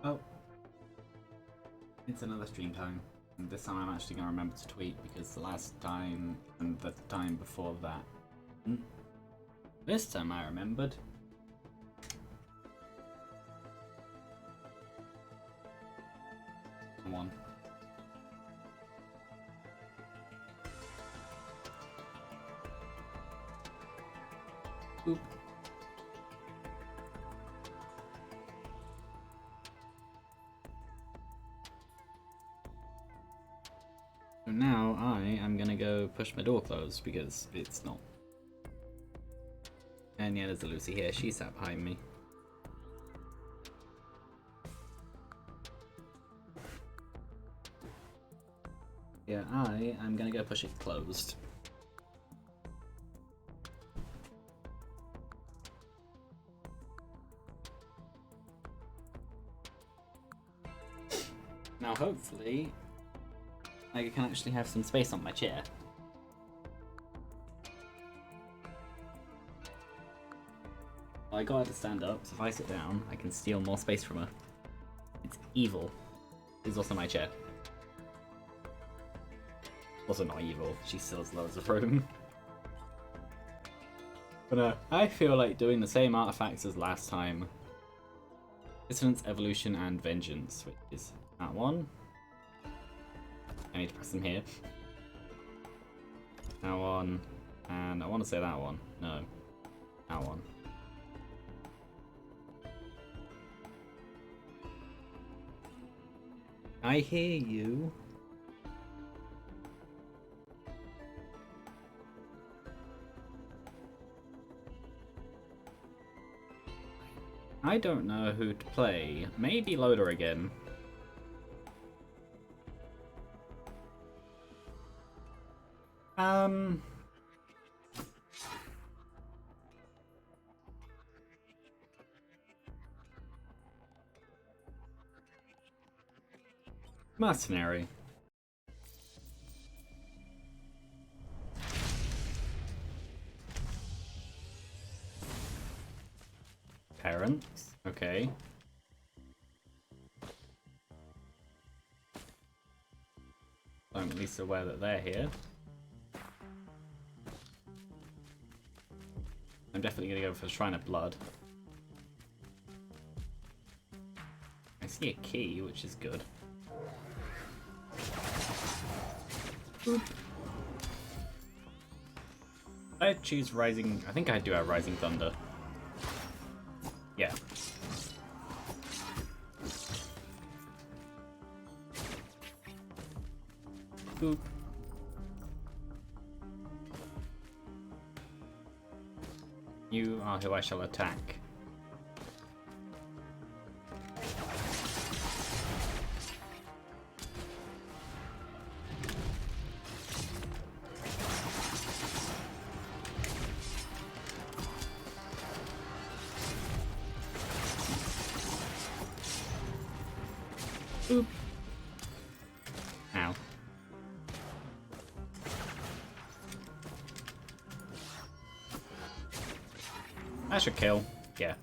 Oh, it's another stream time. And this time I'm actually going to remember to tweet because the last time and the time before that. This time I remembered. Come on. Oop. So now I am gonna go push my door closed because it's not. And yeah, there's a Lucy here. She sat behind me. Yeah, I am gonna go push it closed. Now hopefully I can actually have some space on my chair. Well, I got her to stand up, so if I sit down, I can steal more space from her. It's evil. This is also my chair. Also not evil, she still has loads of room. But no, I feel like doing the same artifacts as last time. Dissonance, Evolution, and Vengeance, which is that one. I need to press them here. That one, and I want to say that one. No, that one. I hear you. I don't know who to play. Maybe Loader again. Mercenary. Parents. Okay. I'm at least aware that they're here. I'm definitely gonna go for the Shrine of Blood. I see a key, which is good. Boop. I choose Rising. I think I do have Rising Thunder. Yeah. Boop. You are who I shall attack. Boop. Ow. That should kill. Yeah.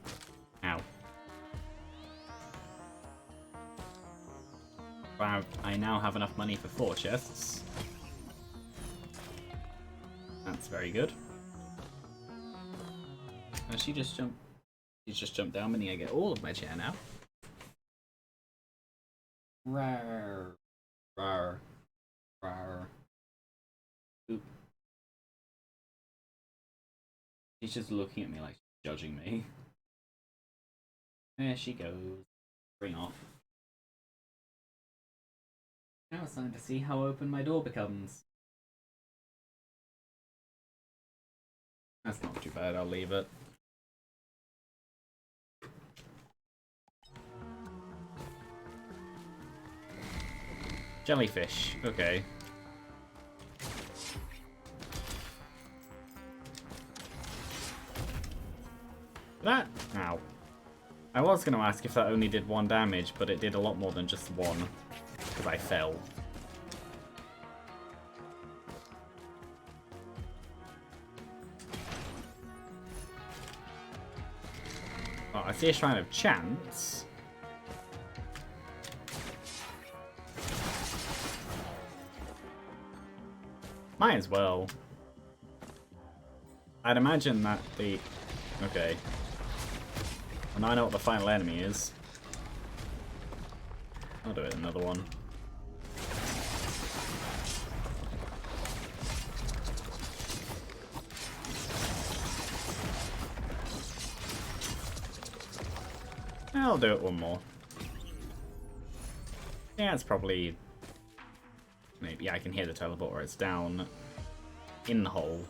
Ow. Wow, I now have enough money for 4 chests. That's very good. She just jumped. She's just jumped down, meaning I get all of my chair now. Rawr. Rawr. Rawr. Oop. She's just looking at me like she's judging me. There she goes. Bring off. Now it's time to see how open my door becomes. That's not too bad, I'll leave it. Jellyfish, okay. That? Ow. I was going to ask if that only did 1 damage, but it did a lot more than just 1. Because I fell. Oh, I see a Shrine of Chance. Might as well. I'd imagine that the... Okay. Well, now I know what the final enemy is. I'll do it another one. I'll do it one more. Yeah, it's probably... Maybe, yeah, I can hear the teleporter. It's down in the hole.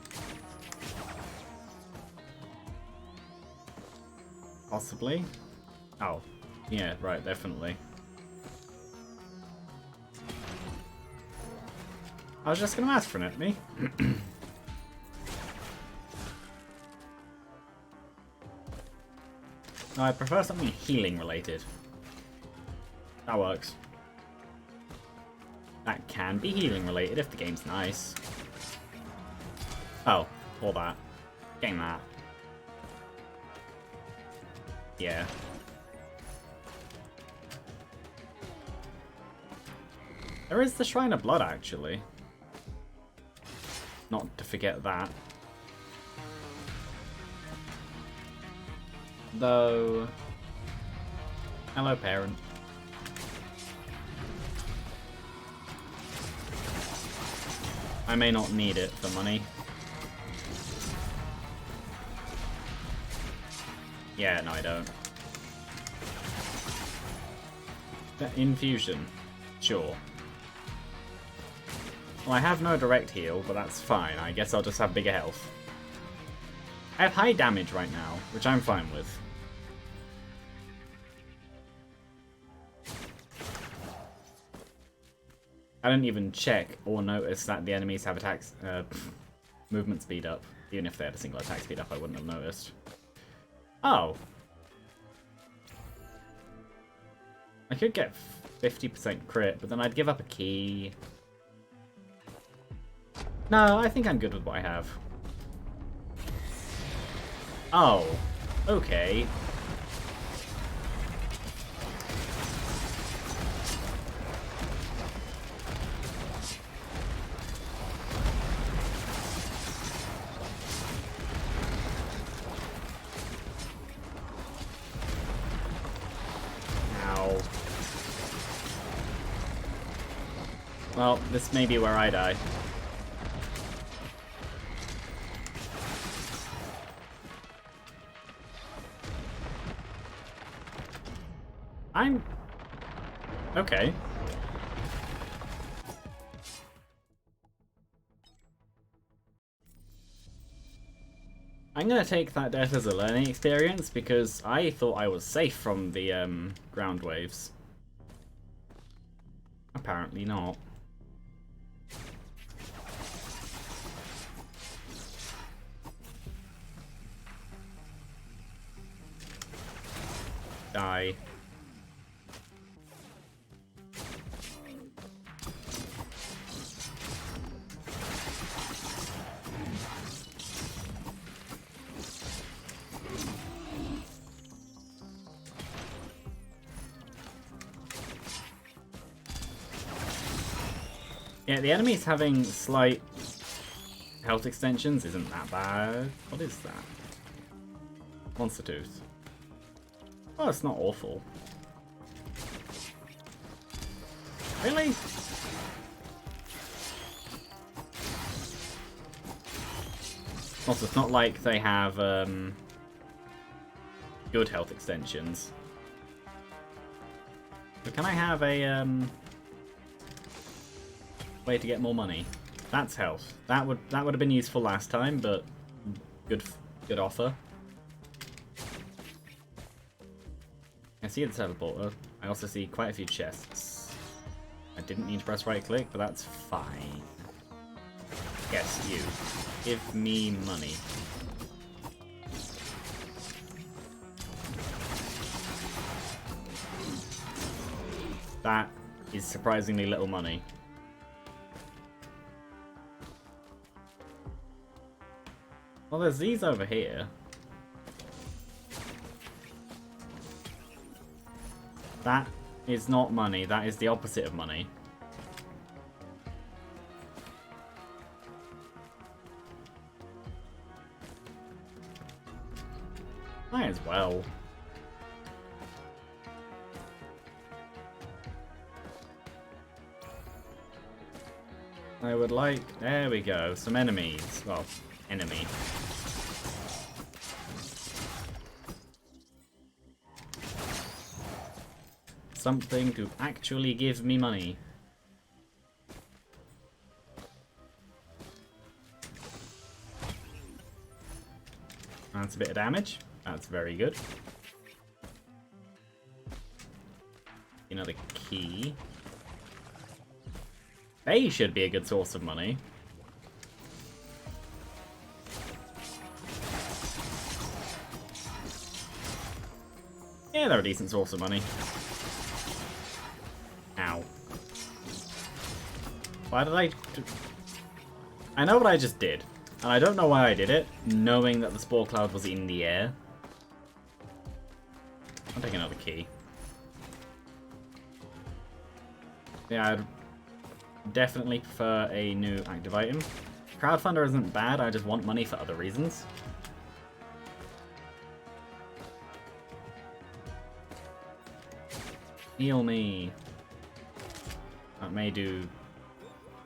Possibly? Oh, yeah, right, definitely. I was just going to ask for an enemy. I prefer something healing related. That works. That can be healing related if the game's nice. Oh, all that. Getting that. Yeah. There is the Shrine of Blood, actually. Not to forget that. Though... Hello, parent. I may not need it for money. Yeah, no I don't. Infusion. Sure. Well, I have no direct heal, but that's fine. I guess I'll just have bigger health. I have high damage right now, which I'm fine with. I didn't even check or notice that the enemies have attacks, movement speed up. Even if they had a single attack speed up, I wouldn't have noticed. Oh. I could get 50% crit, but then I'd give up a key. No, I think I'm good with what I have. Oh. Okay. Well, this may be where I die. I'm... Okay. I'm gonna take that death as a learning experience because I thought I was safe from the ground waves. Apparently not. Die. Yeah, the enemies having slight health extensions isn't that bad. What is that? Monster Tooth. Oh, it's not awful. Really? Also, it's not like they have good health extensions. But can I have a way to get more money? That's health. That would have been useful last time, but good offer. I see the teleporter. I also see quite a few chests. I didn't need to press right click, but that's fine. Yes, you. Give me money. That is surprisingly little money. Well, there's these over here. That is not money. That is the opposite of money. Might as well. I would like... There we go. Some enemies. Well, enemy. Something to actually give me money. That's a bit of damage. That's very good. Another key. They should be a good source of money. Yeah, they're a decent source of money. Ow. Why did I know what I just did. And I don't know why I did it, knowing that the spore cloud was in the air. I'll take another key. Yeah, I'd definitely prefer a new active item. Crowdfunder isn't bad, I just want money for other reasons. Heal me. That may do...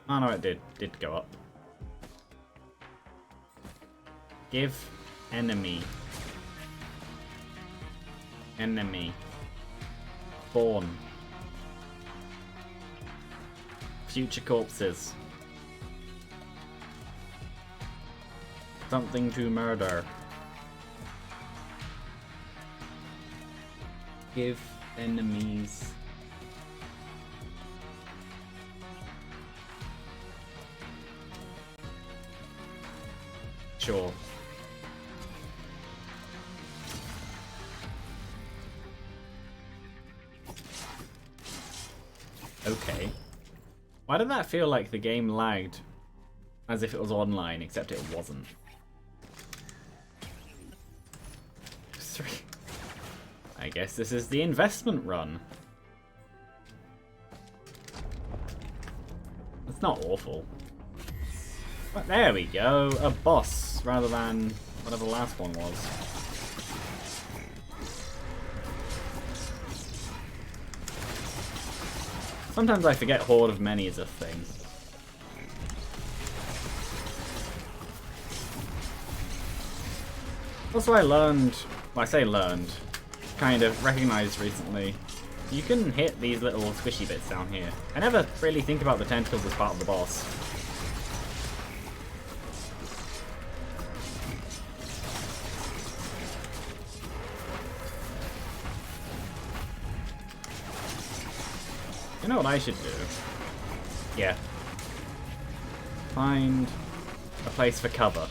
Oh no, it did go up. Give enemy. Enemy. Spawn. Future corpses. Something to murder. Give enemies. Sure. Okay. Why did that feel like the game lagged as if it was online, except it wasn't? 3. I guess this is the investment run. It's not awful. But there we go, a boss rather than whatever the last one was. Sometimes I forget Horde of Many is a thing. Also I learned, well I say learned, kind of recognized recently, you can hit these little squishy bits down here. I never really think about the tentacles as part of the boss. You know what I should do? Yeah. Find a place for cover.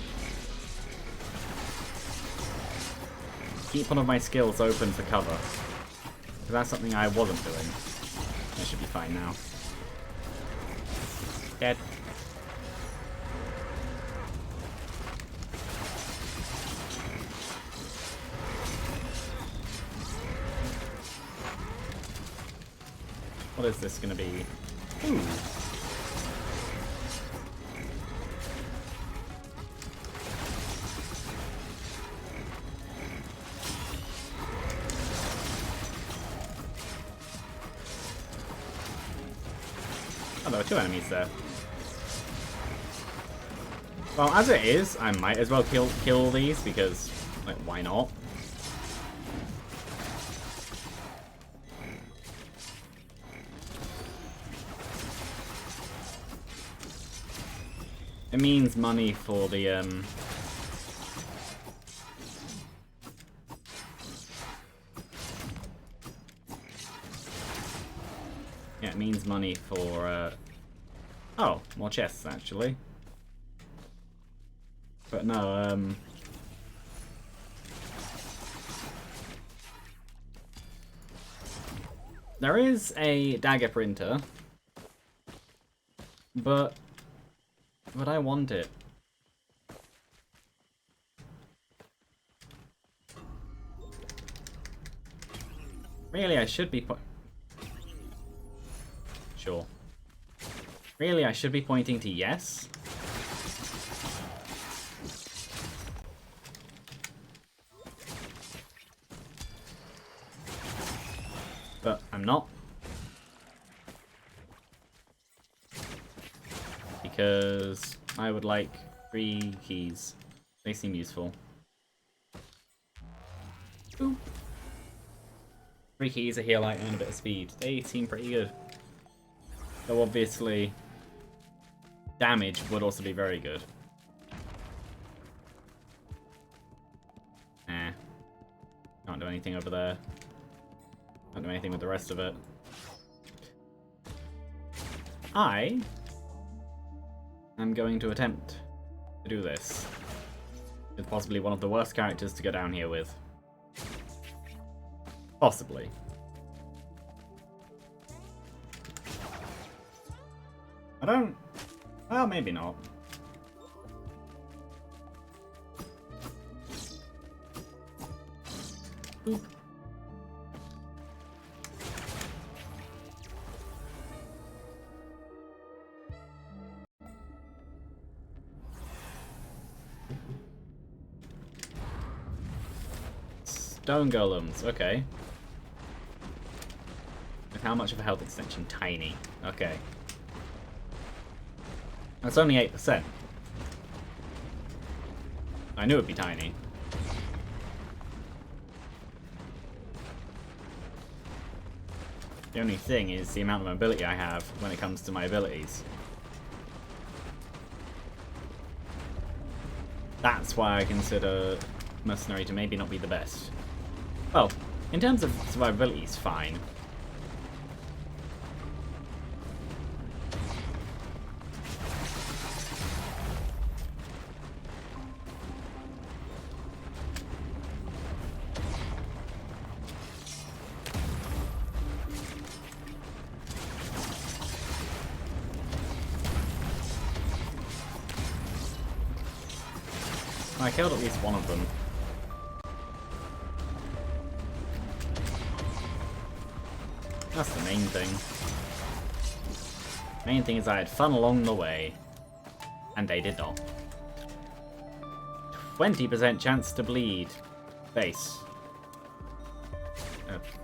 Keep one of my skills open for cover. Because that's something I wasn't doing. I should be fine now. Dead. What is this gonna be? Ooh. Oh, there were 2 enemies there. Well, as it is, I might as well kill these because, like, why not? It means money for the, Yeah, it means money for, Oh, more chests, actually. But no, there is a dagger printer, but I want it. Really, I should be Sure. Really, I should be pointing to yes. But I'm not. Because I would like 3 keys. They seem useful. Ooh. 3 keys, a heal item, and a bit of speed. They seem pretty good. Though obviously, damage would also be very good. Can't do anything over there. Can't do anything with the rest of it. I am going to attempt to do this with possibly one of the worst characters to go down here with. Possibly. I don't... Well, maybe not. Boop. Stone golems, okay. With how much of a health extension? Tiny. Okay. That's only 8%. I knew it'd be tiny. The only thing is the amount of mobility I have when it comes to my abilities. That's why I consider Mercenary to maybe not be the best. Well, in terms of survivability, it's fine. I killed at least one of them. That's the main thing. Main thing is I had fun along the way. And they did not. 20% chance to bleed. Base.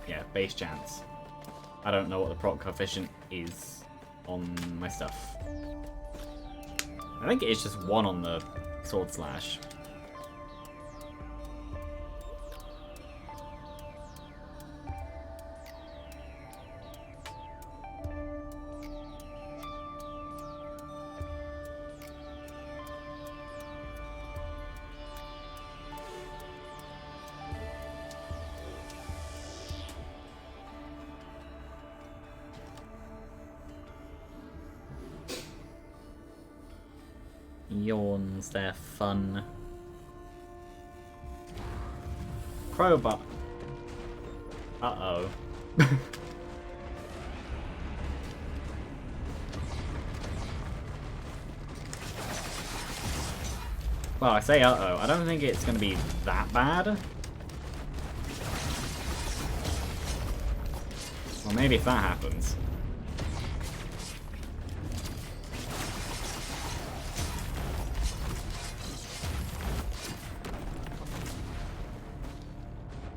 Yeah, base chance. I don't know what the proc coefficient is on my stuff. I think it is just 1 on the sword slash. Yawns, they're fun. Crowbar. Uh-oh. Well, I say uh-oh. I don't think it's going to be that bad. Well, maybe if that happens.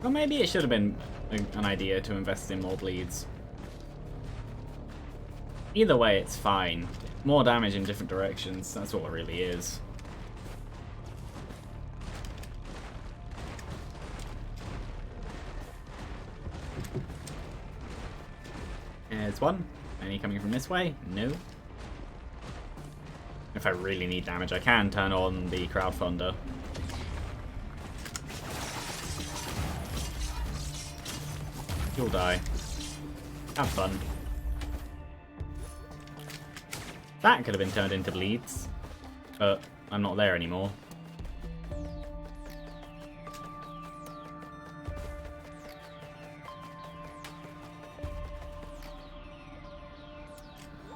Well, maybe it should have been an idea to invest in more bleeds. Either way, it's fine. More damage in different directions, that's what it really is. There's one. Any coming from this way? No. If I really need damage, I can turn on the Crowd Thunder. You'll die. Have fun. That could have been turned into bleeds, but I'm not there anymore.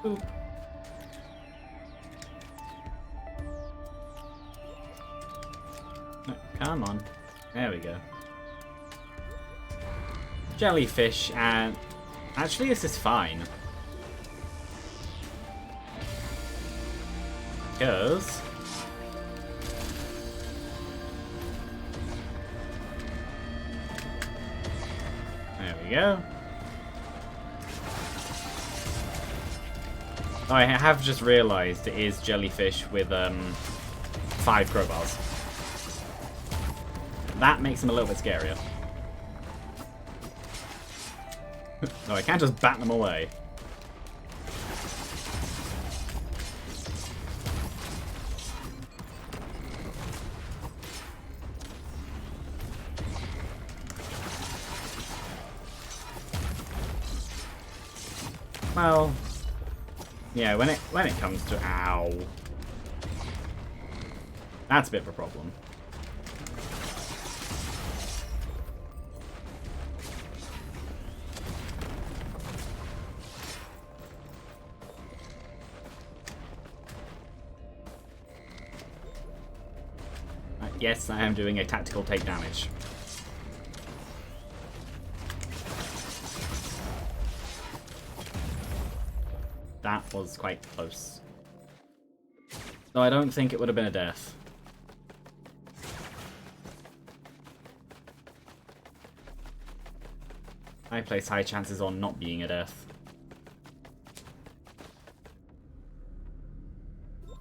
Oop. No, come on. There we go. Jellyfish, and actually this is fine. Because there we go. Oh, I have just realised it is jellyfish with 5 crowbars. That makes them a little bit scarier. No, I can't just bat them away. Well, yeah, when it comes to ow, that's a bit of a problem. Yes, I am doing a tactical take damage. That was quite close. Though I don't think it would have been a death. I place high chances on not being a death.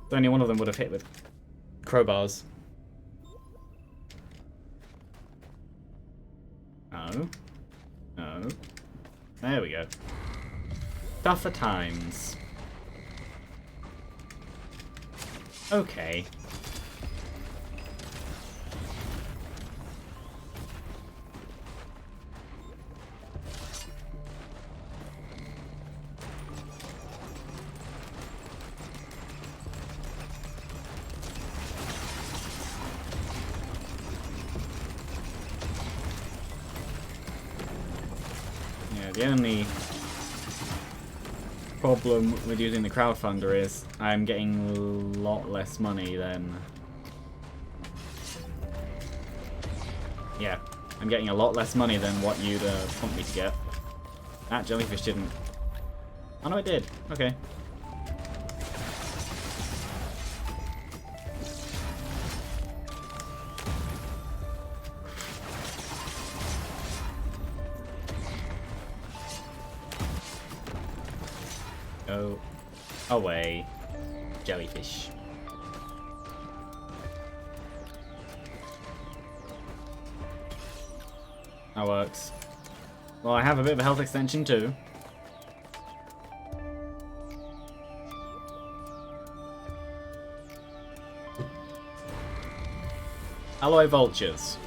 So only one of them would have hit with crowbars. No. No. There we go. Tougher times. Okay. Yeah, the only problem with using the crowdfunder is I'm getting a lot less money than... Yeah, I'm getting a lot less money than what you'd want me to get. That jellyfish didn't... Oh no, it did. Okay. Go away, jellyfish. That works. Well, I have a bit of a health extension too. Alloy vultures.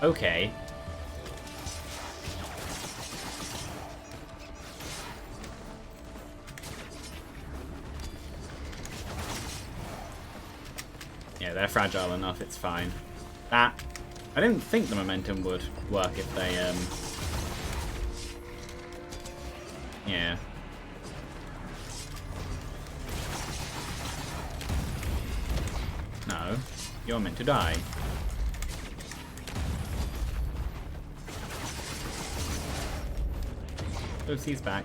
Okay. Yeah, they're fragile enough, it's fine. That... I didn't think the momentum would work if they, Yeah. No. You're meant to die. Lucy's back.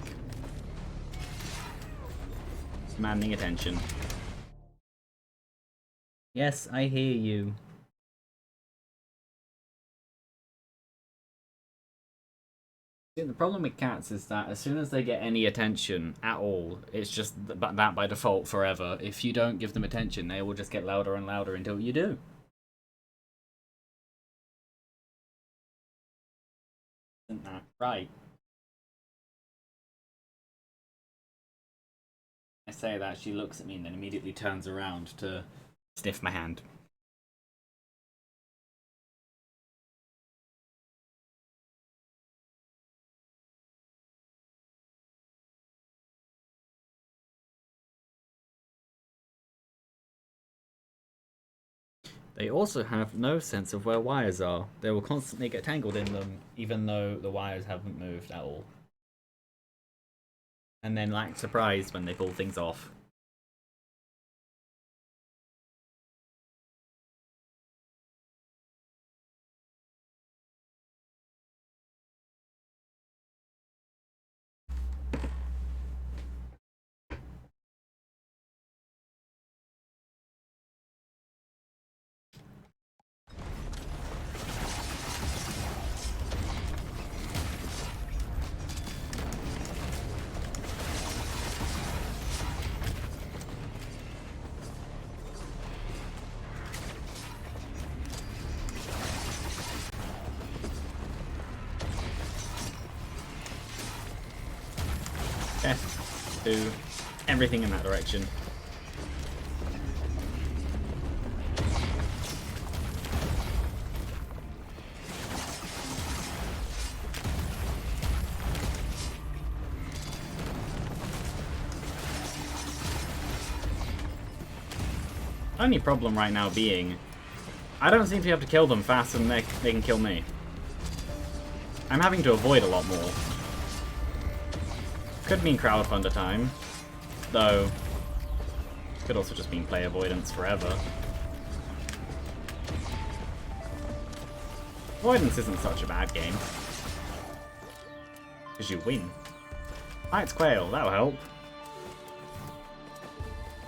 Demanding attention. Yes, I hear you. The problem with cats is that as soon as they get any attention at all, it's just that by default forever. If you don't give them attention, they will just get louder and louder until you do. Isn't that right? I say that, she looks at me and then immediately turns around to sniff my hand. They also have no sense of where wires are. They will constantly get tangled in them, even though the wires haven't moved at all. And then act surprised when they pull things off. Teth to everything in that direction. Only problem right now being, I don't seem to be able to kill them faster than they can kill me. I'm having to avoid a lot more. Could mean crowdfunder time, though could also just mean play avoidance forever. Avoidance isn't such a bad game, because you win. Knight's Quail, that'll help.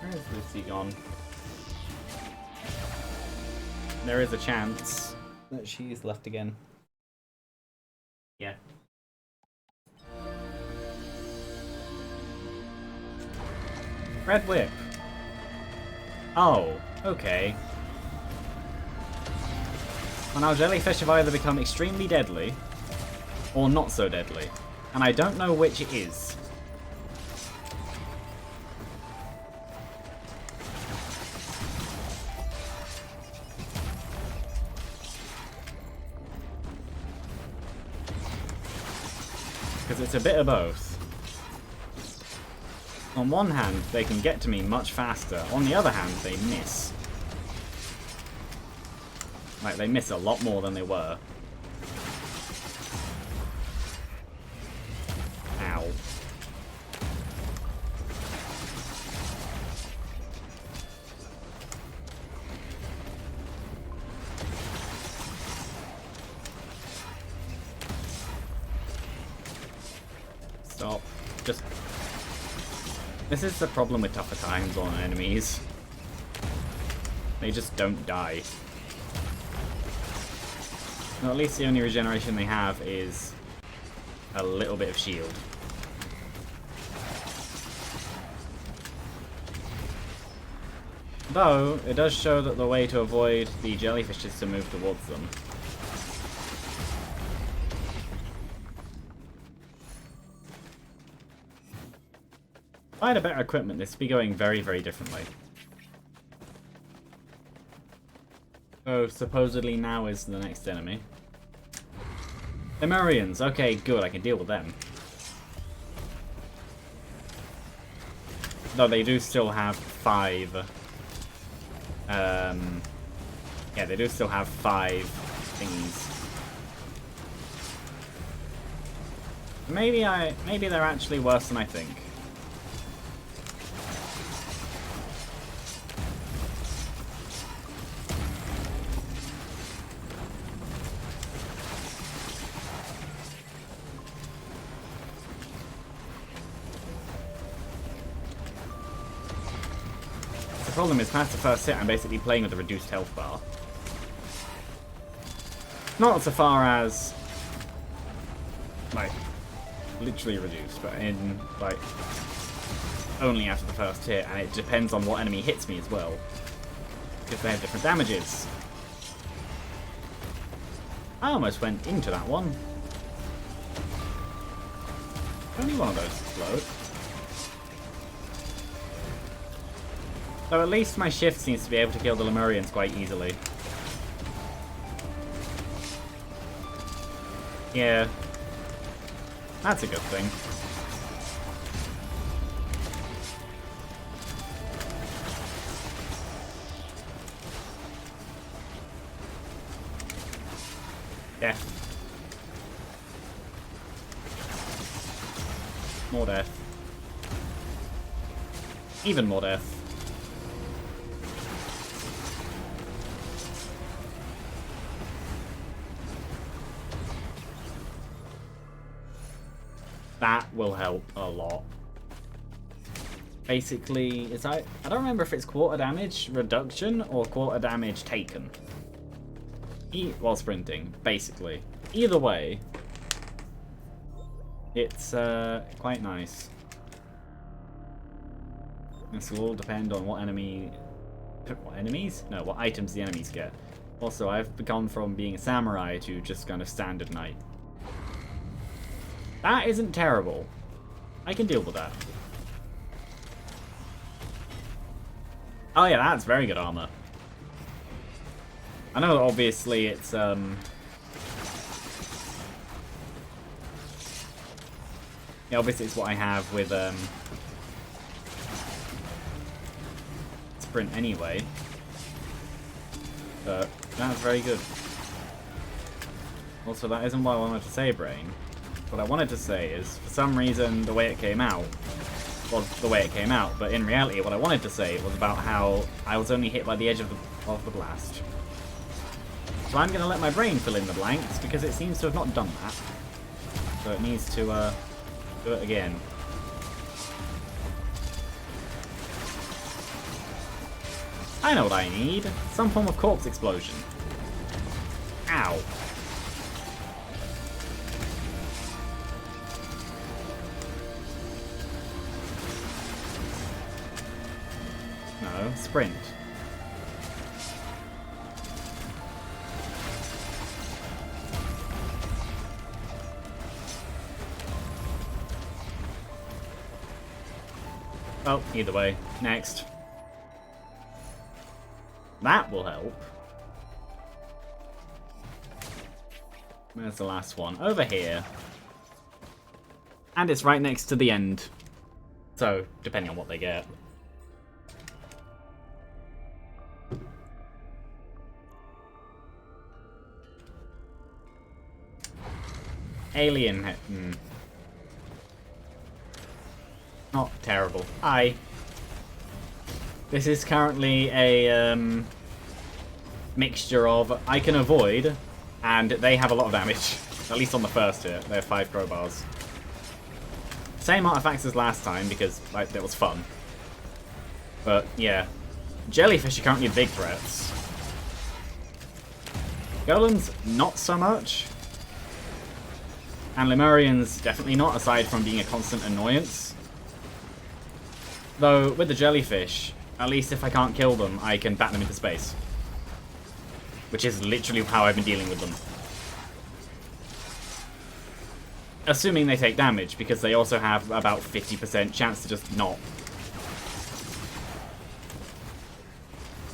Where is Lucy gone? There is a chance that she's left again. Yeah. Red Whip. Oh, okay. Well, now jellyfish have either become extremely deadly or not so deadly, and I don't know which it is. Because it's a bit of both. On one hand, they can get to me much faster. On the other hand, they miss. Like, they miss a lot more than they were. Ow. Stop. Just... This is the problem with tougher times on enemies. They just don't die. Well, at least the only regeneration they have is a little bit of shield. Though, it does show that the way to avoid the jellyfish is to move towards them. If I had a better equipment, this would be going very, very differently. So, supposedly now is the next enemy. Lemurians, okay, good, I can deal with them. Though they do still have 5... yeah, they do still have 5 thingies. Maybe they're actually worse than I think. The problem is, past the first hit, I'm basically playing with a reduced health bar. Not so far as, like, literally reduced, but in, like, only after the first hit, and it depends on what enemy hits me as well, because they have different damages. I almost went into that one. Only one of those explode. Though at least my shift seems to be able to kill the Lemurians quite easily. Yeah. That's a good thing. Death. More death. Even more death. That will help a lot. Basically, it's I don't remember if it's quarter damage reduction or quarter damage taken. While sprinting, basically. Either way, it's quite nice. This will all depend on what enemy... What enemies? No, what items the enemies get. Also, I've gone from being a samurai to just kind of standard knight. That isn't terrible. I can deal with that. Oh yeah, that's very good armor. I know that obviously it's yeah, obviously it's what I have with sprint anyway. But that's very good. Also, that isn't what I wanted to say, Brain. What I wanted to say is, for some reason, the way it came out was the way it came out, but in reality, what I wanted to say was about how I was only hit by the edge of the blast. So I'm going to let my brain fill in the blanks, because it seems to have not done that. So it needs to do it again. I know what I need. Some form of corpse explosion. Ow. No, sprint. Oh, either way. Next. That will help. Where's the last one? Over here. And it's right next to the end. So, depending on what they get. Alien. Not terrible. Hi. This is currently a mixture of I can avoid, and they have a lot of damage. At least on the first hit, they have 5 crowbars. Same artifacts as last time because like that was fun. But yeah, jellyfish are currently big threats. Golems not so much, and Lemurians definitely not. Aside from being a constant annoyance, though with the jellyfish. At least if I can't kill them, I can bat them into space. Which is literally how I've been dealing with them. Assuming they take damage, because they also have about 50% chance to just not.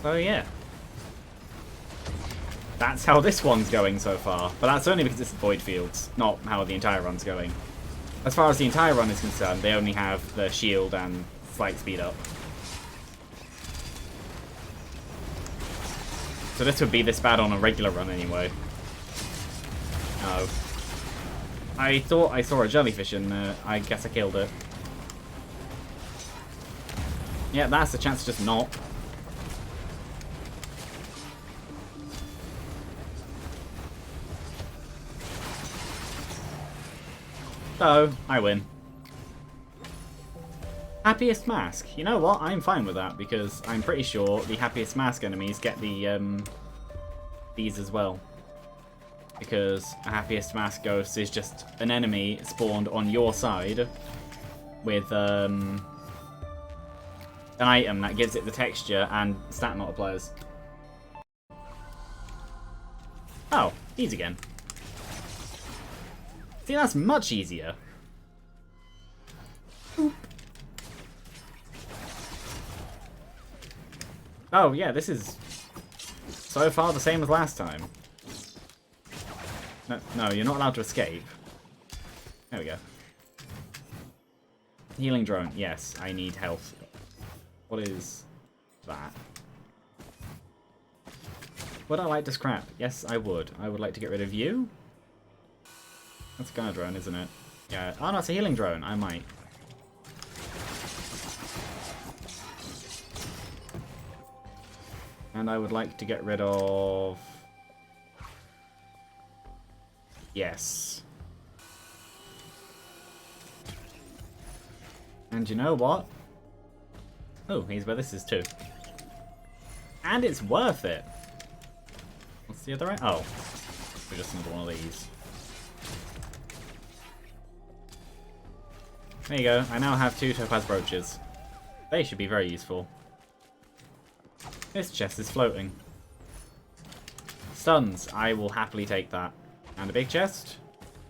So yeah. That's how this one's going so far. But that's only because it's Void Fields, not how the entire run's going. As far as the entire run is concerned, they only have the shield and slight speed up. So this would be this bad on a regular run anyway. No. I thought I saw a jellyfish and I guess I killed it. Yeah, that's a chance to just not. So, I win. Happiest Mask. You know what? I'm fine with that because I'm pretty sure the Happiest Mask enemies get the these as well. Because a Happiest Mask ghost is just an enemy spawned on your side with an item that gives it the texture and stat multipliers. Oh, these again. See, that's much easier. Boop. Oh, yeah, this is so far the same as last time. No, you're not allowed to escape. There we go. Healing drone. Yes, I need health. What is that? Would I like to scrap? Yes, I would. I would like to get rid of you. That's a gunner drone, isn't it? Yeah. Oh, no, it's a healing drone. I might. And I would like to get rid of... Yes. And you know what? Oh, here's where this is too. And it's worth it. What's the other end? Oh. We're just another one of these. There you go. I now have 2 topaz brooches. They should be very useful. This chest is floating. Stuns. I will happily take that. And a big chest.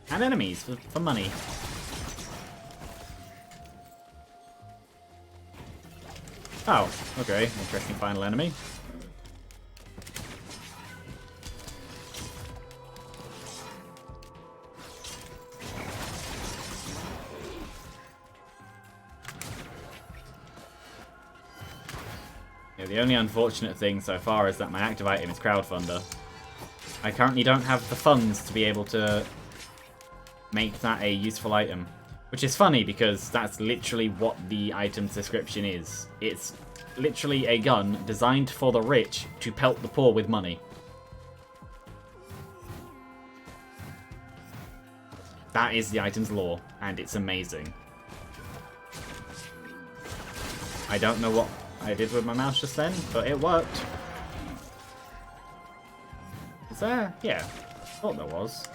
And enemies for money. Oh, okay. Interesting final enemy. Yeah, the only unfortunate thing so far is that my active item is Crowdfunder. I currently don't have the funds to be able to make that a useful item. Which is funny because that's literally what the item's description is. It's literally a gun designed for the rich to pelt the poor with money. That is the item's lore, and it's amazing. I don't know what I did with my mouse just then, but it worked. Is there? Yeah, I thought there was.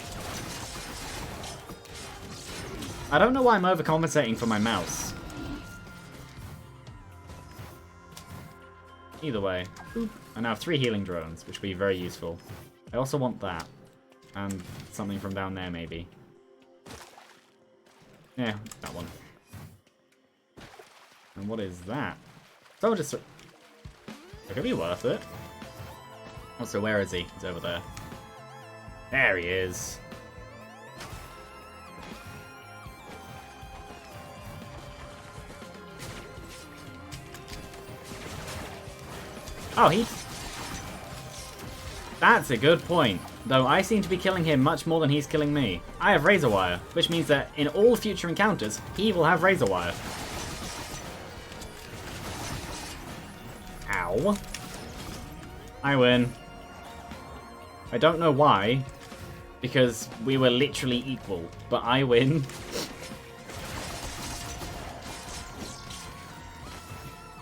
I don't know why I'm overcompensating for my mouse. Either way. I now have 3 healing drones, which will be very useful. I also want that. And something from down there, maybe. Yeah, that one. And what is that? So just... It could be worth it. Also, where is he? He's over there. There he is. Oh, he... That's a good point. Though I seem to be killing him much more than he's killing me. I have Razor Wire, which means that in all future encounters, he will have Razor Wire. Ow. I win. I don't know why, because we were literally equal, but I win.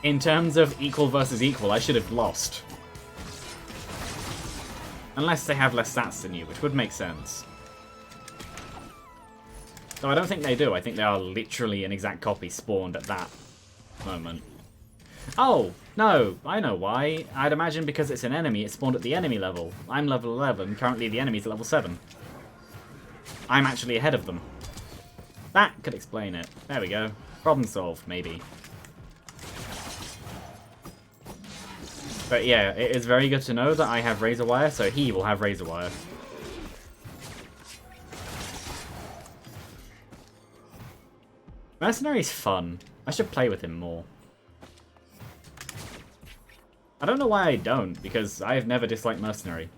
In terms of equal versus equal, I should have lost. Unless they have less stats than you, which would make sense. Though I don't think they do. I think they are literally an exact copy spawned at that moment. Oh, no, I know why. I'd imagine because it's an enemy, it spawned at the enemy level. I'm level 11, currently the enemy's at level 7. I'm actually ahead of them. That could explain it. There we go. Problem solved, maybe. But yeah, it is very good to know that I have Razor Wire, so he will have Razor Wire. Mercenary's fun. I should play with him more. I don't know why I don't, because I have never disliked Mercenary.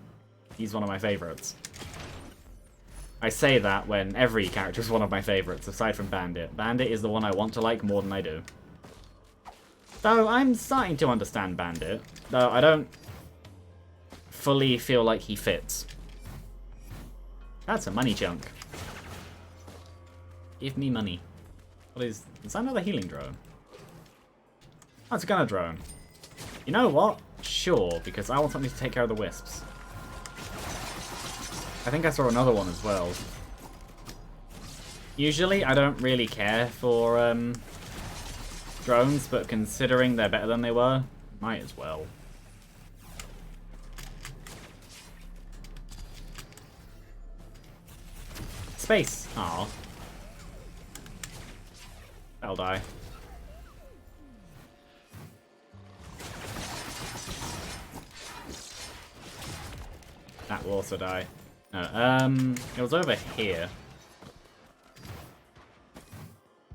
He's one of my favourites. I say that when every character is one of my favourites, aside from Bandit. Bandit is the one I want to like more than I do. Though I'm starting to understand Bandit, though I don't fully feel like he fits. That's a money chunk. Give me money. What is that another healing drone? Oh, it's a gunner drone. You know what? Sure, because I want something to take care of the wisps. I think I saw another one as well. Usually I don't really care for drones, but considering they're better than they were, might as well. Space! Aw. That'll die. That will also die. No, it was over here.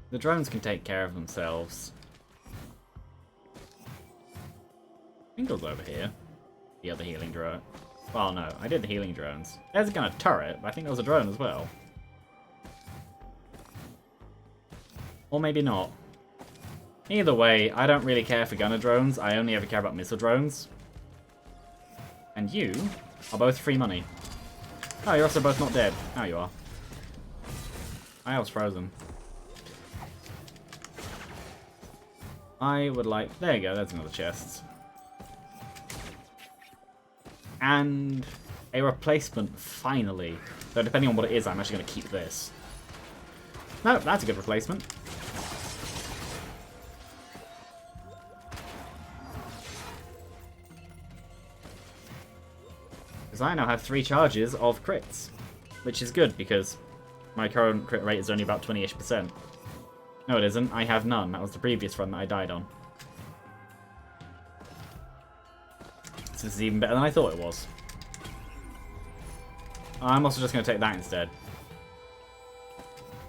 The drones can take care of themselves. I think it was over here. The other healing drone. Well, no, I did the healing drones. There's a gun of turret, but I think there was a drone as well. Or maybe not. Either way, I don't really care for gunner drones. I only ever care about missile drones. And you are both free money. Oh, you're also both not dead. Now you are. I was frozen. I would like... There you go, there's another chest. And a replacement, finally. Though depending on what it is, I'm actually going to keep this. No, that's a good replacement. Because I now have 3 charges of crits. Which is good, because my current crit rate is only about 20-ish%. No, it isn't. I have none. That was the previous run that I died on. this is even better than I thought it was. I'm also just going to take that instead.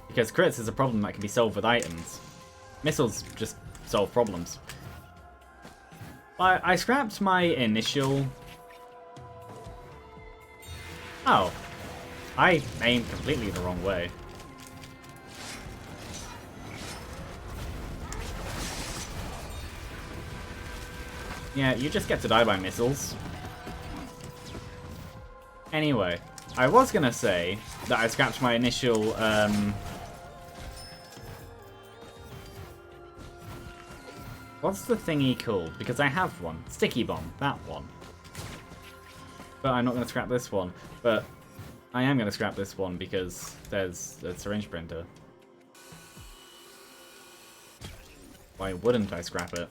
Because crits is a problem that can be solved with items. Missiles just solve problems. I scrapped my initial... Oh. I aimed completely the wrong way. Yeah, you just get to die by missiles. Anyway, I was gonna say that I scrapped my initial, what's the thingy called? Because I have one. Sticky Bomb, that one. But I'm not gonna scrap this one. But I am gonna scrap this one because there's a syringe printer. Why wouldn't I scrap it?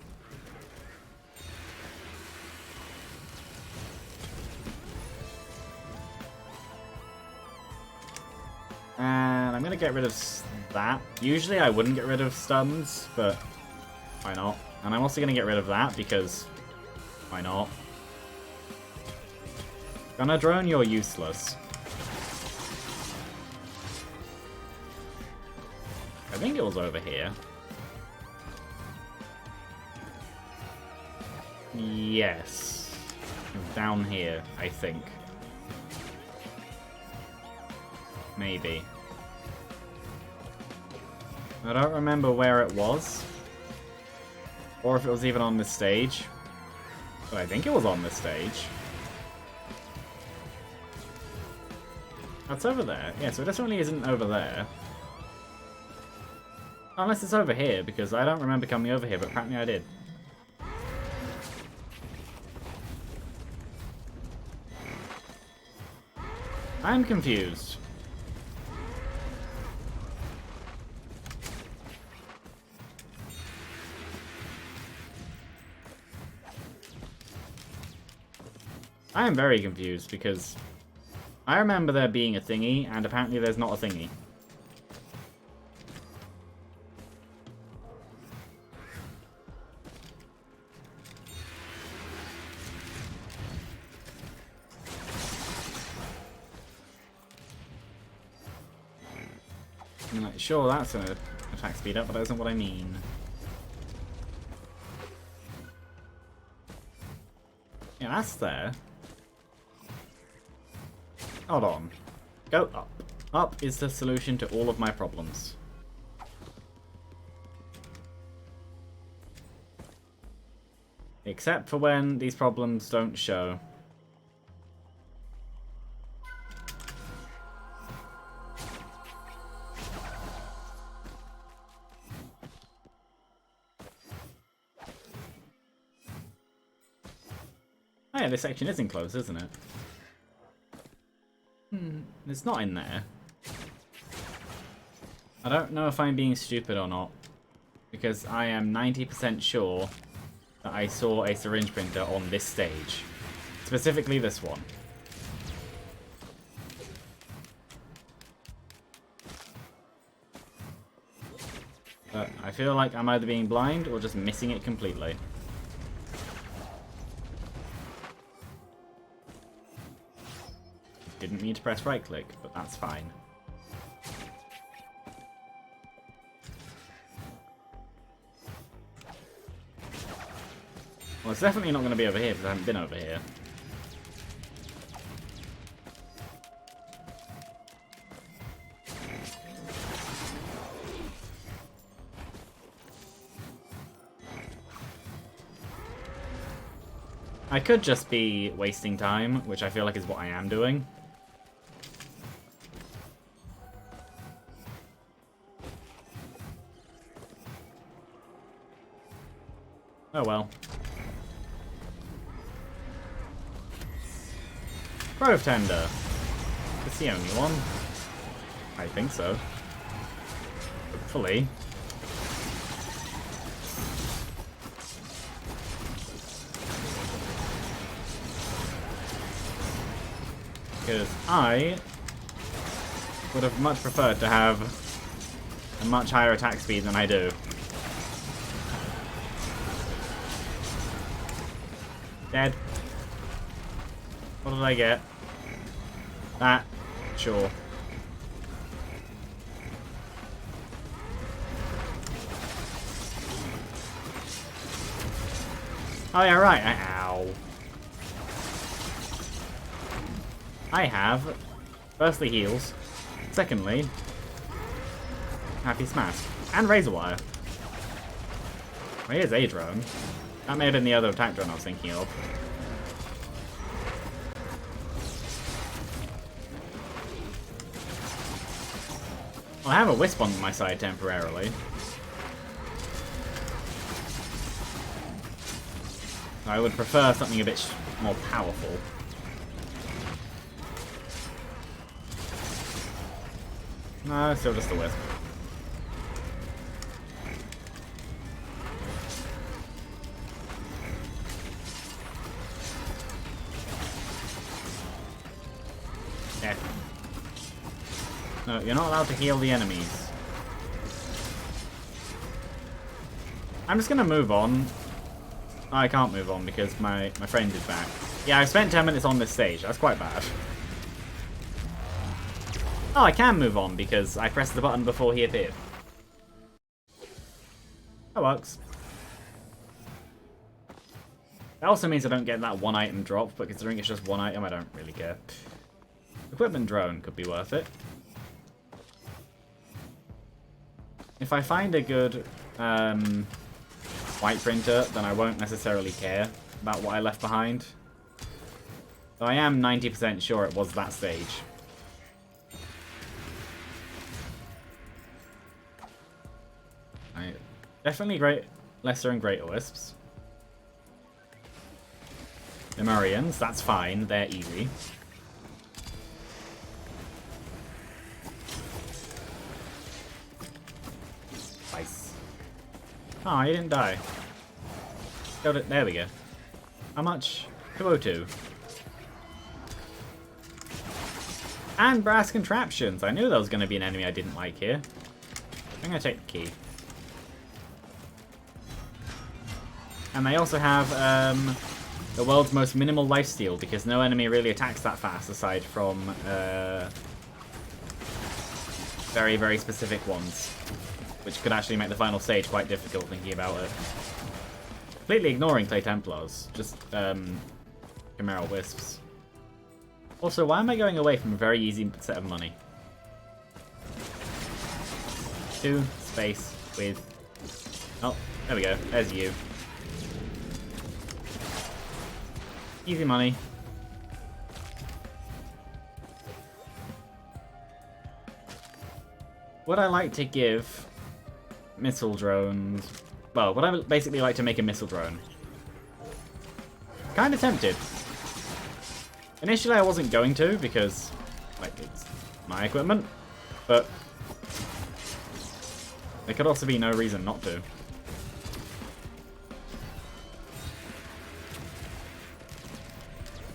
And I'm gonna get rid of that. Usually I wouldn't get rid of stuns, but why not? And I'm also gonna get rid of that because why not? Gunner Drone, you're useless. I think it was over here. Yes. Down here, I think. Maybe. I don't remember where it was. Or if it was even on this stage. But I think it was on this stage. That's over there. Yeah, so it definitely isn't over there. Unless it's over here, because I don't remember coming over here, but apparently I did. I'm confused. I am very confused because I remember there being a thingy, and apparently there's not a thingy. I'm like, sure, that's an attack speed up, but that isn't what I mean. Yeah, that's there. Hold on. Go up. Up is the solution to all of my problems. Except for when these problems don't show. Oh yeah, this section is enclosed, isn't it? It's not in there. I don't know if I'm being stupid or not, because I am 90% sure that I saw a syringe printer on this stage. Specifically this one. But I feel like I'm either being blind or just missing it completely. Didn't mean to press right click, but that's fine. Well, it's definitely not going to be over here because I haven't been over here. I could just be wasting time, which I feel like is what I am doing. Oh well. Grove Tender. It's the only one. I think so. Hopefully. Because I would have much preferred to have a much higher attack speed than I do. Dead. What did I get? That. Sure. Oh yeah, right. Ow. I have, firstly, heals. Secondly, Happy Smash. And Razor Wire. Well, here's a drone. That may have been the other attack drone I was thinking of. Well, I have a Wisp on my side temporarily. I would prefer something a bit more powerful. No, still just a Wisp. Yeah. No, you're not allowed to heal the enemies. I'm just gonna move on. I can't move on because my friend is back. Yeah, I've spent 10 minutes on this stage. That's quite bad. Oh, I can move on because I pressed the button before he appeared. That works. That also means I don't get that one item drop, but considering it's just one item, I don't really care. Equipment drone could be worth it. If I find a good white printer, then I won't necessarily care about what I left behind. Though I am 90% sure it was that stage. Definitely great, lesser and greater wisps. Lemurians, that's fine, they're easy. Nice. Oh, he didn't die. Got it, there we go. How much? 202. And brass contraptions. I knew there was going to be an enemy I didn't like here. I'm going to take the key. And they also have the world's most minimal lifesteal, because no enemy really attacks that fast aside from very, very specific ones, which could actually make the final stage quite difficult thinking about it. Completely ignoring Clay Templars, just Chimeral Wisps. Also, why am I going away from a very easy set of money? 2 space with... Oh, there we go. There's you. Easy money. Would I like to give missile drones... Well, would I basically like to make a missile drone? Kind of tempted. Initially I wasn't going to because, like, it's my equipment, but there could also be no reason not to.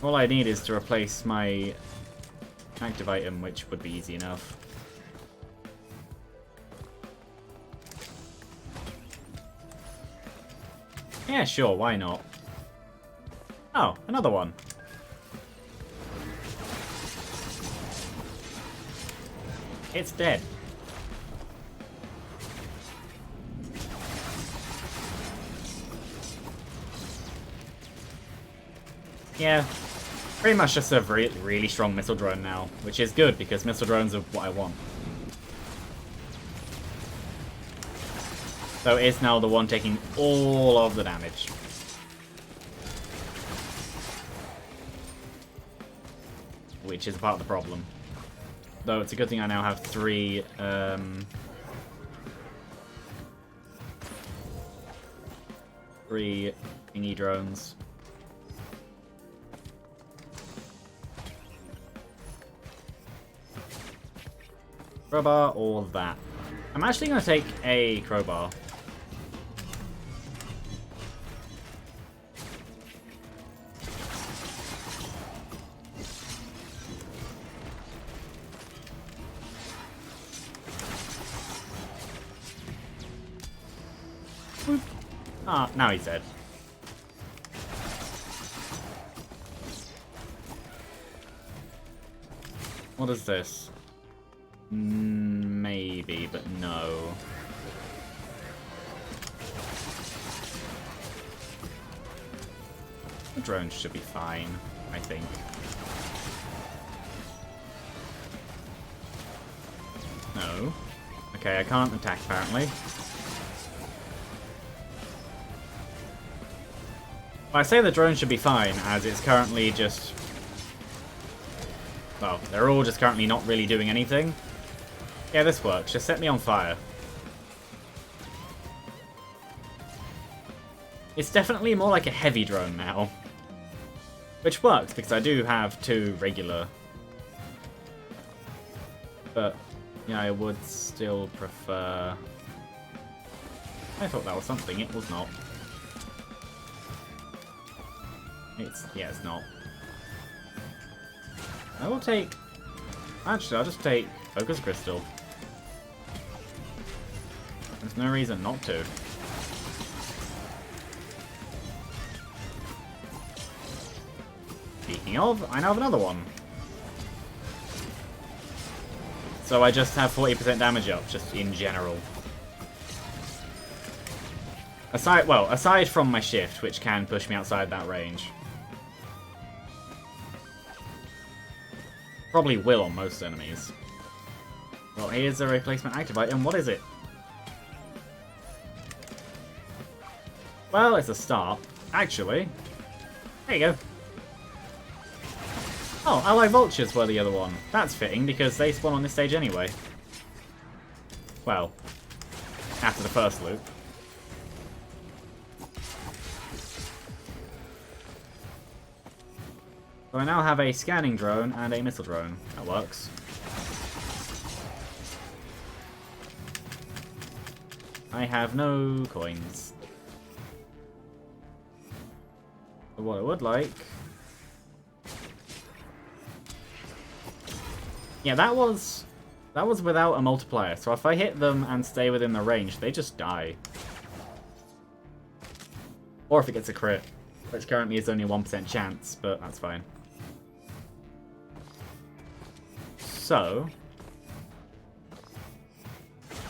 All I need is to replace my active item, which would be easy enough. Yeah, sure, why not? Oh, another one. It's dead. Yeah, pretty much just a really strong missile drone now, which is good because missile drones are what I want. So it's now the one taking all of the damage. Which is part of the problem. Though it's a good thing I now have 3 thingy drones. Crowbar, all of that. I'm actually going to take a crowbar. Ah, now he's dead. What is this? Maybe, but no. The drones should be fine, I think. No. Okay, I can't attack apparently. Well, I say the drone should be fine, as it's currently just... Well, they're all just currently not really doing anything. Yeah, this works. Just set me on fire. It's definitely more like a heavy drone now. Which works, because I do have 2 regular. But, yeah, I would still prefer... I thought that was something. It was not. Yeah, it's not. I will take... Actually, I'll just take Focus Crystal. There's no reason not to. Speaking of, I now have another one. So I just have 40% damage up, just in general. Aside from my shift, which can push me outside that range. Probably will on most enemies. Well, here's a replacement active item. What is it? Well, it's a start. Actually. There you go. Oh, Ally Vultures were the other one. That's fitting, because they spawn on this stage anyway. Well, after the first loop. So I now have a scanning drone and a missile drone. That works. I have no coins. But what I would like... Yeah, that was without a multiplier, so if I hit them and stay within the range, they just die. Or if it gets a crit, which currently is only a 1% chance, but that's fine. So...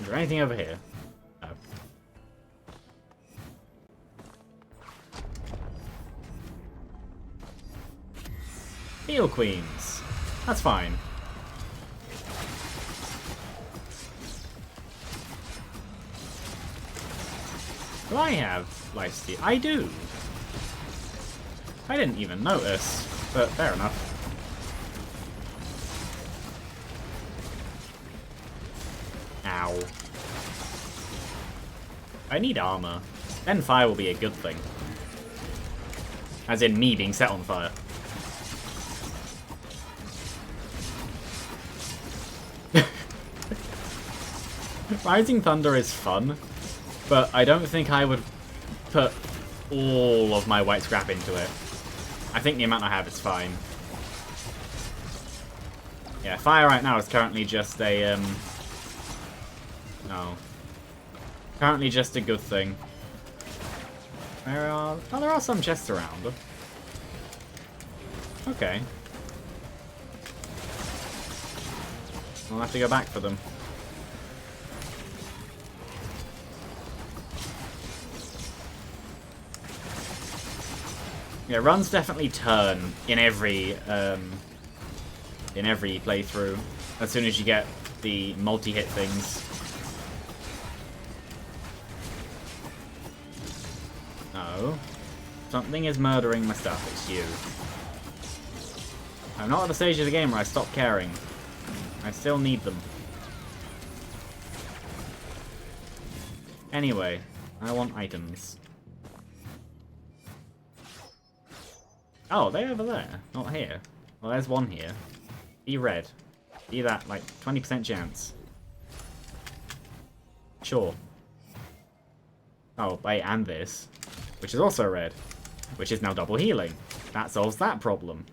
Is there anything over here? No. Heal Queens. That's fine. Do I have lifesteal? I do. I didn't even notice, but fair enough. Ow. I need armor. Then fire will be a good thing. As in me being set on fire. Rising Thunder is fun, but I don't think I would put all of my white scrap into it. I think the amount I have is fine. Yeah, fire right now is currently just a, no. Currently just a good thing. There are some chests around. Okay. I'll have to go back for them. Yeah, runs definitely turn in every playthrough. As soon as you get the multi-hit things. No. Something is murdering my stuff. It's you. I'm not at the stage of the game where I stop caring. I still need them. Anyway, I want items. Oh, they're over there, not here. Well, there's one here. Be red. Be that, like, 20% chance. Sure. Oh, wait, and this. Which is also red. Which is now double healing. That solves that problem.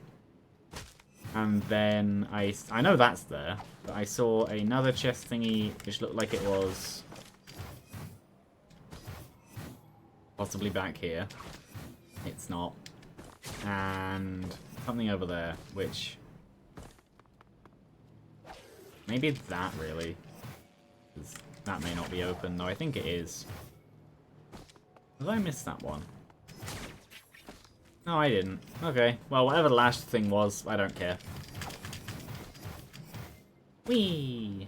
And then I know that's there, but I saw another chest thingy which looked like it was possibly back here. It's not. And something over there, which Maybe that, really. 'Cause that may not be open, though I think it is. Did I miss that one? No, I didn't. Okay, well, whatever the last thing was, I don't care. Whee!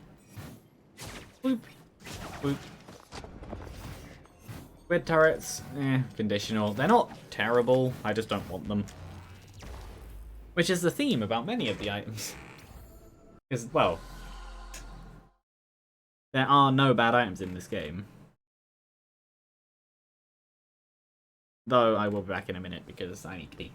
Whoop! Whoop. Red turrets, conditional. They're not terrible, I just don't want them. Which is the theme about many of the items. Because, well, there are no bad items in this game. Though I will be back in a minute because I need to pee.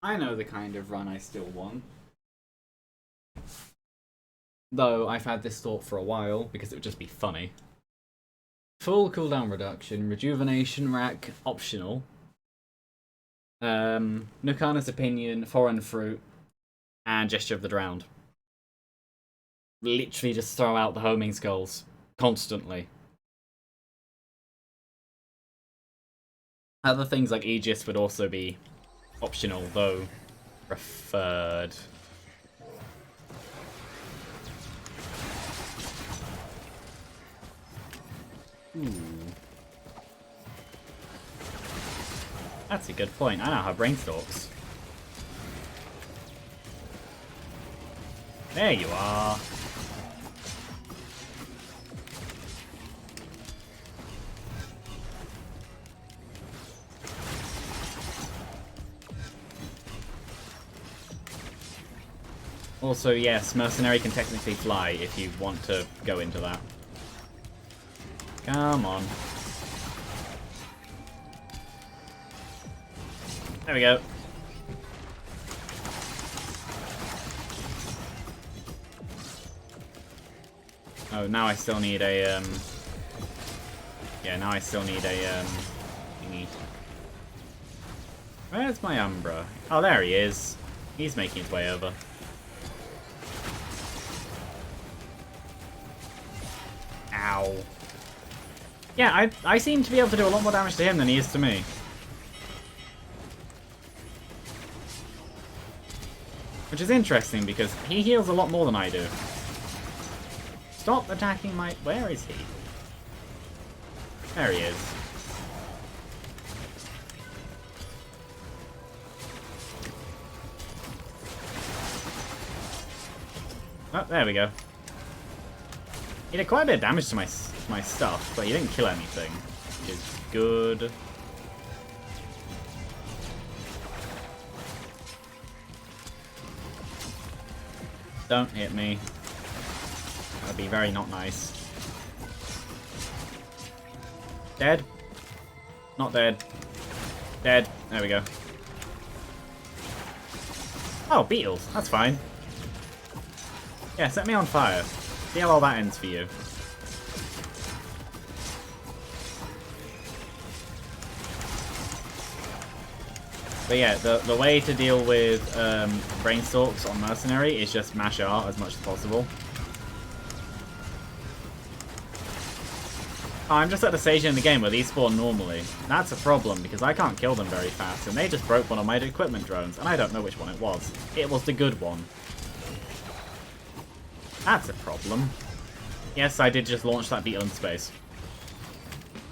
I know the kind of run I still want. Though I've had this thought for a while because it would just be funny. Full cooldown reduction, rejuvenation rack optional. Nukana's opinion, foreign fruit, and gesture of the drowned. Literally just throw out the homing skulls constantly. Other things like Aegis would also be optional, though preferred. Ooh. That's a good point. I now have brainstalks. There you are. Also, yes, Mercenary can technically fly if you want to go into that. Come on. There we go. Oh, now I still need a, yeah, now I still need a, thingy. Where's my Umbra? Oh, there he is. He's making his way over. Ow. Yeah, I seem to be able to do a lot more damage to him than he is to me. Which is interesting, because he heals a lot more than I do. Stop attacking my... Where is he? There he is. Oh, there we go. He did quite a bit of damage to my stuff, but he didn't kill anything, which is good. Don't hit me. That'd be very not nice. Dead? Not dead. Dead. There we go. Oh, beetles. That's fine. Yeah, set me on fire. See how all that ends for you. But yeah, the way to deal with brainstalks on Mercenary is just mash R as much as possible. Oh, I'm just at the stage in the game where these spawn normally. That's a problem because I can't kill them very fast, and they just broke one of my equipment drones, and I don't know which one it was. It was the good one. That's a problem. Yes, I did just launch that beetle in space.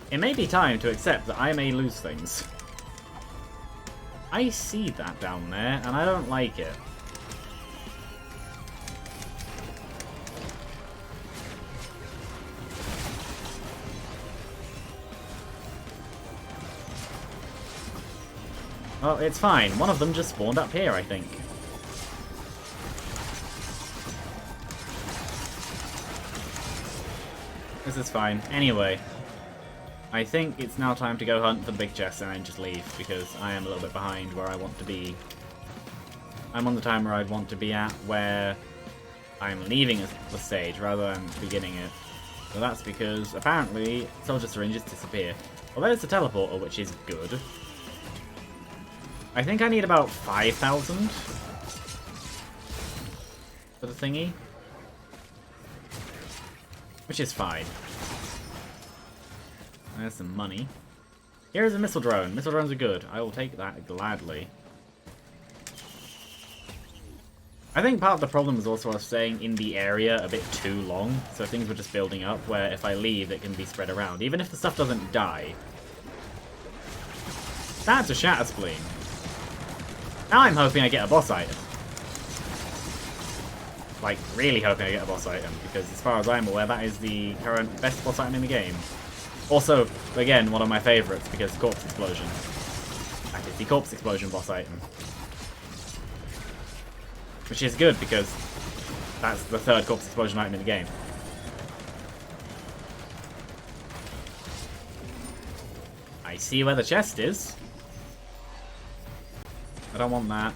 It may be time to accept that I may lose things. I see that down there, and I don't like it. Well, it's fine. One of them just spawned up here, I think. This is fine. Anyway, I think it's now time to go hunt for the big chest and then just leave, because I am a little bit behind where I want to be. I'm on the timer I'd want to be at, where I'm leaving the stage rather than beginning it. So that's because, apparently, soldier syringes disappear. Well, there's the teleporter, which is good. I think I need about 5,000 for the thingy. Which is fine. There's some money. Here's a missile drone. Missile drones are good. I will take that gladly. I think part of the problem is also us staying in the area a bit too long, so things were just building up, where if I leave, it can be spread around, even if the stuff doesn't die. That's a Shatter Spleen. Now I'm hoping I get a boss item. Like, really hoping I get a boss item, because as far as I'm aware, that is the current best boss item in the game. Also, again, one of my favourites, because Corpse Explosion. That is the Corpse Explosion boss item. Which is good, because that's the third Corpse Explosion item in the game. I see where the chest is. I don't want that.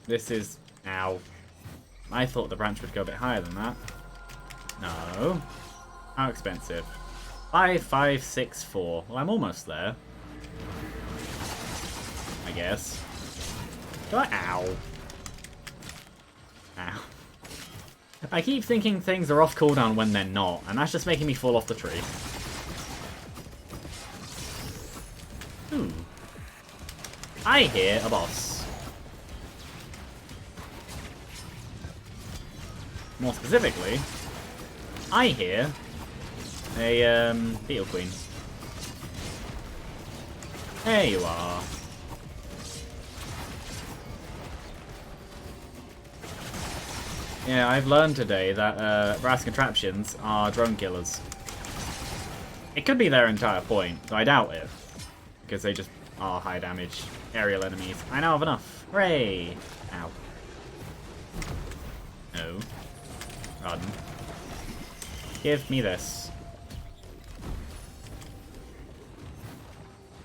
This is... Ow. I thought the branch would go a bit higher than that. No. How expensive? 5564. Well, I'm almost there. I guess. Do I... Ow. Ow. I keep thinking things are off cooldown when they're not, and that's just making me fall off the tree. Ooh. I hear a boss. More specifically, I hear a Beetle Queen. There you are. Yeah, I've learned today that brass contraptions are drone killers. It could be their entire point, though I doubt it. Because they just are high damage aerial enemies. I now have enough. Hooray! Ow. No. Run. Give me this.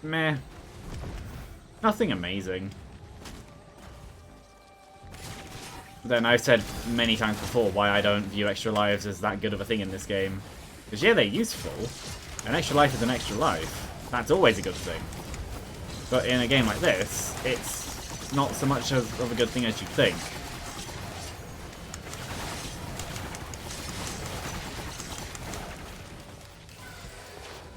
Meh. Nothing amazing. Then I've said many times before why I don't view extra lives as that good of a thing in this game. Because yeah, they're useful. An extra life is an extra life. That's always a good thing. But in a game like this, it's not so much of a good thing as you'd think.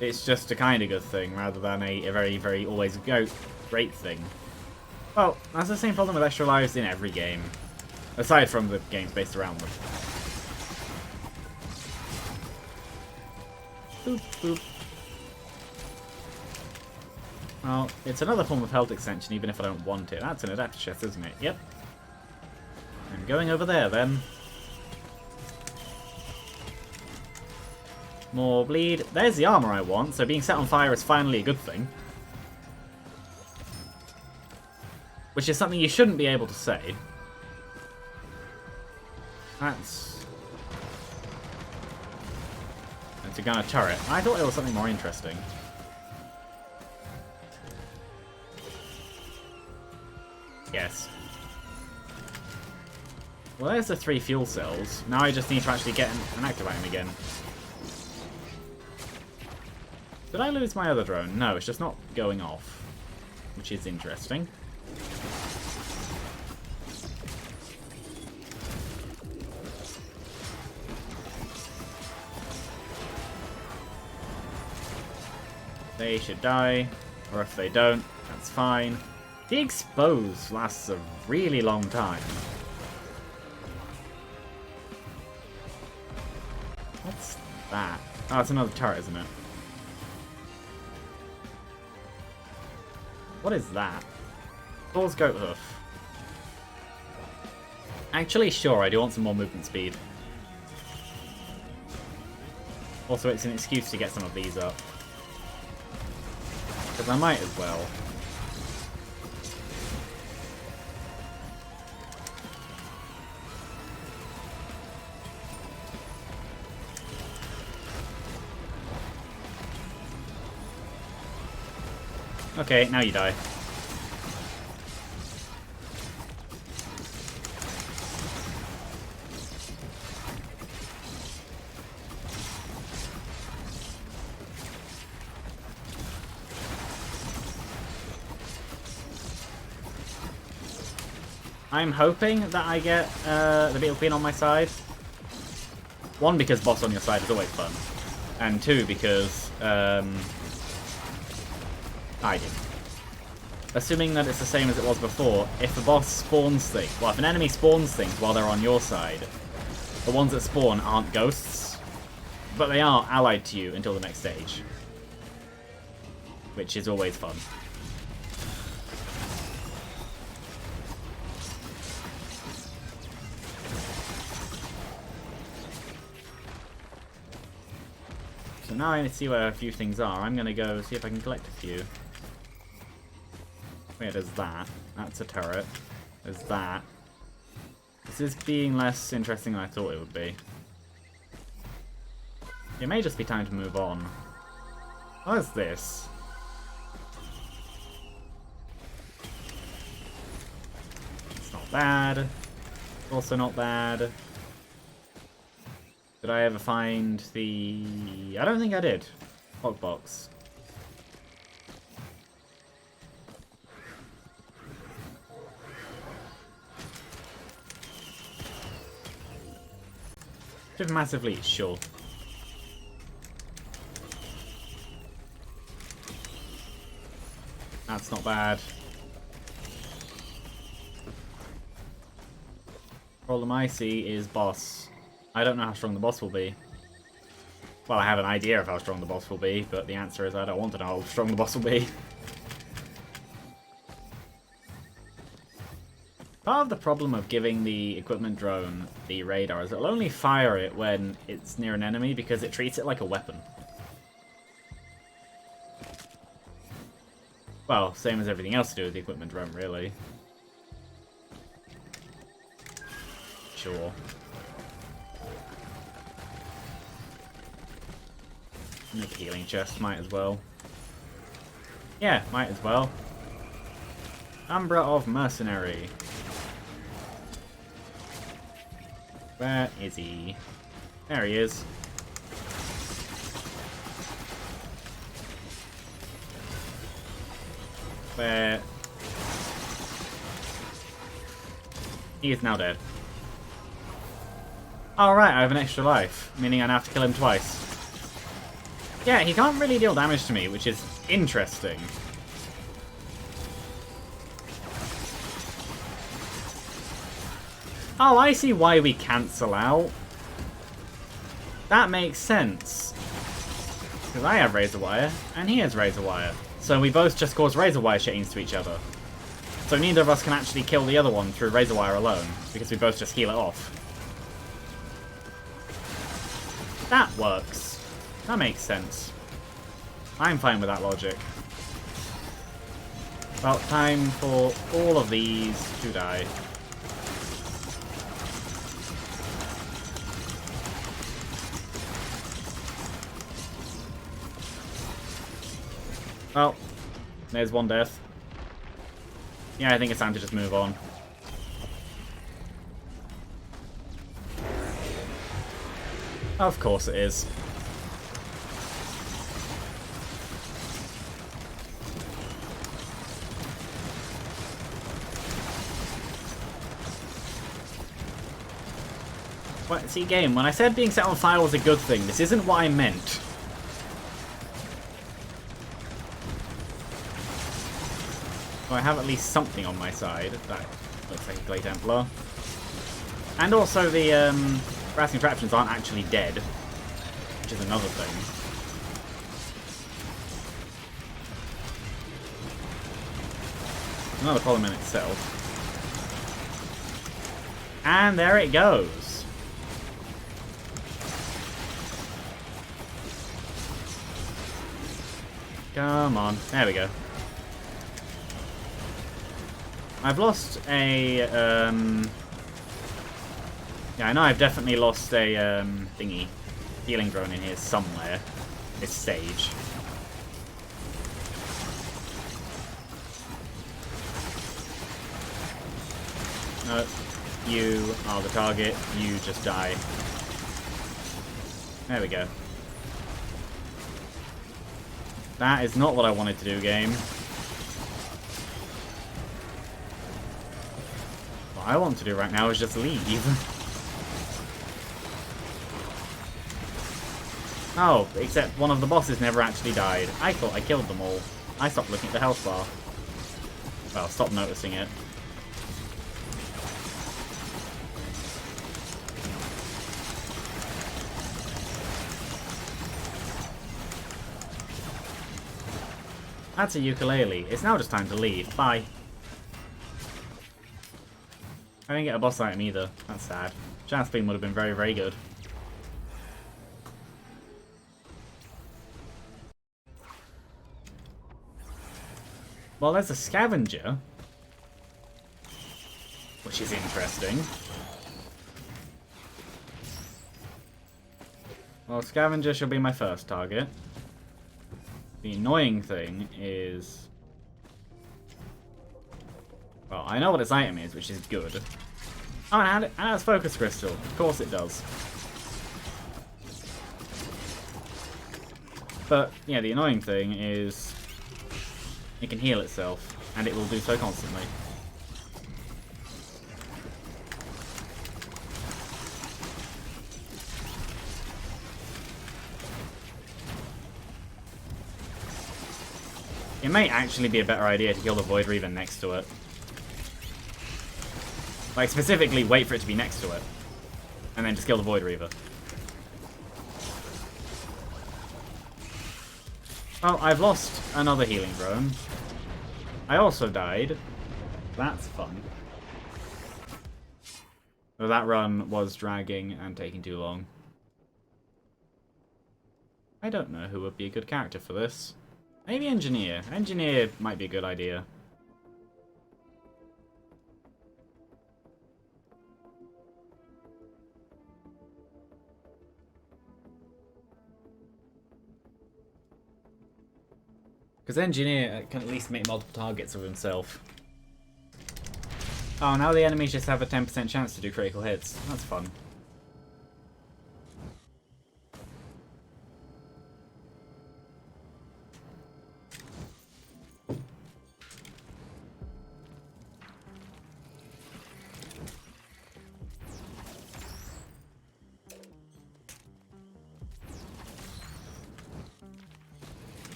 It's just a kind of good thing, rather than a very, very always great thing. Well, that's the same problem with extra lives in every game. Aside from the games based around them. Boop, boop. Well, it's another form of health extension, even if I don't want it. That's an adapter chest, isn't it? Yep. I'm going over there, then. More bleed. There's the armor I want, so being set on fire is finally a good thing. Which is something you shouldn't be able to say. That's a gun, a turret. I thought it was something more interesting. Yes. Well, there's the 3 fuel cells. Now I just need to actually get and activate them again. Did I lose my other drone? No, it's just not going off. Which is interesting. They should die. Or if they don't, that's fine. The expose lasts a really long time. What's that? Oh, it's another turret, isn't it? What is that? Thor's goat hoof. Actually, sure, I do want some more movement speed. Also, it's an excuse to get some of these up. Because I might as well. Okay, now you die. I'm hoping that I get the Beetle Queen on my side. 1, because boss on your side is always fun. And 2, because I did. Assuming that it's the same as it was before, if a boss spawns things, well, if an enemy spawns things while they're on your side, the ones that spawn aren't ghosts, but they are allied to you until the next stage. Which is always fun. So now I need to see where a few things are. I'm going to go see if I can collect a few. Wait, there's that. That's a turret. There's that. This is being less interesting than I thought it would be. It may just be time to move on. What is this? It's not bad. Also not bad. Did I ever find the... I don't think I did. Lockbox. Just massively, sure. That's not bad. Problem I see is boss. I don't know how strong the boss will be. Well, I have an idea of how strong the boss will be, but the answer is I don't want to know how strong the boss will be. Part of the problem of giving the equipment drone the radar is it'll only fire it when it's near an enemy because it treats it like a weapon. Well, same as everything else to do with the equipment drone, really. Sure. Make a healing chest, might as well. Yeah, might as well. Umbra of Mercenary. Where is he? There he is. Where? He is now dead. Alright, I have an extra life, meaning I now have to kill him twice. Yeah, he can't really deal damage to me, which is interesting. Oh, I see why we cancel out. That makes sense. Because I have Razor Wire, and he has Razor Wire. So we both just cause razor wire chains to each other. So neither of us can actually kill the other one through razor wire alone, because we both just heal it off. That works. That makes sense. I'm fine with that logic. About time for all of these to die. Well, there's one death. Yeah, I think it's time to just move on. Of course it is. Well, see, game, when I said being set on fire was a good thing, this isn't what I meant. So I have at least something on my side. That looks like a Clay Templar. And also the harassing contraptions aren't actually dead, which is another thing. Another problem in itself. And there it goes. Come on. There we go. I've lost a, yeah, I know I've definitely lost a, thingy. Healing drone in here somewhere. This stage. No. You are the target. You just die. There we go. That is not what I wanted to do, game. What I want to do right now is just leave. Oh, except one of the bosses never actually died. I thought I killed them all. I stopped looking at the health bar. Well, stopped noticing it. That's a ukulele. It's now just time to leave. Bye. I didn't get a boss item either. That's sad. Chance beam would have been very, very good. Well, there's a scavenger, which is interesting. Well, scavenger should be my first target. The annoying thing is... Well, I know what its item is, which is good. Oh, and it has Focus Crystal. Of course it does. But, yeah, the annoying thing is... It can heal itself, and it will do so constantly. It may actually be a better idea to kill the Void Reaver next to it. Like, specifically, wait for it to be next to it. And then just kill the Void Reaver. Oh, I've lost another healing drone. I also died. That's fun. Though that run was dragging and taking too long. I don't know who would be a good character for this. Maybe Engineer. Engineer might be a good idea. Because Engineer can at least make multiple targets of himself. Oh, now the enemies just have a 10% chance to do critical hits. That's fun.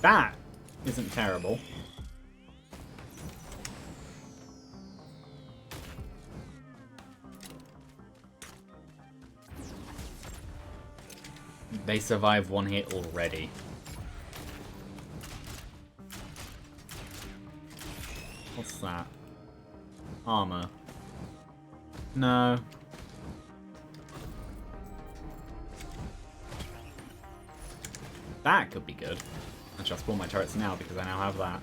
That isn't terrible. They survived one hit already. that? Armor. No. That could be good. Actually, I'll spawn my turrets now because I now have that.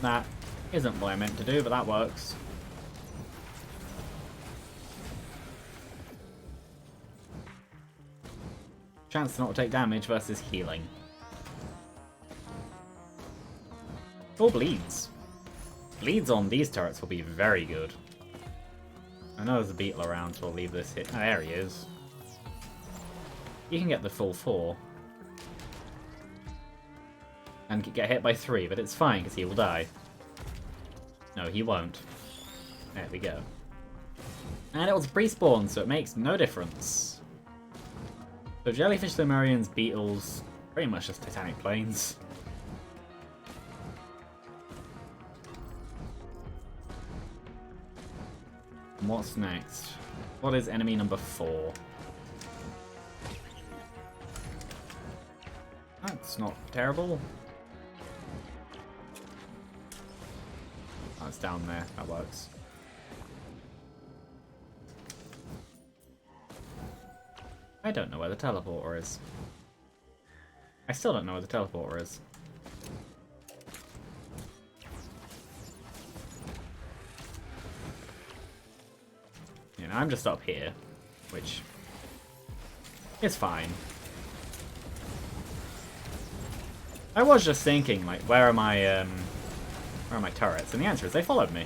That isn't what I meant to do, but that works. Chance to not take damage versus healing. Or bleeds. Bleeds on these turrets will be very good. I know there's a beetle around, so I'll leave this hit. Oh, there he is. You can get the full 4. And get hit by 3, but it's fine because he will die. No, he won't. There we go. And it was pre-spawn, so it makes no difference. So jellyfish, Lemurians, beetles, pretty much just Titanic plains. And what's next? What is enemy number 4? That's not terrible. Oh, it's down there. That works. I don't know where the teleporter is. I still don't know where the teleporter is. You know, I'm just up here, which is fine. I was just thinking, like, where are my turrets? And the answer is they followed me.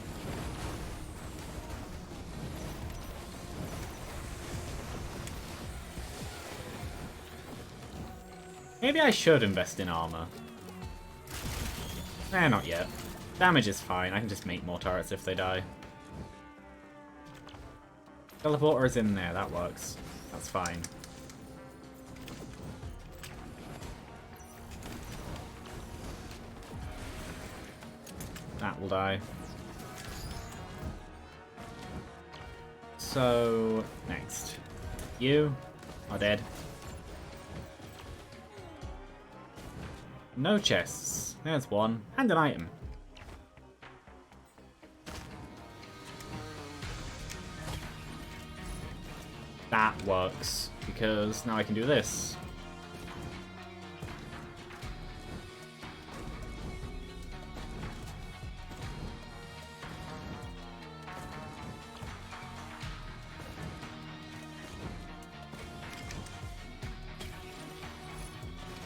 Maybe I should invest in armor. Eh, not yet. Damage is fine. I can just make more turrets if they die. Teleporter is in there. That works. That's fine. That will die. So, next. You are dead. No chests. There's one. And an item. That works, because now I can do this.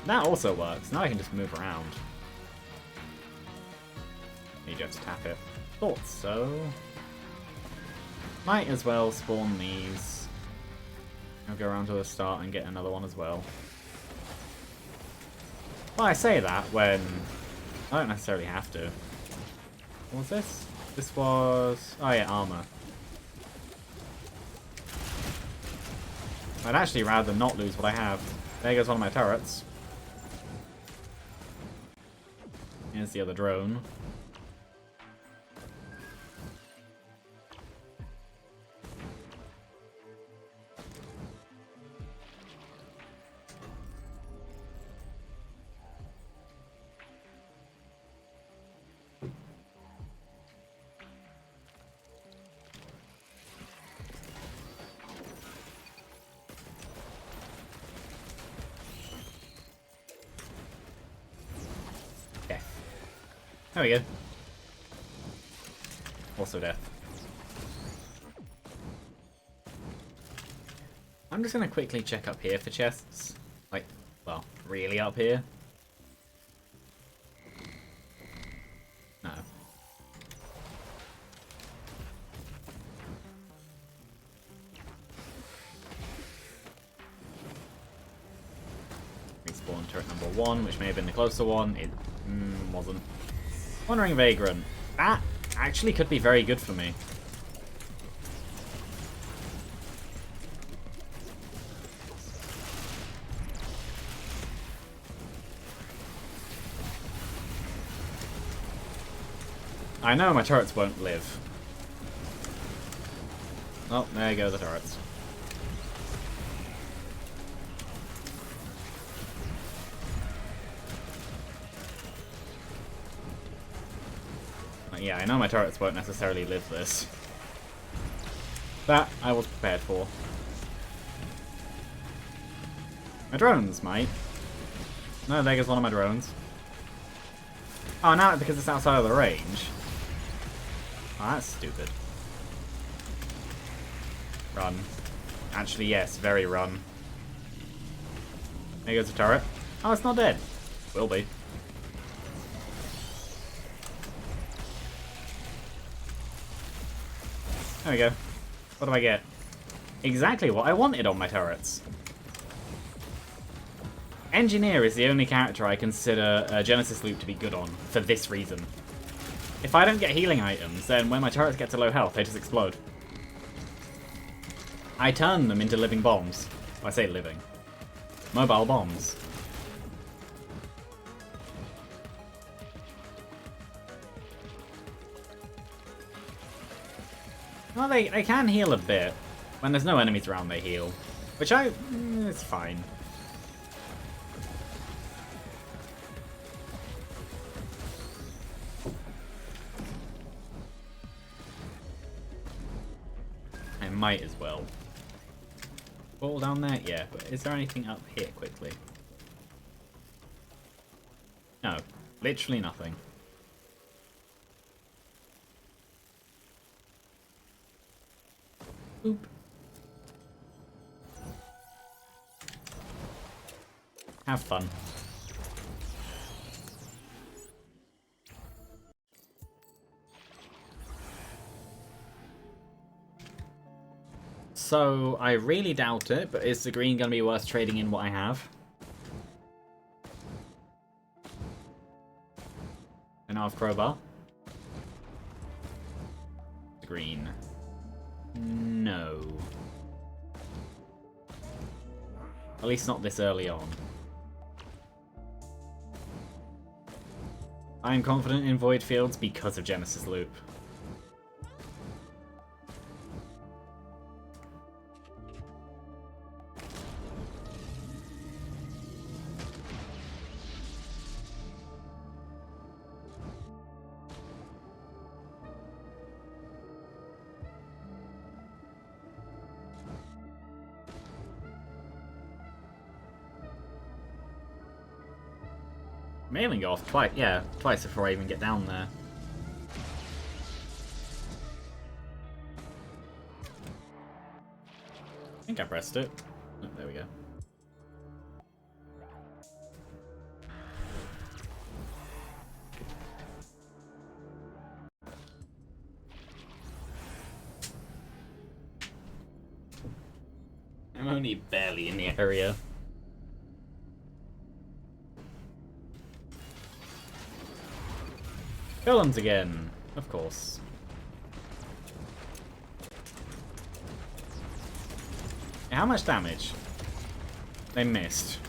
That also works. Now I can just move around. You just have to tap it. Thought so. Might as well spawn these. I'll go around to the start and get another one as well. Well, I say that when I don't necessarily have to. What was this? This was... oh yeah, armor. I'd actually rather not lose what I have. There goes one of my turrets. Here's the other drone. There we go. Also death. I'm just gonna quickly check up here for chests. Like, well, really up here. No. Respawn turret number 1, which may have been the closer one. It wasn't. Wandering Vagrant. That actually could be very good for me. I know my turrets won't live. Oh, there go the turrets. Yeah, I know my turrets won't necessarily live this. That I was prepared for. My drones might. No, there goes one of my drones. Oh, now because it's outside of the range. Oh, that's stupid. Run. Actually, yes, very run. There goes the turret. Oh, it's not dead. Will be. There we go. What do I get? Exactly what I wanted on my turrets. Engineer is the only character I consider Genesis Loop to be good on, for this reason. If I don't get healing items, then when my turrets get to low health, they just explode. I turn them into living bombs. Well, I say living. Mobile bombs. Well, they can heal a bit. When there's no enemies around, they heal. Which it's fine. I might as well. Fall down there? Yeah, but is there anything up here quickly? No. Literally nothing. Boop. Have fun. So, I really doubt it, but is the green going to be worth trading in what I have? An half crowbar? The green. No. At least not this early on. I am confident in Void Fields because of Genesis Loop. Mailing off twice, yeah, twice before I even get down there. I think I pressed it. Oh, there we go. I'm only barely in the area. Golems again, of course. How much damage? They missed.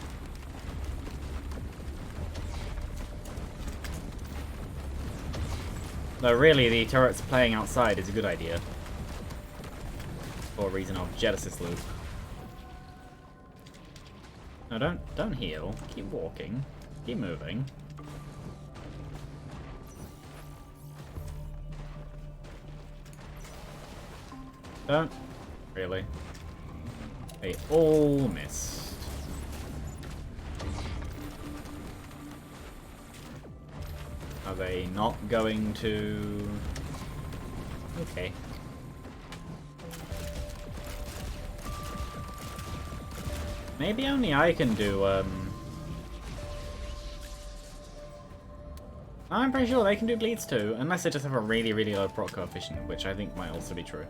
Though really, the turrets playing outside is a good idea. For a reason of Genesis Loop. No, don't heal. Keep walking. Keep moving. Don't. Really. They all missed. Are they not going to... Okay. Maybe only I can do, I'm pretty sure they can do bleeds too, unless they just have a really, really low proc coefficient, which I think might also be true.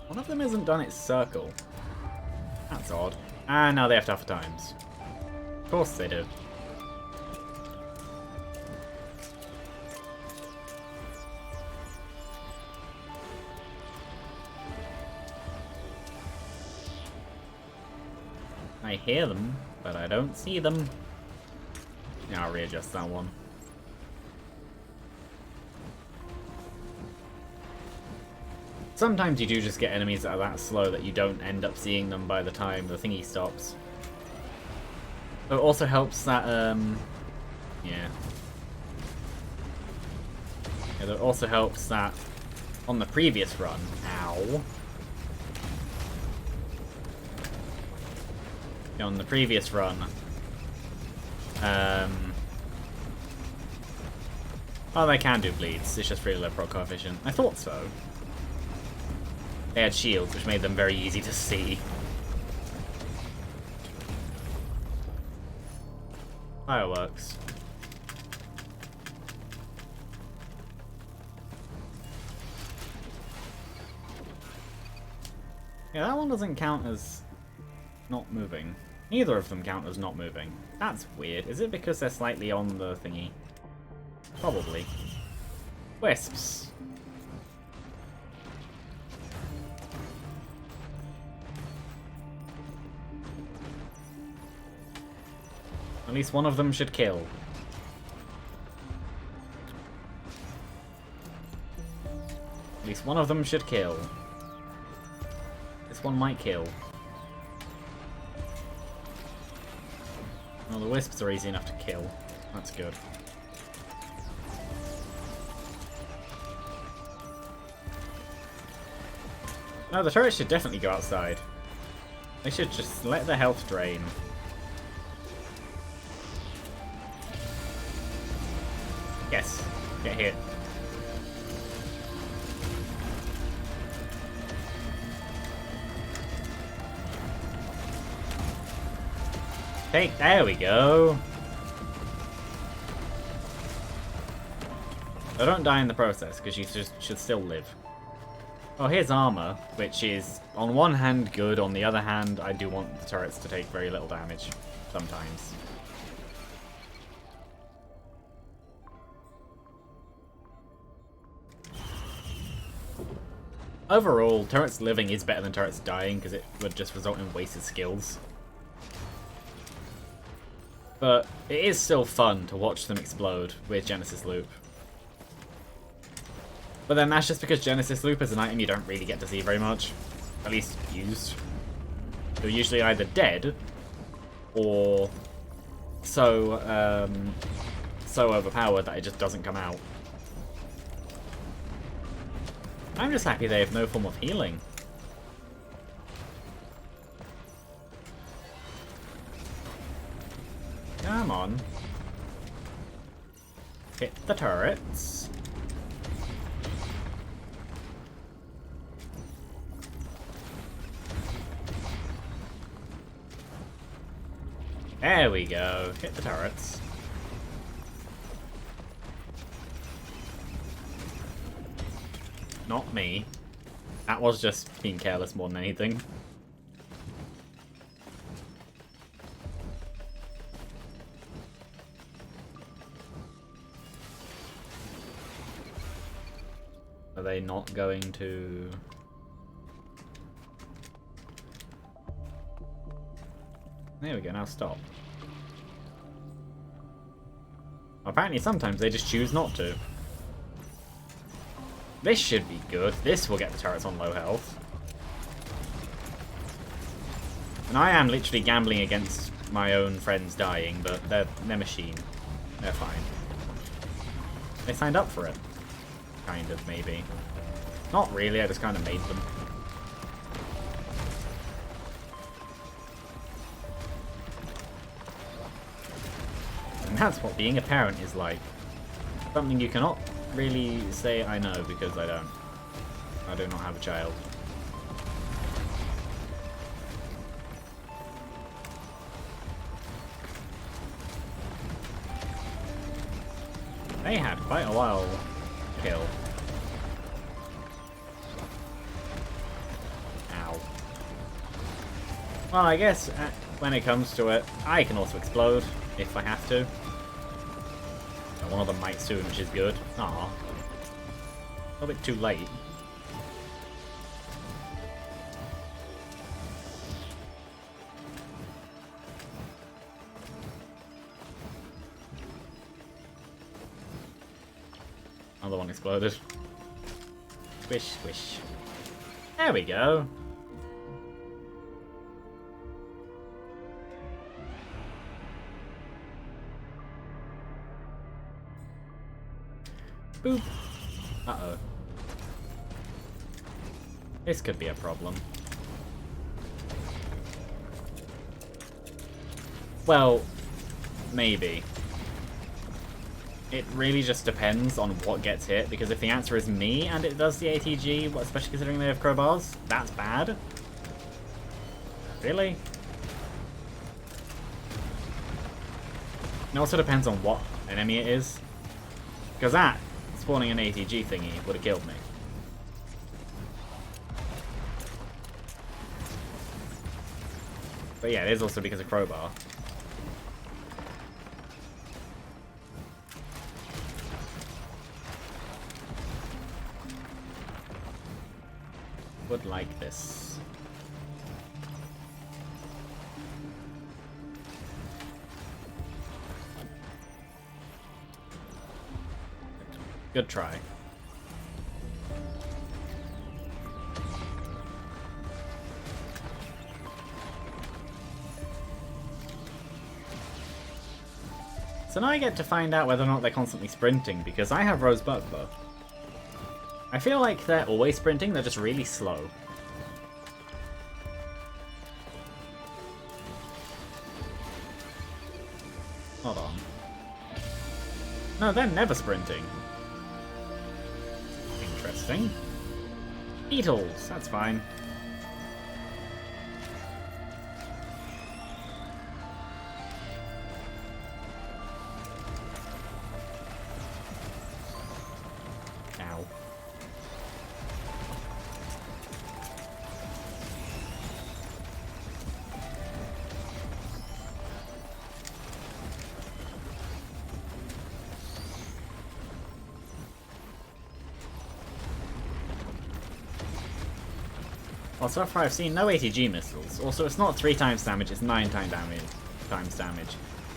One of them hasn't done its circle. That's odd. And now they have tougher times. Of course they do. I hear them, but I don't see them. Yeah, I'll readjust that one. Sometimes you do just get enemies that are that slow that you don't end up seeing them by the time the thingy stops. So it also helps that, yeah. It also helps that on the previous run, ow. On the previous run, oh, they can do bleeds, it's just really low proc coefficient. I thought so. They had shields, which made them very easy to see. Fireworks. Yeah, that one doesn't count as not moving. Neither of them count as not moving. That's weird. Is it because they're slightly on the thingy? Probably. Wisps. At least one of them should kill. At least one of them should kill. This one might kill. Well, the wisps are easy enough to kill. That's good. No, the turrets should definitely go outside. They should just let the health drain. Yes, get hit. Hey, there we go. So don't die in the process, because you should still live. Oh, here's armor, which is, on one hand, good. On the other hand, I do want the turrets to take very little damage. Sometimes. Overall, turrets living is better than turrets dying, because it would just result in wasted skills. But it is still fun to watch them explode with Genesis Loop. But then that's just because Genesis Loop is an item you don't really get to see very much. At least used. They're usually either dead, or so overpowered that it just doesn't come out. I'm just happy they have no form of healing. Come on. Hit the turrets. There we go. Hit the turrets. Not me. That was just being careless more than anything. Are they not going to... There we go, now stop. Apparently sometimes they just choose not to. This should be good. This will get the turrets on low health. And I am literally gambling against my own friends dying, but they're machine. They're fine. They signed up for it. Kind of, maybe. Not really, I just kind of made them. And that's what being a parent is like. Something you cannot really say I know, because I don't. I do not have a child. They had quite a while to kill. Ow. Well, I guess when it comes to it, I can also explode if I have to. One of them might soon, which is good. Aww. A little bit too late. Another one exploded. Squish, squish. There we go. Boop. Uh-oh. This could be a problem. Well, maybe. It really just depends on what gets hit, because if the answer is me and it does the ATG, especially considering they have crowbars, that's bad. Really? It also depends on what enemy it is. Because that, spawning an ATG thingy, would have killed me. But yeah, it is also because of crowbar. Would like this. Good try. So now I get to find out whether or not they're constantly sprinting, because I have Rose Bugbear. I feel like they're always sprinting, they're just really slow. Hold on. No, they're never sprinting. Interesting. Beetles, that's fine. Ow. Well, so far I've seen no ATG missiles. Also, it's not 3 times damage, it's 9 times damage.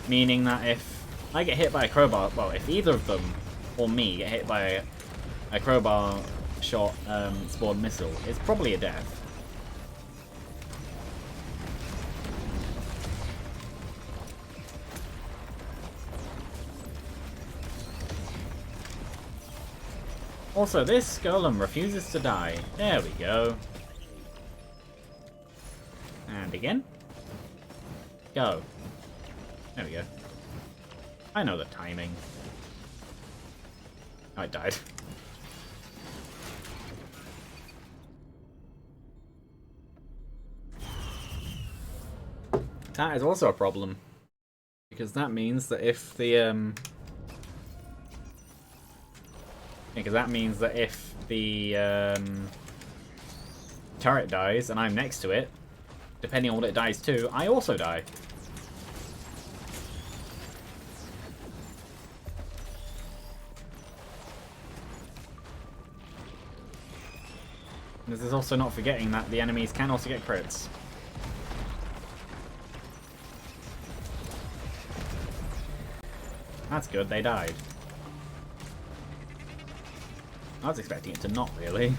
Meaning that if I get hit by a crowbar, well, if either of them or me get hit by a crowbar shot spawned missile, it's probably a death. Also, this golem refuses to die. There we go. And again. Go. There we go. I know the timing. Oh, I died. That is also a problem. Because that means that if the turret dies and I'm next to it, depending on what it dies to, I also die. This is also not forgetting that the enemies can also get crits. That's good, they died. I was expecting it to not really.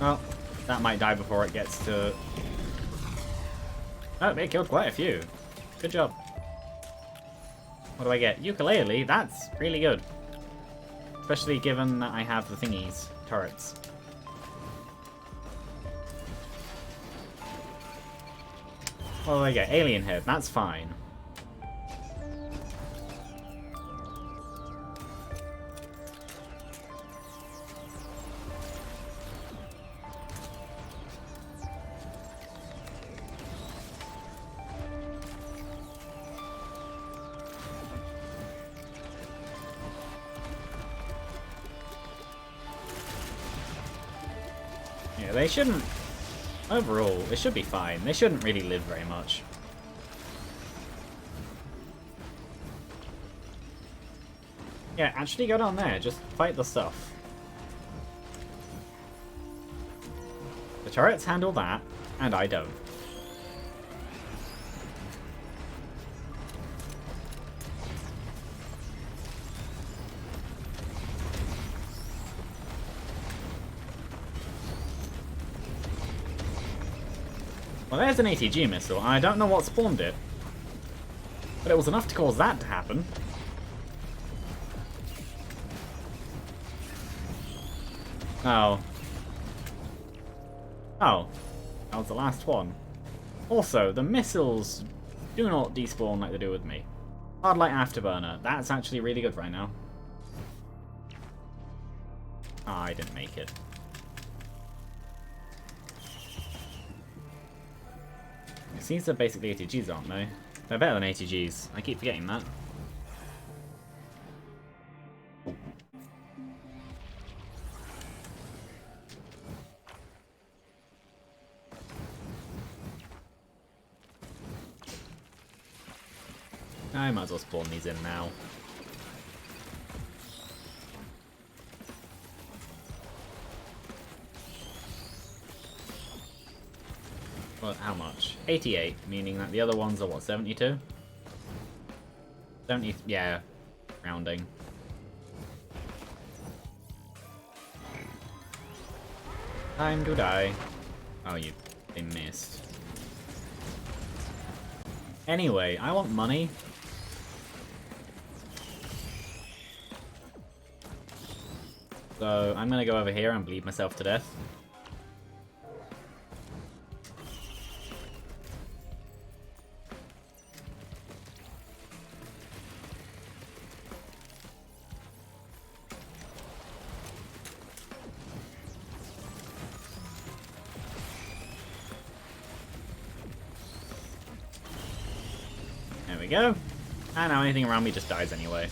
Well, that might die before it gets to... Oh, they killed quite a few. Good job. What do I get? Ukulele, that's really good. Especially given that I have the thingies, turrets. What do I get? Alien head, that's fine. Yeah, they shouldn't... Overall, it should be fine. They shouldn't really live very much. Yeah, actually go down there. Just fight the stuff. The turrets handle that, and I don't. Well, there's an ATG missile, and I don't know what spawned it. But it was enough to cause that to happen. Oh. Oh. That was the last one. Also, the missiles do not despawn like they do with me. Hard Light Afterburner. That's actually really good right now. Oh, I didn't make it. These are basically ATGs, aren't they? They're better than ATGs. I keep forgetting that. I might as well spawn these in now. Well, how much? 88, meaning that the other ones are what, 72? 70, yeah, rounding. Time to die. Oh, they missed. Anyway, I want money. So, I'm gonna go over here and bleed myself to death. There we go. And now anything around me just dies anyway.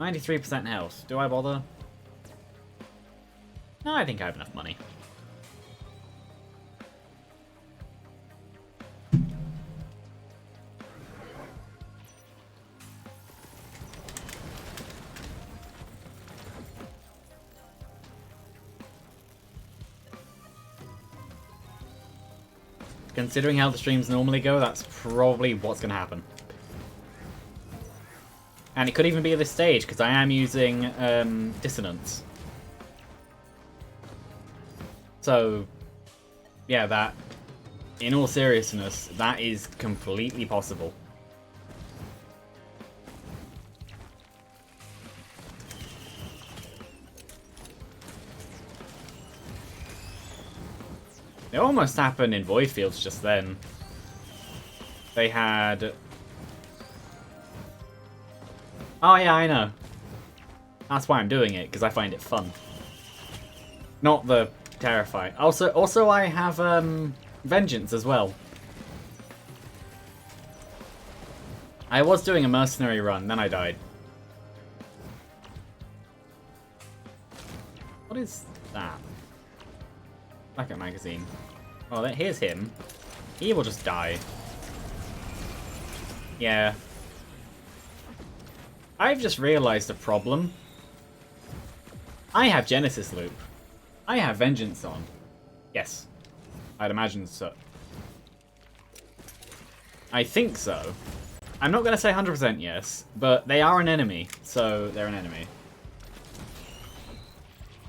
93% health. Do I bother? No, I think I have enough money. Considering how the streams normally go, that's probably what's going to happen. And it could even be at this stage, because I am using Dissonance. So, yeah, that, in all seriousness, that is completely possible. It almost happened in Void Fields just then. They had... Oh yeah, I know. That's why I'm doing it, because I find it fun. Not the terrifying. Also I have Vengeance as well. I was doing a mercenary run, then I died. What is that? Backup magazine. Oh, here's him. He will just die. Yeah. I've just realized a problem. I have Genesis Loop. I have Vengeance on. Yes. I'd imagine so. I think so. I'm not going to say 100% yes, but they are an enemy, so they're an enemy.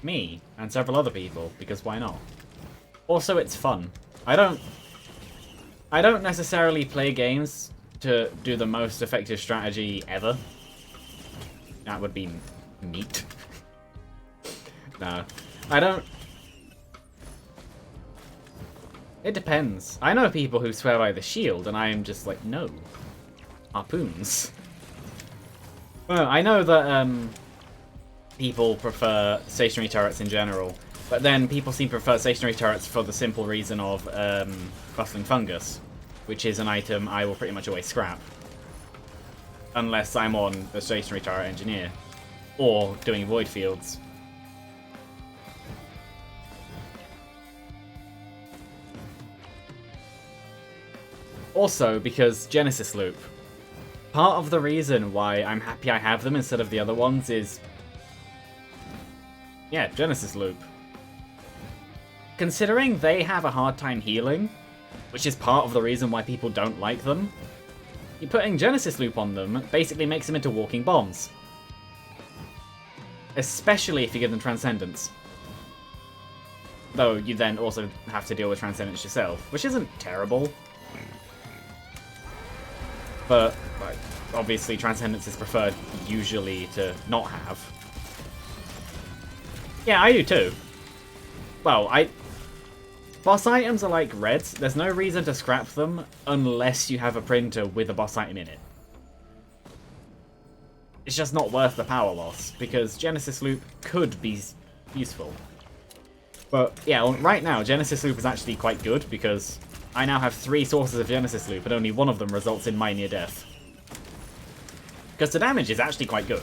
Me, and several other people, because why not? Also, it's fun. I don't necessarily play games to do the most effective strategy ever. That would be neat. No, I don't. It depends. I know people who swear by the shield, and I am just like, no. Harpoons. Well, I know that people prefer stationary turrets in general. But then people seem to prefer stationary turrets for the simple reason of Bustling Fungus, which is an item I will pretty much always scrap. Unless I'm on the stationary turret engineer. Or doing Void Fields. Also, because Genesis Loop. part of the reason why I'm happy I have them instead of the other ones is... yeah, Genesis Loop. Considering they have a hard time healing, which is part of the reason why people don't like them, you putting Genesis Loop on them basically makes them into walking bombs. Especially if you give them Transcendence. Though you then also have to deal with Transcendence yourself, which isn't terrible. But, like, obviously Transcendence is preferred usually to not have. Yeah, I do too. Well, boss items are like reds. There's no reason to scrap them unless you have a printer with a boss item in it. It's just not worth the power loss, because Genesis Loop could be useful. But yeah, right now, Genesis Loop is actually quite good, because I now have 3 sources of Genesis Loop, and only one of them results in my near death. Because the damage is actually quite good.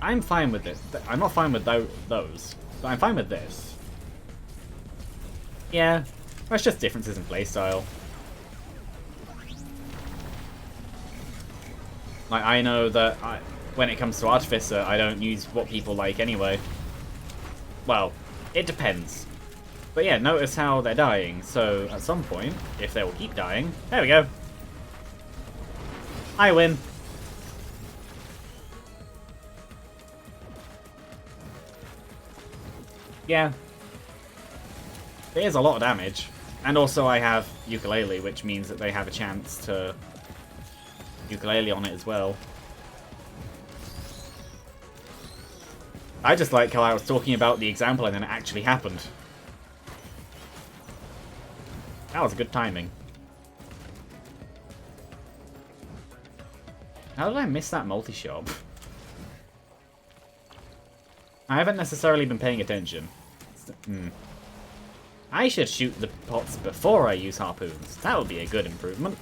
I'm fine with this. I'm not fine with those, but I'm fine with this. Yeah, that's just differences in playstyle. Like, I know that when it comes to Artificer, I don't use what people like anyway. Well, it depends. But yeah, notice how they're dying. So at some point, if they will keep dying, there we go. I win. Yeah. It is a lot of damage. And also I have Ukulele, which means that they have a chance to Ukulele on it as well. I just like how I was talking about the example and then it actually happened. That was good timing. How did I miss that multi-shop? I haven't necessarily been paying attention. I should shoot the pots before I use harpoons. That would be a good improvement.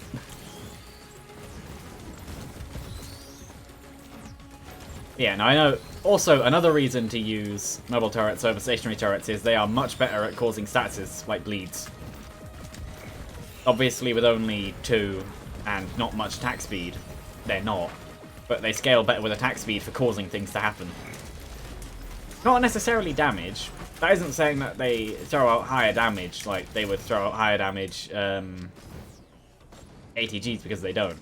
Yeah, now I know. Also, another reason to use mobile turrets over stationary turrets is they are much better at causing statuses like bleeds. Obviously, with only 2 and not much attack speed, they're not. But they scale better with attack speed for causing things to happen. Not necessarily damage. That isn't saying that they throw out higher damage, like they would throw out higher damage ATGs, because they don't.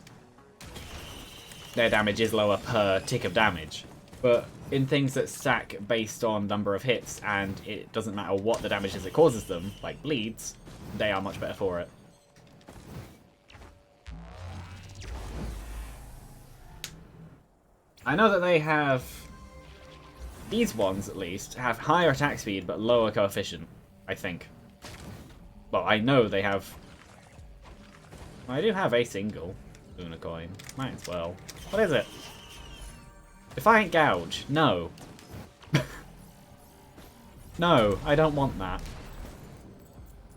Their damage is lower per tick of damage. But in things that stack based on number of hits, and it doesn't matter what the damage is it causes them, like bleeds, they are much better for it. I know that they have... These ones, at least, have higher attack speed but lower coefficient, I think. Well, I know they have... I do have a single Luna coin. Might as well. What is it? Defiant Gouge. No. No, I don't want that.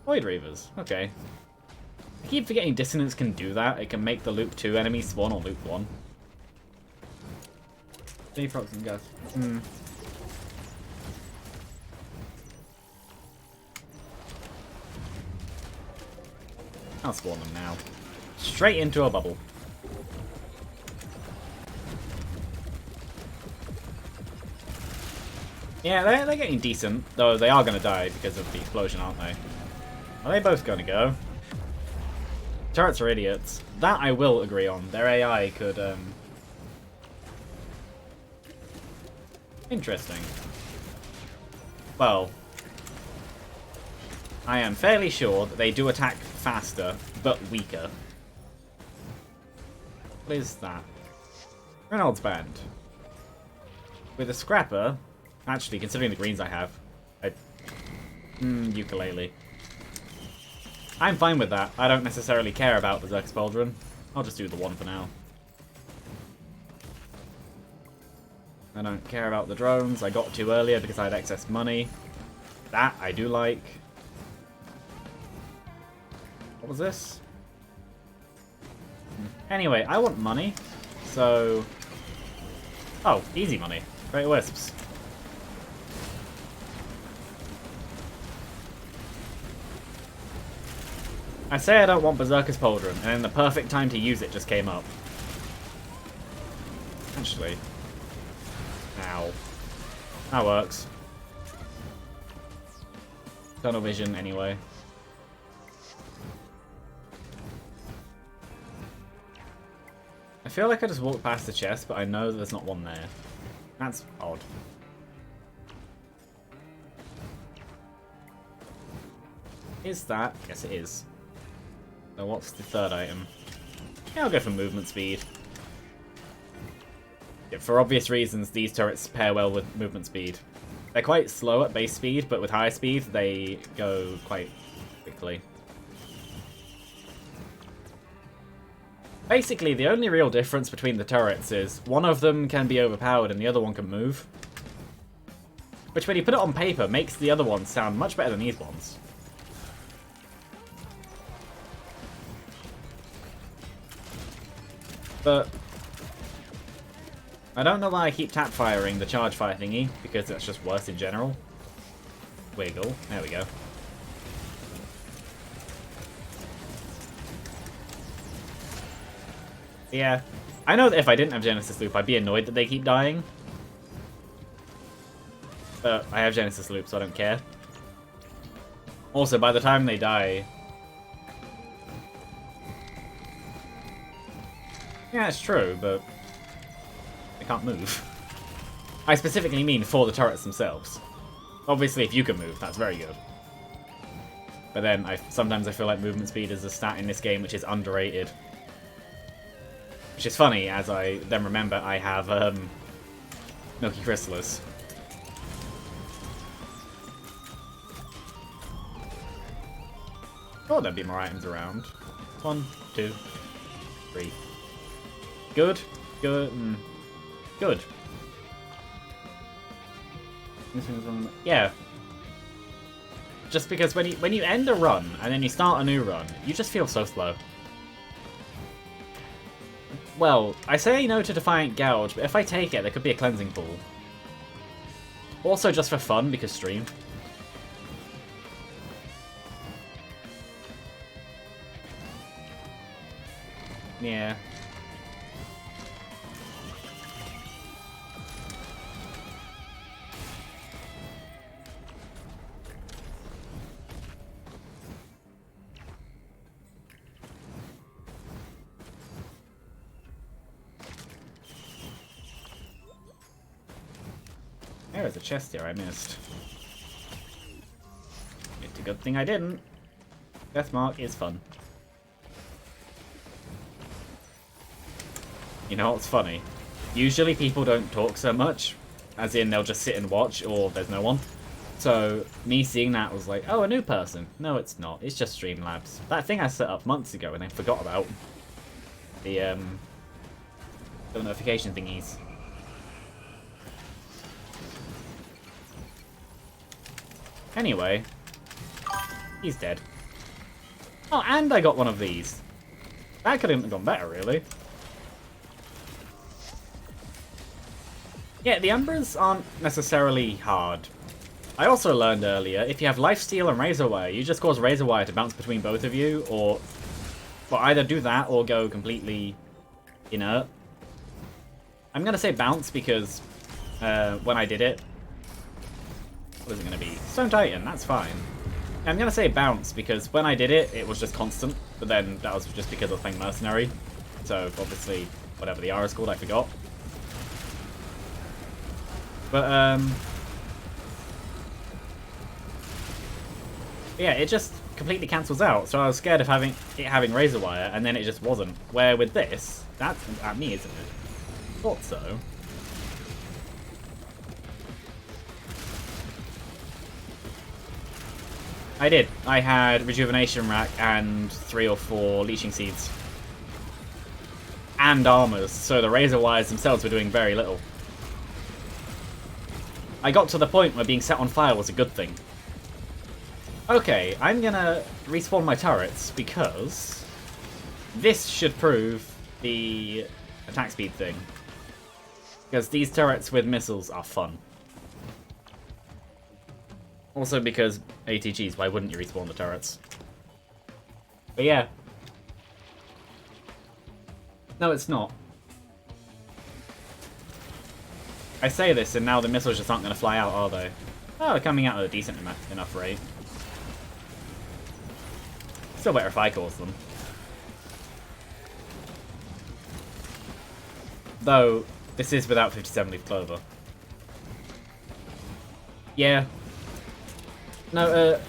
Void Reavers. Okay. I keep forgetting Dissonance can do that. It can make the Loop 2 enemy spawn on Loop 1. Defrogs and gas. I'll spawn them now. Straight into a bubble. Yeah, they're getting decent, though they are going to die because of the explosion, aren't they? Are they both going to go? Turrets are idiots. That I will agree on. Their AI could, Interesting. Well, I am fairly sure that they do attack faster, but weaker. What is that? Reynolds Band. With a Scrapper, actually, considering the greens I have, Ukulele. I'm fine with that. I don't necessarily care about the Zerx Pauldron. I'll just do the one for now. I don't care about the drones. I got 2 earlier because I had excess money. That I do like. What was this? Anyway, I want money. So... Oh, easy money. Great Wisps. I say I don't want Berserker's Pauldron, and then the perfect time to use it just came up. Actually. Ow. That works. Tunnel vision, anyway. I feel like I just walked past the chest, but I know there's not one there. That's odd. Is that? Yes, it is. So what's the third item? Yeah, I'll go for movement speed. Yeah, for obvious reasons, these turrets pair well with movement speed. They're quite slow at base speed, but with high speed, they go quite quickly. Basically, the only real difference between the turrets is one of them can be overpowered and the other one can move. Which, when you put it on paper, makes the other ones sound much better than these ones. But I don't know why I keep tap firing the charge fire thingy, because that's just worse in general. Wiggle. There we go. Yeah. I know that if I didn't have Genesis Loop, I'd be annoyed that they keep dying. But I have Genesis Loop, so I don't care. Also, by the time they die... Yeah, it's true, but... they can't move. I specifically mean for the turrets themselves. Obviously, if you can move, that's very good. But then, sometimes I feel like movement speed is a stat in this game which is underrated. Which is funny, as I then remember I have Milky Chrysalis. Oh, there'd be more items around. 1, 2, 3. Good. Good. Good. Yeah. Just because when you end a run and then you start a new run, you just feel so slow. Well, I say no to Defiant Gouge, but if I take it, there could be a cleansing pool. Also just for fun, because stream. Yeah. There is a chest here I missed. It's a good thing I didn't. Deathmark is fun. You know what's funny? Usually people don't talk so much, as in they'll just sit and watch, or there's no one. So, me seeing that was like, oh, a new person. No, it's not. It's just Streamlabs. That thing I set up months ago and I forgot about. The notification thingies. Anyway, he's dead. Oh, and I got one of these. That could have gone better, really. Yeah, the Umbras aren't necessarily hard. I also learned earlier, if you have Lifesteal and Razor Wire, you just cause Razor Wire to bounce between both of you, or well, either do that or go completely inert. I'm going to say bounce because when I did it, what is it going to be? Stone Titan, that's fine. I'm going to say bounce because when I did it, it was just constant, but then that was just because I was playing Mercenary. So obviously, whatever the R is called, I forgot. But, yeah, it just completely cancels out, so I was scared of having Razor Wire, and then it just wasn't. Where with this, that's at me, isn't it? Thought so. I did. I had Rejuvenation Rack and 3 or 4 Leeching Seeds. And armors, so the Razor Wires themselves were doing very little. I got to the point where being set on fire was a good thing. Okay, I'm gonna respawn my turrets because this should prove the attack speed thing. Because these turrets with missiles are fun. Also because ATGs, why wouldn't you respawn the turrets? But yeah. No, it's not. I say this, and now the missiles just aren't going to fly out, are they? Oh, they're coming out at a decent enough rate. Still better if I cause them. Though, this is without 57 Leaf Clover. Yeah. No,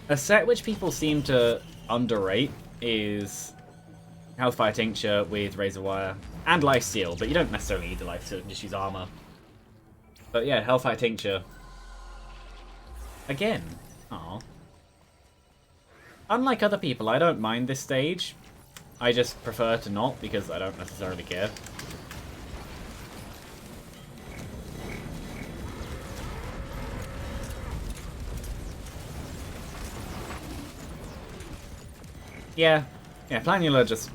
a set which people seem to underrate is Hellfire Tincture with Razor Wire and Lifesteal, but you don't necessarily need the Lifesteal, you can just use armor. But yeah, Hellfire Tincture. Again. Aw. Unlike other people, I don't mind this stage. I just prefer to not, because I don't necessarily care. Yeah. Yeah, Planula just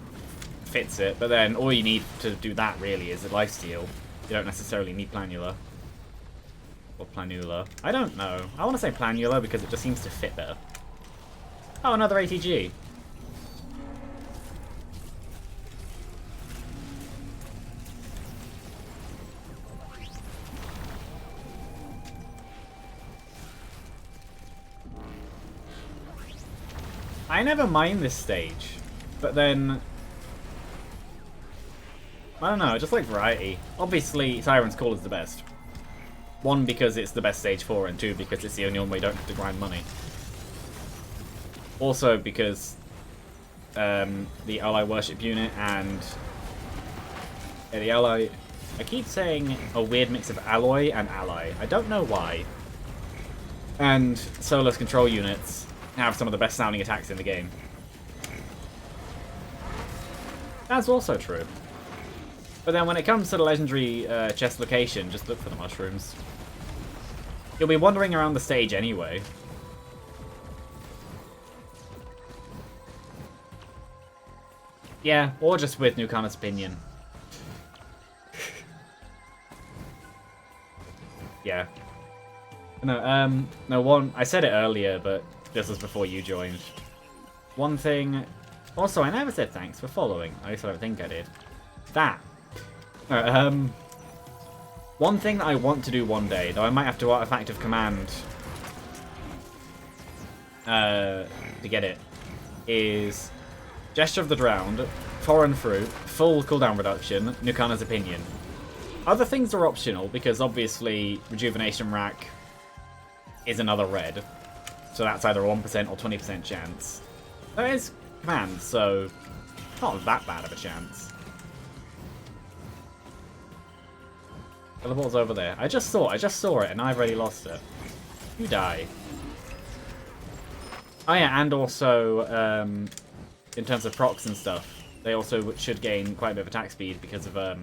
fits it, but then all you need to do that, really, is a Lifesteal. You don't necessarily need Planula. Or Planula. I don't know. I want to say Planula because it just seems to fit better. Oh, another ATG. I never mind this stage, but then I don't know, I just like variety. Obviously, Siren's Call is the best. One, because it's the best stage 4, and two, because it's the only one where you don't have to grind money. Also, because the Ally Worship unit and the Ally... I keep saying a weird mix of Alloy and Ally. I don't know why. And Solas control units have some of the best sounding attacks in the game. That's also true. But then when it comes to the legendary chest location, just look for the mushrooms. You'll be wandering around the stage anyway. Yeah, or just with Nukana's Opinion. Yeah. No, I said it earlier, but this was before you joined. One thing... Also, I never said thanks for following. At least I don't think I did. That. One thing that I want to do one day, though I might have to Artifact of Command to get it, is Gesture of the Drowned, Foreign Fruit, full cooldown reduction, Nukana's Opinion. Other things are optional, because obviously Rejuvenation Rack is another red. So that's either a 1% or 20% chance. There is command, so not that bad of a chance. Teleport's over there. I just saw it, and I've already lost it. You die. Oh yeah, and also, in terms of procs and stuff, they also should gain quite a bit of attack speed because of,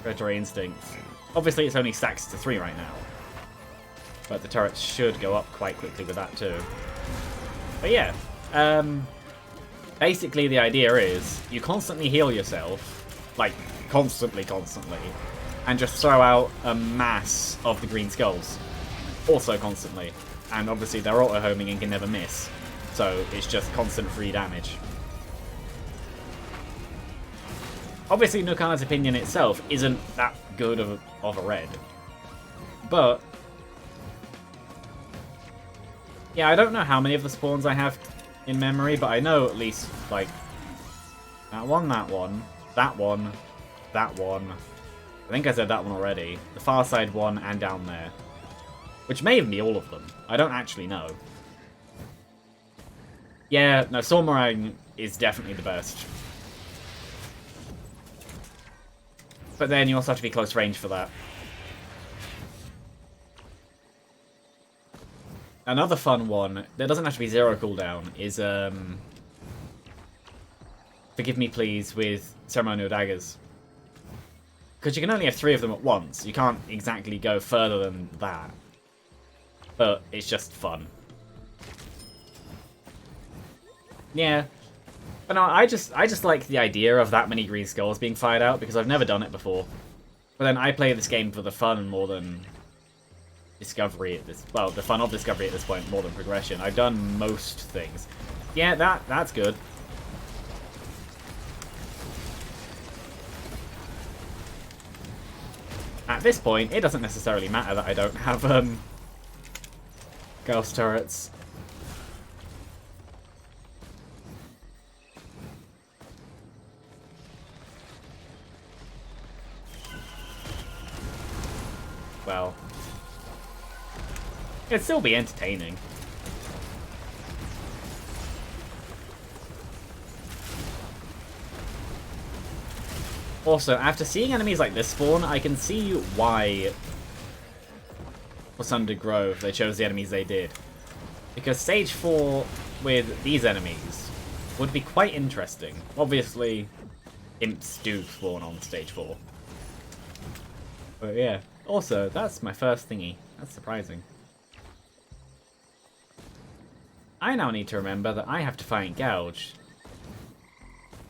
Predatory Instincts. Obviously, it's only stacks to 3 right now. But the turrets should go up quite quickly with that, too. But yeah, basically the idea is you constantly heal yourself, like, constantly, and just throw out a mass of the green skulls. Also constantly. And obviously they're auto-homing and can never miss. So it's just constant free damage. Obviously Nukana's Opinion itself isn't that good of a red. But... yeah, I don't know how many of the spawns I have in memory, but I know at least, like, that one, that one, that one, that one. I think I said that one already. The far side one and down there. Which may even be all of them. I don't actually know. Yeah, no, Sormarang is definitely the best. But then you also have to be close range for that. Another fun one, that doesn't have to be 0 cooldown, is, Forgive Me Please with Ceremonial Daggers. Because you can only have 3 of them at once. You can't exactly go further than that. But it's just fun. Yeah. But no, I just like the idea of that many green skulls being fired out, because I've never done it before. But then I play this game for the fun more than discovery at this... Well, the fun of discovery at this point more than progression. I've done most things. Yeah, that's good. At this point, it doesn't necessarily matter that I don't have ghost turrets. Well, it'd still be entertaining. Also, after seeing enemies like this spawn, I can see why for Thunder Grove they chose the enemies they did. Because Stage 4 with these enemies would be quite interesting. Obviously, imps do spawn on Stage 4. But yeah. Also, that's my first thingy. That's surprising. I now need to remember that I have to fight Gouge.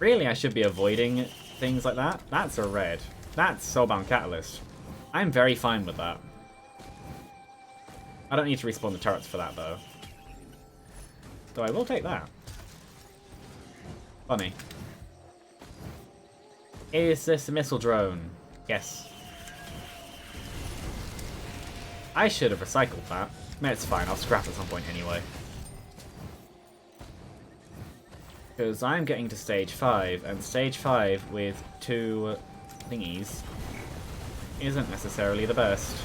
Really, I should be avoiding things like that. That's a red. That's Soulbound Catalyst. I'm very fine with that. I don't need to respawn the turrets for that, though. So I will take that. Funny. Is this a missile drone? Yes. I should have recycled that. No, it's fine. I'll scrap at some point anyway. Because I'm getting to stage 5, and stage 5 with 2 thingies isn't necessarily the best.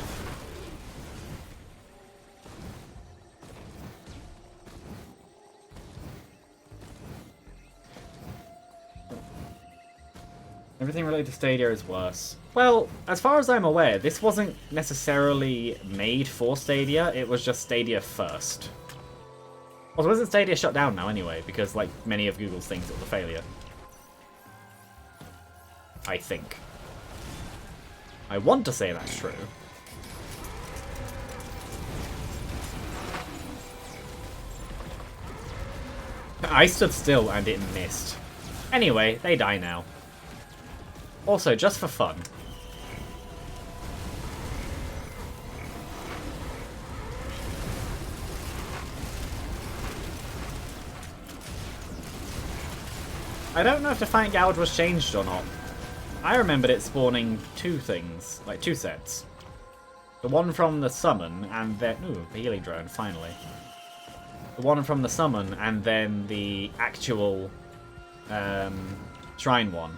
Everything related to Stadia is worse. Well, as far as I'm aware, this wasn't necessarily made for Stadia, it was just Stadia first. Also, isn't Stadia shut down now anyway? Because, like many of Google's things, it was a failure. I think. I want to say that's true. I stood still and it missed. Anyway, they die now. Also, just for fun. I don't know if Defiant Gouge was changed or not. I remembered it spawning 2 things, like 2 sets. The one from the summon, and then... Ooh, the healing drone, finally. The one from the summon, and then the actual shrine one.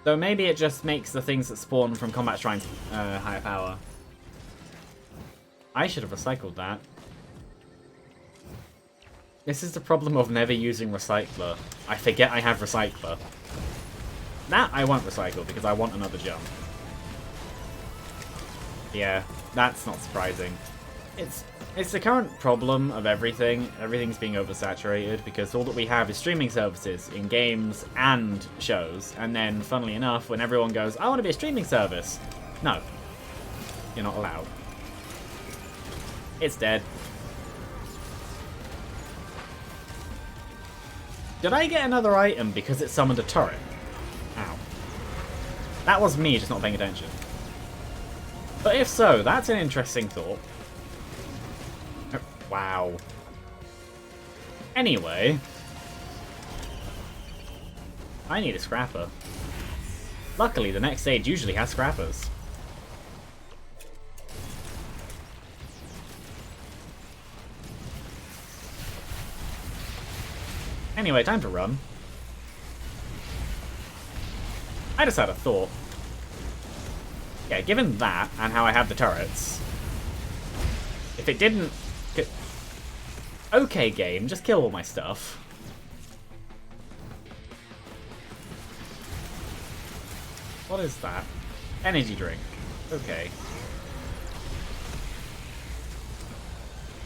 Though maybe it just makes the things that spawn from combat shrines higher power. I should have recycled that. This is the problem of never using Recycler. I forget I have Recycler. That I won't recycle because I want another jump. Yeah, that's not surprising. It's the current problem of everything. Everything's being oversaturated because all that we have is streaming services in games and shows. And then, funnily enough, when everyone goes, I want to be a streaming service. No. You're not allowed. It's dead. Did I get another item because it summoned a turret? Ow. That was me just not paying attention. But if so, that's an interesting thought. Oh, wow. Anyway. I need a scrapper. Luckily, the next stage usually has scrappers. Anyway, time to run. I just had a thought. Yeah, given that, and how I have the turrets, if it didn't... Okay, game, just kill all my stuff. What is that? Energy drink. Okay.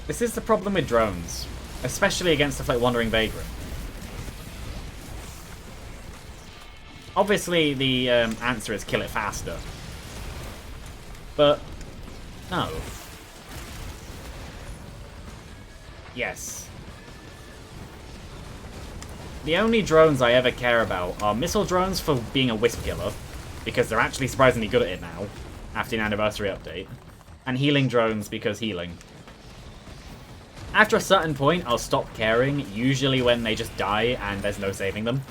This is the problem with drones, especially against stuff like Wandering Vagrant. Obviously, the answer is kill it faster. But, no. Yes. The only drones I ever care about are missile drones for being a wisp killer, because they're actually surprisingly good at it now. after the anniversary update. And healing drones because healing. After a certain point, I'll stop caring, usually when they just die and there's no saving them.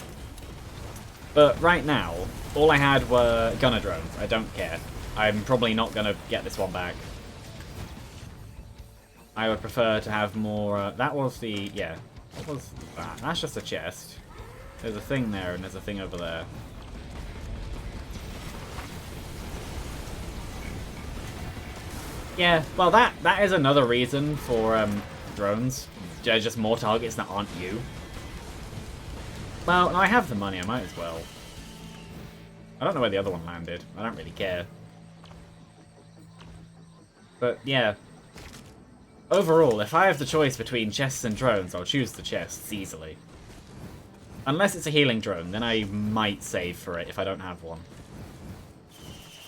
But right now, all I had were gunner drones. I don't care. I'm probably not going to get this one back. I would prefer to have more... that was the... yeah. What was that? That's just a chest. There's a thing there and there's a thing over there. Yeah, well that is another reason for drones. There's just more targets that aren't you. Well, I have the money, I might as well. I don't know where the other one landed. I don't really care. But yeah. Overall, if I have the choice between chests and drones, I'll choose the chests easily. Unless it's a healing drone, then I might save for it if I don't have one.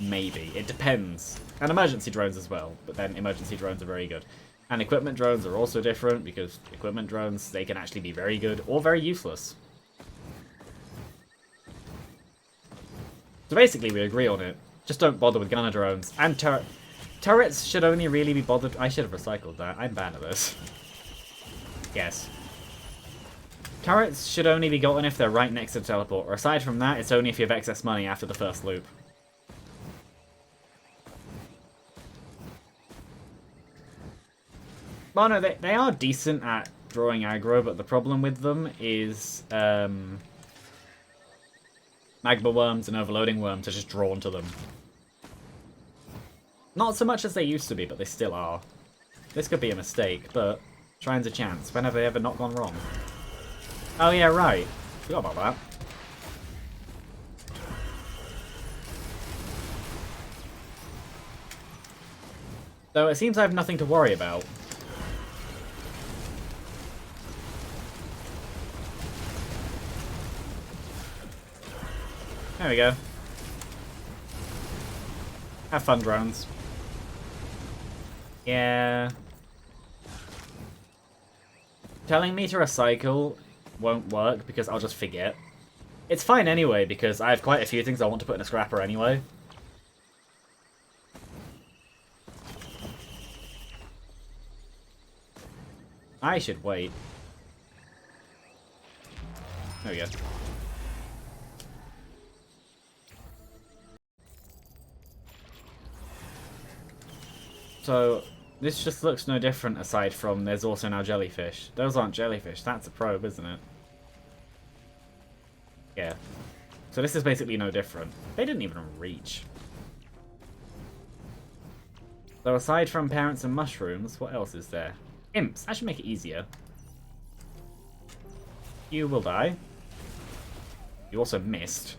Maybe. It depends. And emergency drones as well, but then emergency drones are very good. And equipment drones are also different, because equipment drones, they can actually be very good or very useless. So basically, we agree on it. Just don't bother with gunner drones. And turrets should only really be bothered... I should have recycled that. I'm bad at this. Yes. Turrets should only be gotten if they're right next to the teleport. Or aside from that, it's only if you have excess money after the first loop. Well, no, they are decent at drawing aggro, but the problem with them is... magma worms and overloading worms are just drawn to them. Not so much as they used to be, but they still are. This could be a mistake, but trine's a chance. When have they ever not gone wrong? Oh yeah, right. Forgot about that. So it seems I have nothing to worry about. There we go. Have fun, drones. Yeah. Telling me to recycle won't work because I'll just forget. It's fine anyway because I have quite a few things I want to put in a scrapper anyway. I should wait. There we go. So, this just looks no different aside from there's also now jellyfish. Those aren't jellyfish, that's a probe, isn't it? Yeah. So this is basically no different. They didn't even reach. So aside from parents and mushrooms, what else is there? Imps. That should make it easier. You will die. You also missed.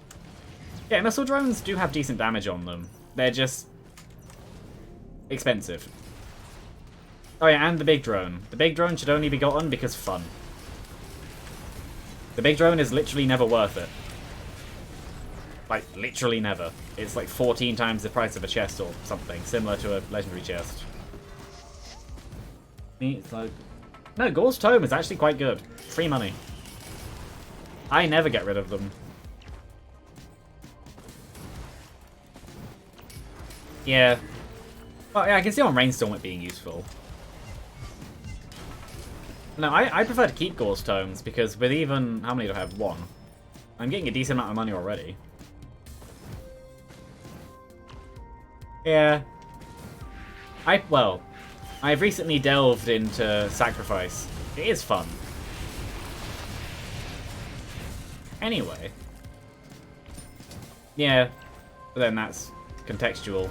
Yeah, missile drones do have decent damage on them. They're just... expensive. Oh yeah, and the big drone. The big drone should only be gotten because fun. The big drone is literally never worth it. Like, literally never. It's like 14 times the price of a chest or something, similar to a legendary chest. It's like... no, Gor's Tome is actually quite good. Free money. I never get rid of them. Yeah. Well, yeah, I can see on Rainstorm it being useful. No, I prefer to keep Gor's Tomes, because with even... how many do I have? One. I'm getting a decent amount of money already. Yeah. Well, I've recently delved into Sacrifice. It is fun. Anyway. Yeah. But then that's contextual.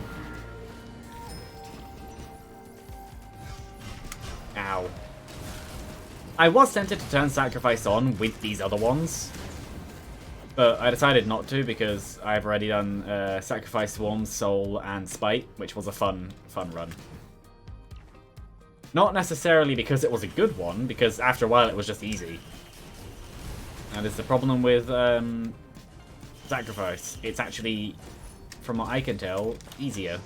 Ow. I was tempted to turn Sacrifice on with these other ones, but I decided not to because I've already done Sacrifice, Swarm, Soul, and Spite, which was a fun run. Not necessarily because it was a good one, because after a while it was just easy. And it's the problem with Sacrifice. It's actually, from what I can tell, easier.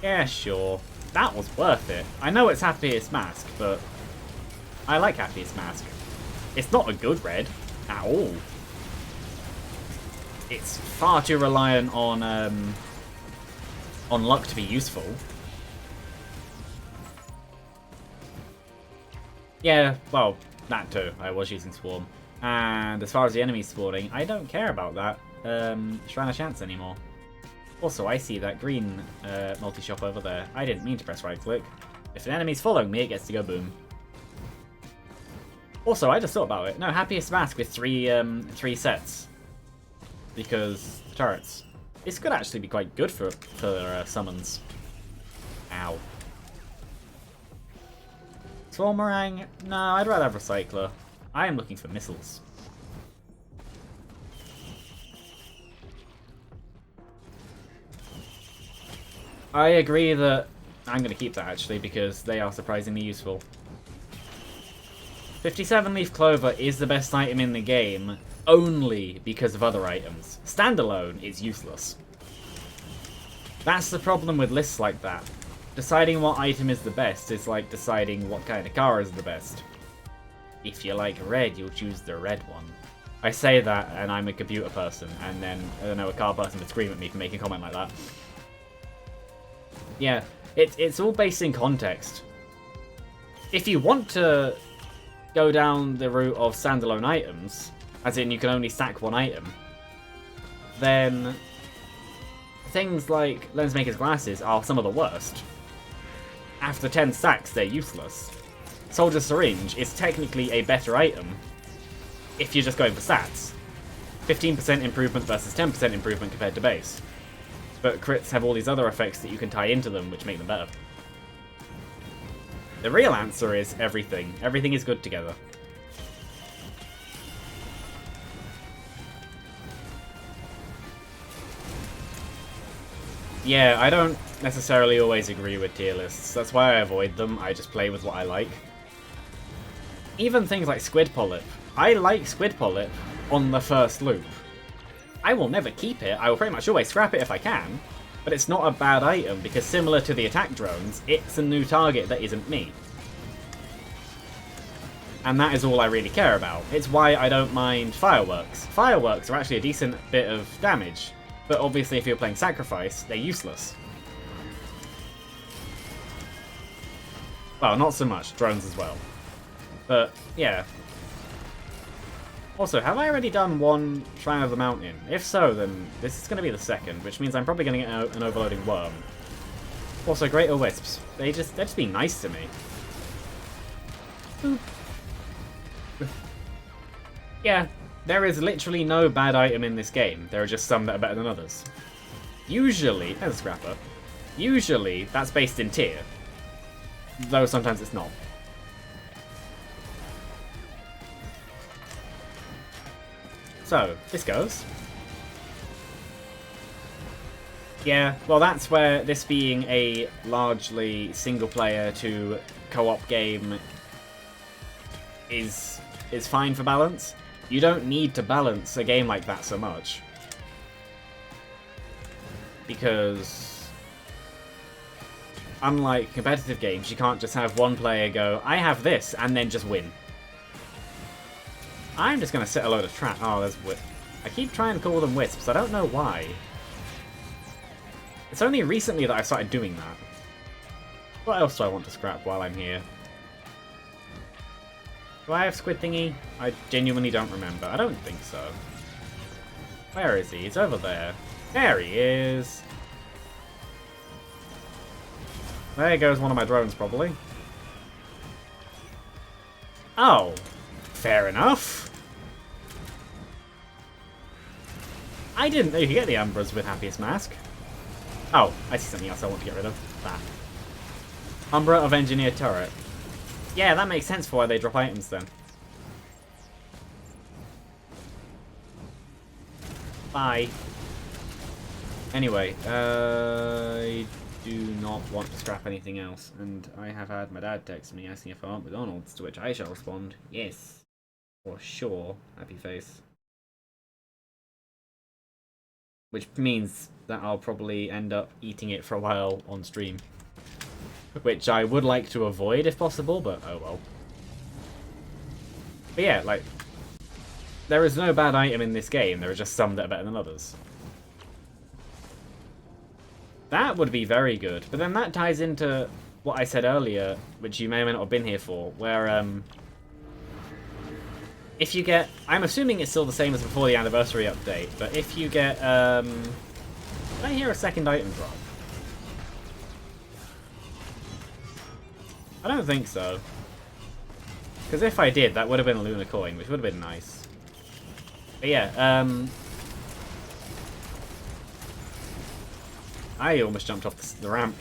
Yeah, sure. That was worth it. I know it's Happiest Mask, but I like Happiest Mask. It's not a good red at all. It's far too reliant on on luck to be useful. Yeah, well, that too. I was using Swarm. And as far as the enemies spawning, I don't care about that Shrine of Chance anymore. Also, I see that green multi-shop over there. I didn't mean to press right-click. If an enemy's following me, it gets to go boom. Also, I just thought about it. No, Happiest Mask with three sets. Because turrets. This could actually be quite good for summons. Ow. Swarmerang? No, I'd rather have Recycler. I am looking for missiles. I agree that I'm going to keep that actually because they are surprisingly useful. 57 Leaf Clover is the best item in the game only because of other items. Standalone, it's useless. That's the problem with lists like that. Deciding what item is the best is like deciding what kind of car is the best. If you like red, you'll choose the red one. I say that and I'm a computer person, and then, I don't know, a car person would scream at me for making a comment like that. Yeah, it's all based in context. If you want to go down the route of standalone items, as in you can only stack one item, then things like Lensmaker's Glasses are some of the worst. After 10 stacks, they're useless. Soldier Syringe is technically a better item if you're just going for stats. 15% improvement versus 10% improvement compared to base. But crits have all these other effects that you can tie into them, which make them better. The real answer is everything. Everything is good together. Yeah, I don't necessarily always agree with tier lists. That's why I avoid them. I just play with what I like. Even things like Squid Polyp. I like Squid Polyp on the first loop. I will never keep it. I will pretty much always scrap it if I can. But it's not a bad item because similar to the attack drones, it's a new target that isn't me. And that is all I really care about. It's why I don't mind Fireworks. Fireworks are actually a decent bit of damage. But obviously if you're playing Sacrifice, they're useless. Well, not so much. Drones as well. But, yeah. Also, have I already done one Shrine of the Mountain? If so, then this is going to be the second, which means I'm probably going to get an overloading worm. Also, Greater Wisps. They're just being nice to me. Boop. Yeah, there is literally no bad item in this game. There are just some that are better than others. Usually, there's a scrapper. Usually, that's based in tier. Though sometimes it's not. So, this goes. Yeah, well that's where this being a largely single-player to co-op game is fine for balance. You don't need to balance a game like that so much. Because unlike competitive games, you can't just have one player go, I have this, and then just win. I'm just going to set a load of traps. Oh, there's I keep trying to call them wisps. I don't know why. It's only recently that I started doing that. What else do I want to scrap while I'm here? Do I have Squid Thingy? I genuinely don't remember. I don't think so. Where is he? He's over there. There he is. There goes one of my drones, probably. Oh. Fair enough. I didn't know you could get the Ambras with Happiest Mask. Oh, I see something else I want to get rid of. That. Umbra of Engineered Turret. Yeah, that makes sense for why they drop items then. Bye. Anyway, I do not want to scrap anything else, and I have had my dad text me asking if I want McDonald's, to which I shall respond, yes. For sure, happy face. Which means that I'll probably end up eating it for a while on stream. Which I would like to avoid if possible, but oh well. But yeah, like, there is no bad item in this game, there are just some that are better than others. That would be very good. But then that ties into what I said earlier, which you may or may not have been here for, where if you get... I'm assuming it's still the same as before the anniversary update, but if you get... Did I hear a second item drop? I don't think so. Because if I did, that would have been a Lunar coin, which would have been nice. But yeah, I almost jumped off the ramp.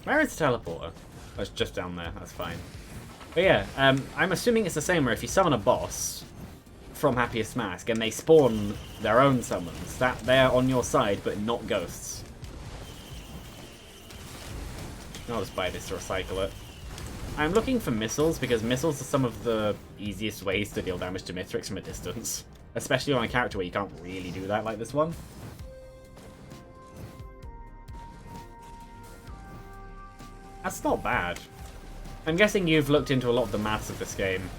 Where is the teleporter? Oh, it's just down there, that's fine. But yeah, I'm assuming it's the same where if you summon a boss from Happiest Mask and they spawn their own summons, that they're on your side but not ghosts. I'll just buy this to recycle it. I'm looking for missiles because missiles are some of the easiest ways to deal damage to Mithrix from a distance. Especially on a character where you can't really do that like this one. That's not bad. I'm guessing you've looked into a lot of the maths of this game.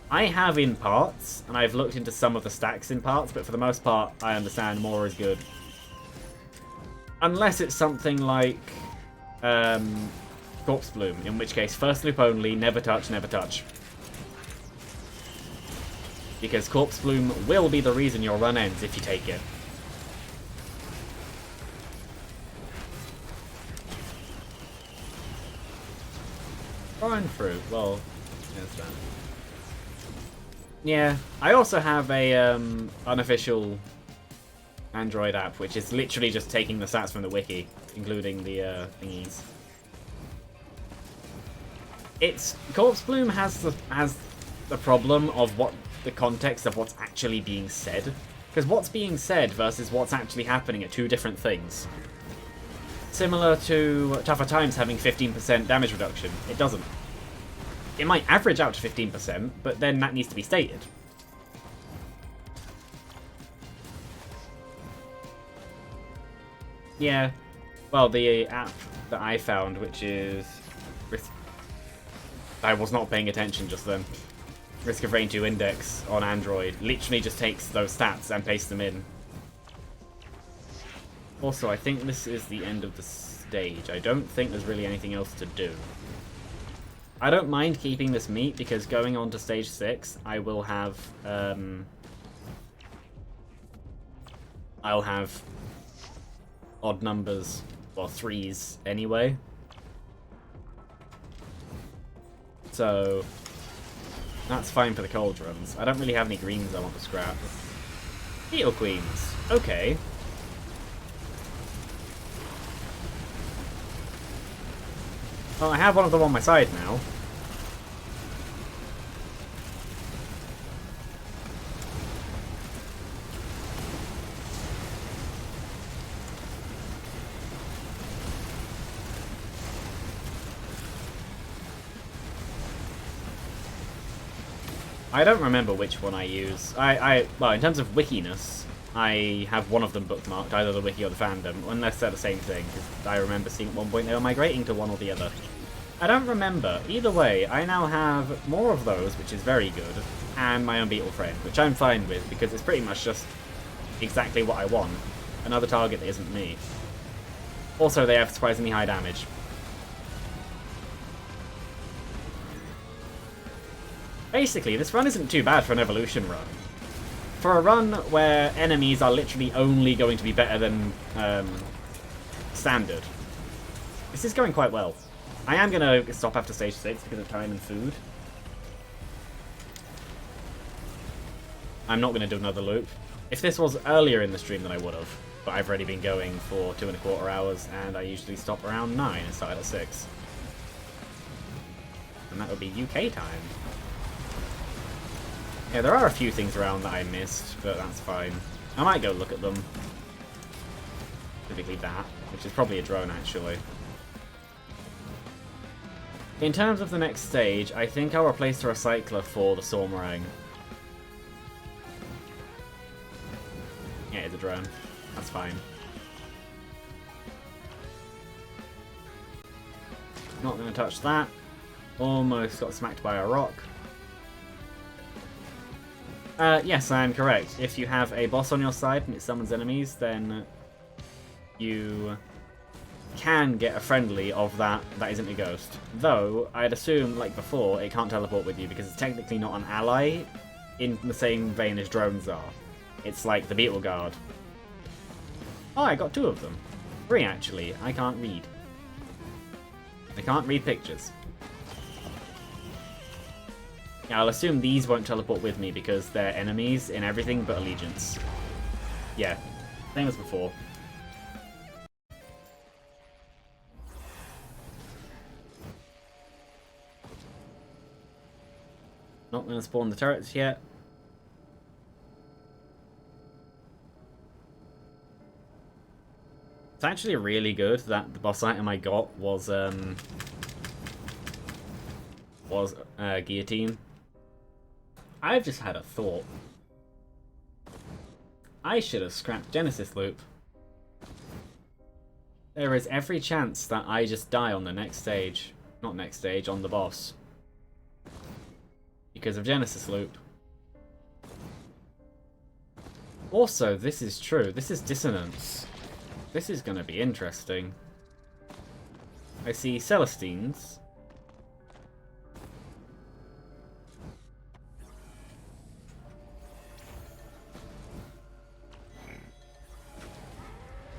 I have in parts, and I've looked into some of the stacks in parts, but for the most part, I understand more is good. Unless it's something like Corpse Bloom, in which case, first loop only, never touch, never touch. Because Corpse Bloom will be the reason your run ends if you take it. Foreign fruit, well, there's that. Yeah, I also have a unofficial Android app, which is literally just taking the stats from the wiki, including the thingies. Corpse Bloom has the problem of what the context of what's actually being said, because what's being said versus what's actually happening are two different things. Similar to Tougher Times having 15% damage reduction. It doesn't. It might average out to 15%, but then that needs to be stated. Yeah. Well, the app that I found, which is... I was not paying attention just then. Risk of Rain 2 Index on Android literally just takes those stats and pastes them in. Also, I think this is the end of the stage. I don't think there's really anything else to do. I don't mind keeping this meat because going on to stage 6, I will have I'll have odd numbers, or 3s anyway. So that's fine for the cauldrons. I don't really have any greens I want to scrap. Beetle Queens. Okay. Well, I have one of them on my side now. I don't remember which one I use. Well, in terms of wikiness, I have one of them bookmarked, either the wiki or the fandom, unless they're the same thing, because I remember seeing at one point they were migrating to one or the other. I don't remember. Either way, I now have more of those, which is very good, and my own Beetle Friend, which I'm fine with, because it's pretty much just exactly what I want. Another target that isn't me. Also, they have surprisingly high damage. Basically, this run isn't too bad for an evolution run. For a run where enemies are literally only going to be better than standard, this is going quite well. I am going to stop after stage 6 because of time and food. I'm not going to do another loop. If this was earlier in the stream, then I would have. But I've already been going for 2¼ hours, and I usually stop around 9 and start at 6. And that would be UK time. Yeah, there are a few things around that I missed, but that's fine. I might go look at them. Specifically that, which is probably a drone, actually. In terms of the next stage, I think I'll replace the Recycler for the Sormarang. Yeah, it's a drone. That's fine. Not going to touch that. Almost got smacked by a rock. Yes, I am correct. If you have a boss on your side and it summons enemies, then you can get a friendly of that isn't a ghost. Though, I'd assume, like before, it can't teleport with you because it's technically not an ally in the same vein as drones are. It's like the Beetle Guard. Oh, I got 2 of them. 3, actually. I can't read. I can't read pictures. Yeah, I'll assume these won't teleport with me because they're enemies in everything but Allegiance. Yeah, same as before. Not going to spawn the turrets yet. It's actually really good that the boss item I got was Guillotine. I've just had a thought. I should have scrapped Genesis Loop. There is every chance that I just die on the next stage. Not next stage, on the boss. Because of Genesis Loop. Also, this is true. This is Dissonance. This is going to be interesting. I see Celestines.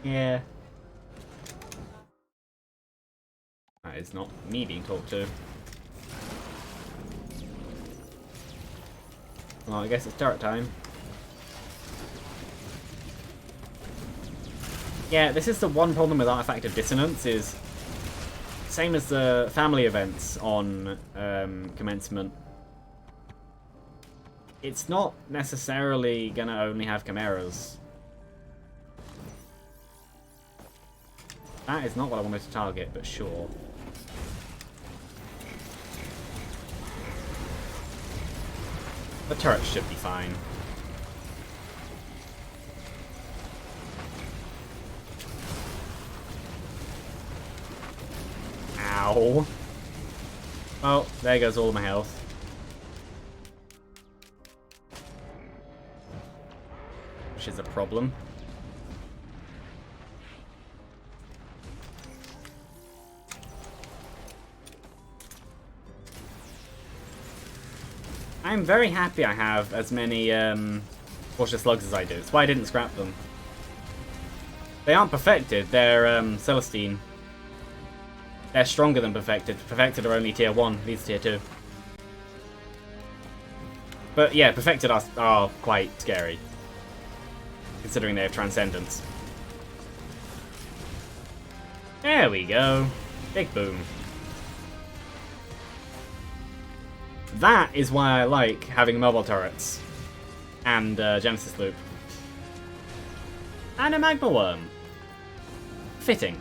Yeah. That is not me being talked to. Well, I guess it's turret time. Yeah, this is the one problem with Artifact of Dissonance is same as the family events on Commencement. It's not necessarily gonna only have chimeras. That is not what I wanted to target, but sure. The turret should be fine. Ow. Oh, there goes all of my health. Which is a problem. I'm very happy I have as many cautious slugs as I do. That's why I didn't scrap them. They aren't perfected, they're Celestine. They're stronger than perfected. Perfected are only tier 1, these tier 2. But yeah, perfected are quite scary. Considering they have Transcendence. There we go. Big boom. That is why I like having mobile turrets. And Genesis Loop. And a Magma Worm. Fitting.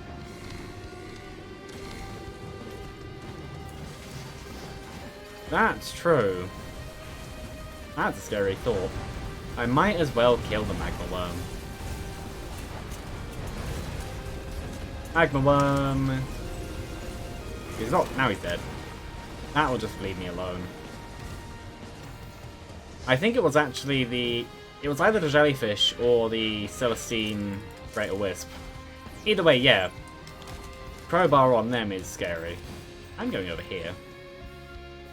That's true. That's a scary thought. I might as well kill the Magma Worm. Magma Worm. He's not. Now he's dead. That will just leave me alone. I think it was actually the... It was either the Jellyfish or the Celestine Greater Wisp. Either way, yeah. Crowbar on them is scary. I'm going over here.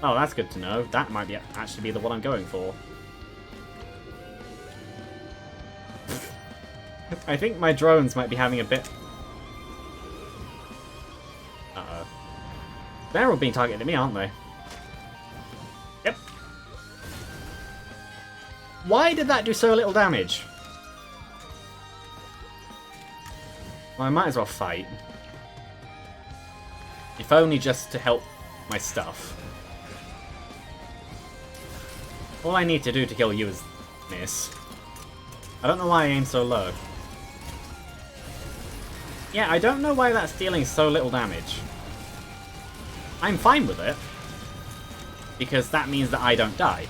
Oh, that's good to know. That might actually be the one I'm going for. I think my drones might be having a bit... Uh-oh. They're all being targeted at me, aren't they? Yep. Why did that do so little damage? Well, I might as well fight. If only just to help my stuff. All I need to do to kill you is miss. I don't know why I aim so low. Yeah, I don't know why that's dealing so little damage. I'm fine with it. Because that means that I don't die.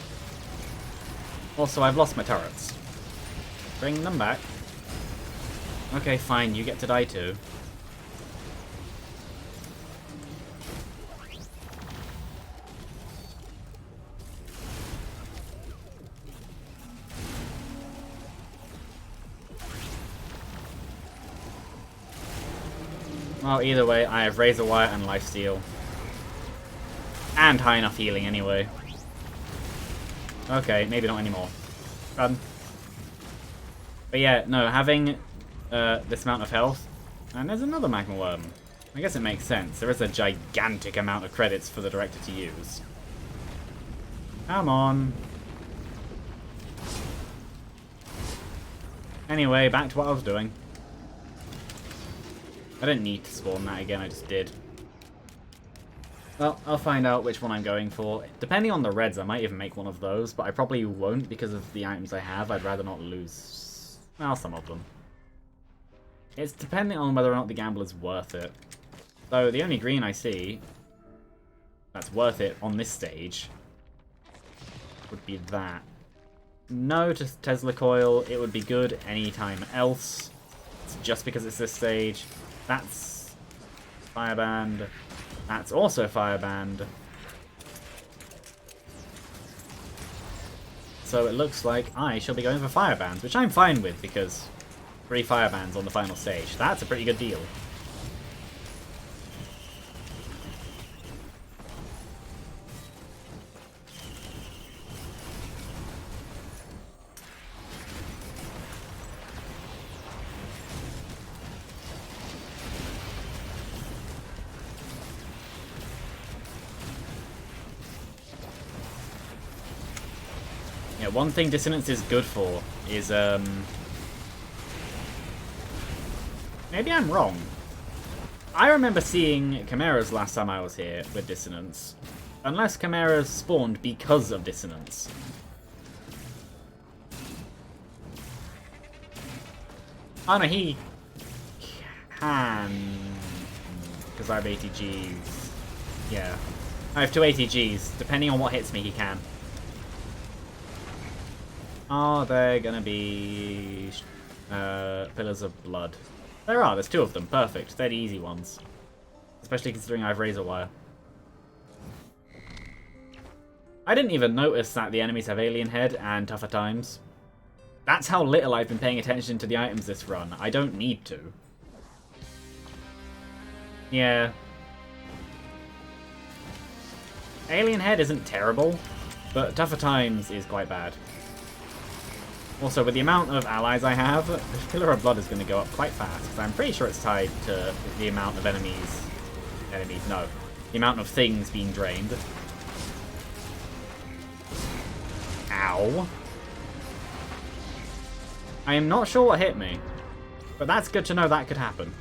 Also, I've lost my turrets. Bring them back. Okay, fine, you get to die too. Well, either way, I have Razor Wire and Lifesteal. And high enough healing anyway. Okay, maybe not anymore. Run. But yeah, no, having this amount of health. And there's another Magma Worm. I guess it makes sense. There is a gigantic amount of credits for the director to use. Come on. Anyway, back to what I was doing. I didn't need to spawn that again, I just did. Well, I'll find out which one I'm going for. Depending on the reds, I might even make one of those, but I probably won't because of the items I have. I'd rather not lose, well, some of them. It's depending on whether or not the gamble is worth it. So the only green I see that's worth it on this stage would be that. No to Tesla Coil. It would be good anytime else. It's just because it's this stage. That's Fireband. That's also Fireband. So it looks like I shall be going for Firebands, which I'm fine with because 3 Firebands on the final stage. That's a pretty good deal. Yeah, one thing Dissonance is good for is, maybe I'm wrong. I remember seeing Chimeras last time I was here with Dissonance. Unless Chimeras spawned because of Dissonance. Oh no, he can. Because I have ATGs. Yeah. I have 2 ATGs. Depending on what hits me, he can. Are there gonna be Pillars of Blood? There are, there's 2 of them. Perfect. They're the easy ones. Especially considering I have Razor Wire. I didn't even notice that the enemies have Alien Head and Tougher Times. That's how little I've been paying attention to the items this run. I don't need to. Yeah. Alien Head isn't terrible, but Tougher Times is quite bad. Also, with the amount of allies I have, the Pillar of Blood is going to go up quite fast, because I'm pretty sure it's tied to the amount of the amount of things being drained. Ow. I am not sure what hit me, but that's good to know that could happen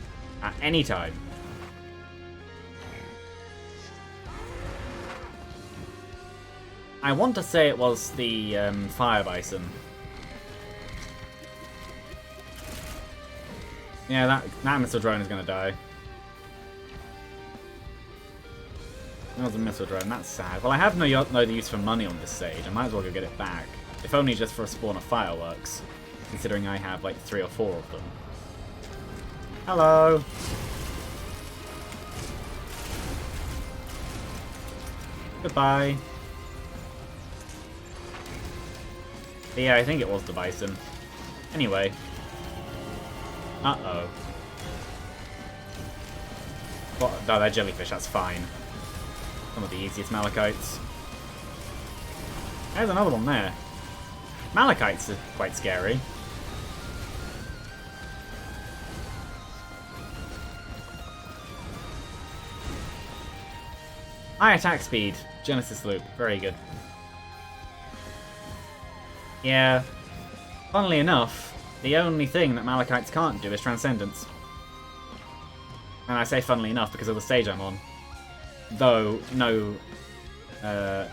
at any time. I want to say it was the Fire Bison. Yeah, that missile drone is going to die. That was a missile drone, that's sad. Well, I have no use for money on this stage. I might as well go get it back. If only just for a spawn of fireworks. Considering I have like 3 or 4 of them. Hello! Goodbye. But yeah, I think it was the Bison. Anyway. Uh-oh. What? No, they're jellyfish, that's fine. Some of the easiest Malachites. There's another one there. Malachites are quite scary. High attack speed. Genesis loop. Very good. Yeah. Funnily enough, the only thing that Malachites can't do is Transcendence. And I say funnily enough because of the stage I'm on. Though, no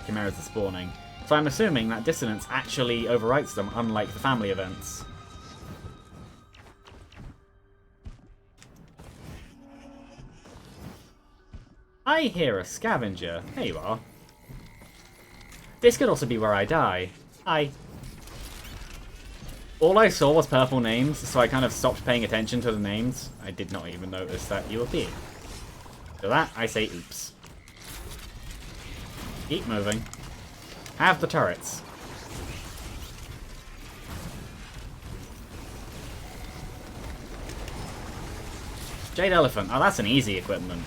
Chimeras are spawning. So I'm assuming that Dissonance actually overwrites them, unlike the family events. I hear a scavenger. There you are. This could also be where I die. Hi. All I saw was purple names, so I kind of stopped paying attention to the names. I did not even notice that you appeared. To that, I say oops. Keep moving. Have the turrets. Jade Elephant. Oh, that's an easy equipment.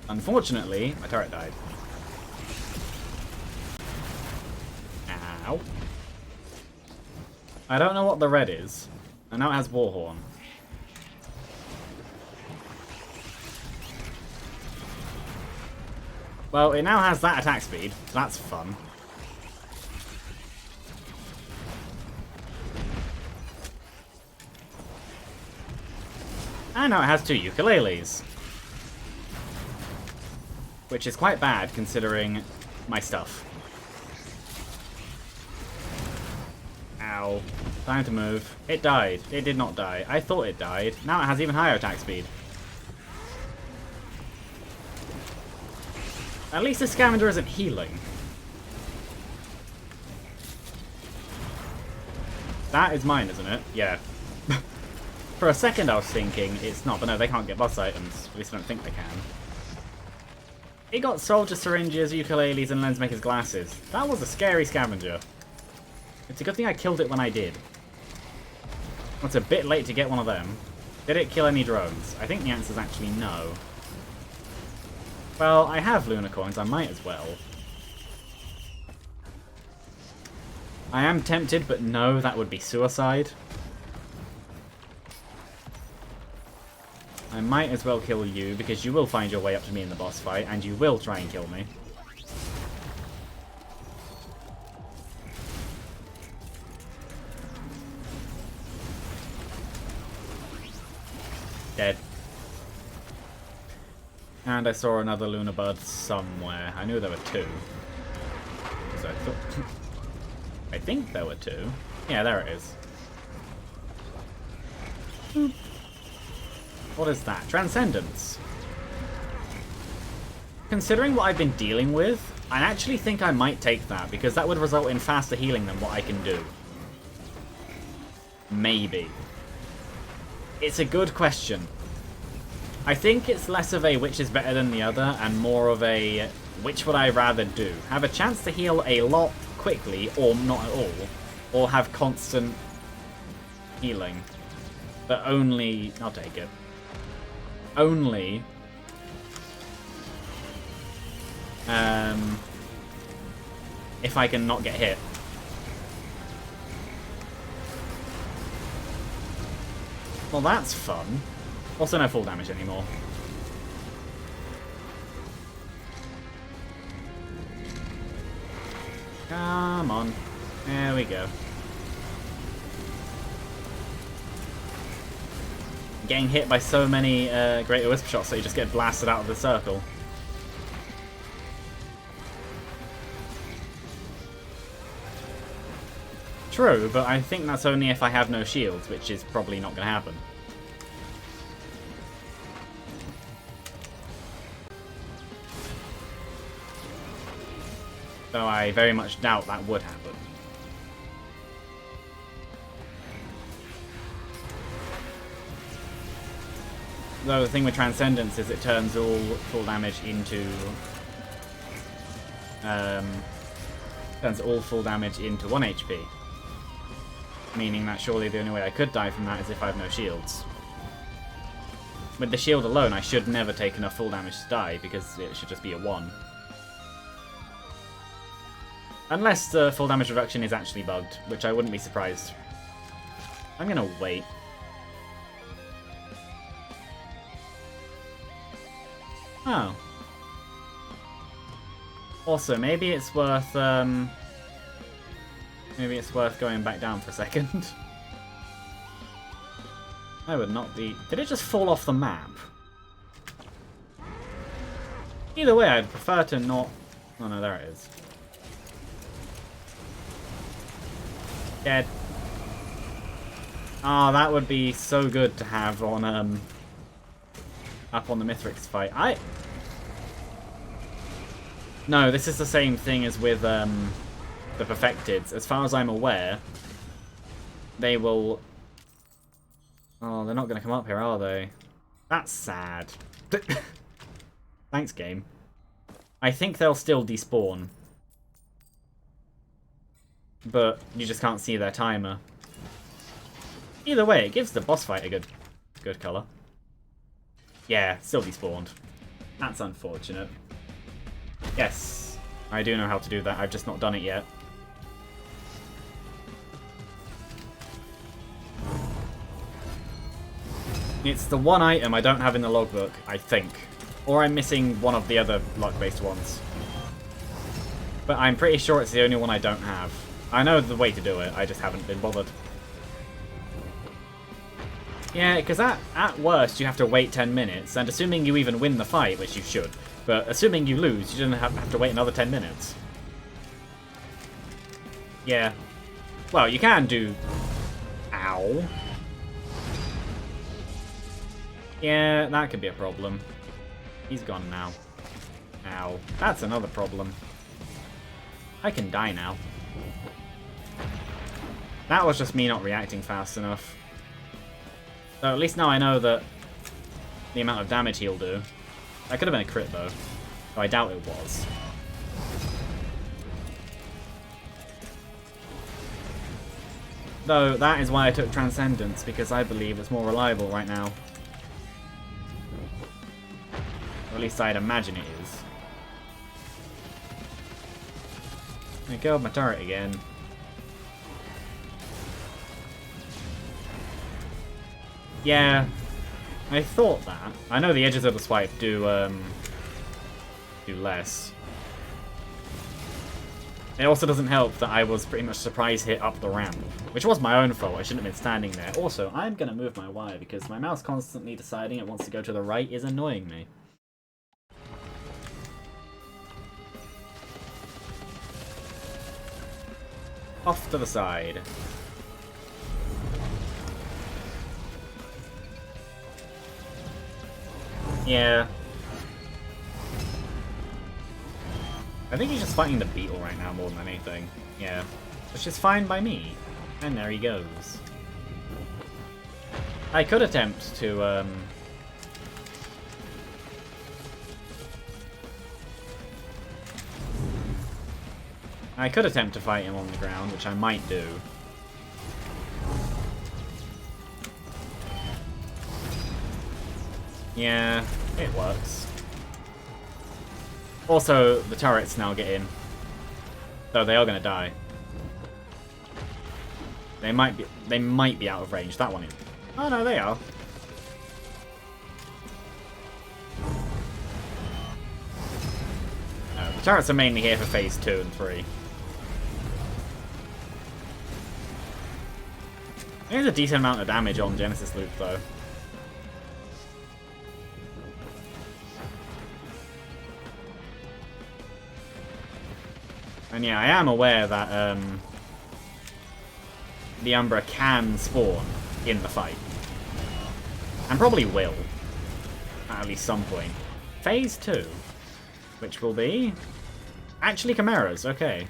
Unfortunately, my turret died. Ow. I don't know what the red is. I know it has Warhorn. Well, it now has that attack speed, so that's fun. And now it has 2 ukuleles. Which is quite bad, considering my stuff. Ow. Time to move. It died. It did not die. I thought it died. Now it has even higher attack speed. At least the scavenger isn't healing. That is mine, isn't it? Yeah. For a second I was thinking it's not, but no, they can't get boss items. At least I don't think they can. It got soldier syringes, ukuleles, and lensmaker's glasses. That was a scary scavenger. It's a good thing I killed it when I did. It's a bit late to get one of them. Did it kill any drones? I think the answer is actually no. Well, I have Lunar Coins, I might as well. I am tempted, but no, that would be suicide. I might as well kill you, because you will find your way up to me in the boss fight, and you will try and kill me. Dead. And I saw another Lunar Bud somewhere. I knew there were 2. So I thought... I think there were 2. Yeah, there it is. What is that? Transcendence. Considering what I've been dealing with, I actually think I might take that, because that would result in faster healing than what I can do. Maybe. It's a good question. I think it's less of a which is better than the other, and more of a which would I rather do. Have a chance to heal a lot quickly, or not at all. Or have constant healing. But only... I'll take it. Only... if I can not get hit. Well, that's fun. Also no full damage anymore. Come on. There we go. Getting hit by so many Greater Wisp shots that you just get blasted out of the circle. True, but I think that's only if I have no shields, which is probably not going to happen. Though I very much doubt that would happen. Though the thing with Transcendence is it turns all full damage into... turns all full damage into 1 HP. Meaning that surely the only way I could die from that is if I have no shields. With the shield alone, I should never take enough full damage to die, because it should just be a 1. Unless the full damage reduction is actually bugged, which I wouldn't be surprised. I'm gonna wait. Oh. Also, maybe it's worth, maybe it's worth going back down for a second. I would not be... Did it just fall off the map? Either way, I'd prefer to not... Oh no, there it is. Dead. Oh, that would be so good to have on, up on the Mithrix fight. No, this is the same thing as with, the Perfecteds. As far as I'm aware, they will... Oh, they're not going to come up here, are they? That's sad. Thanks, game. I think they'll still despawn. But you just can't see their timer. Either way, it gives the boss fight a good colour. Yeah, still despawned. That's unfortunate. Yes, I do know how to do that. I've just not done it yet. It's the one item I don't have in the logbook, I think. Or I'm missing one of the other luck-based ones. But I'm pretty sure it's the only one I don't have. I know the way to do it, I just haven't been bothered. Yeah, because at worst you have to wait 10 minutes, and assuming you even win the fight, which you should, but assuming you lose, you don't have to wait another 10 minutes. Yeah. Well, you can do... Ow. Yeah, that could be a problem. He's gone now. Ow. That's another problem. I can die now. That was just me not reacting fast enough. So at least now I know that the amount of damage he'll do. That could have been a crit though. Though I doubt it was. Though that is why I took Transcendence, because I believe it's more reliable right now. Or at least I'd imagine it is. I killed my turret again. Yeah, I thought that. I know the edges of the swipe do less. It also doesn't help that I was pretty much surprise hit up the ramp, which was my own fault. I shouldn't have been standing there. Also, I'm going to move my wire because my mouse constantly deciding it wants to go to the right is annoying me. Off to the side. Yeah. I think he's just fighting the beetle right now more than anything. Yeah. Which is fine by me. And there he goes. I could attempt to, I could attempt to fight him on the ground, which I might do. Yeah, it works. Also, the turrets now get in. Though they are going to die. They might be out of range. That one is. Oh no, they are. No, the turrets are mainly here for phase 2 and 3. There's a decent amount of damage on Genesis Loop though. And yeah, I am aware that the Umbra can spawn in the fight. And probably will. At least some point. Phase 2. Which will be... Actually Chimeras, okay.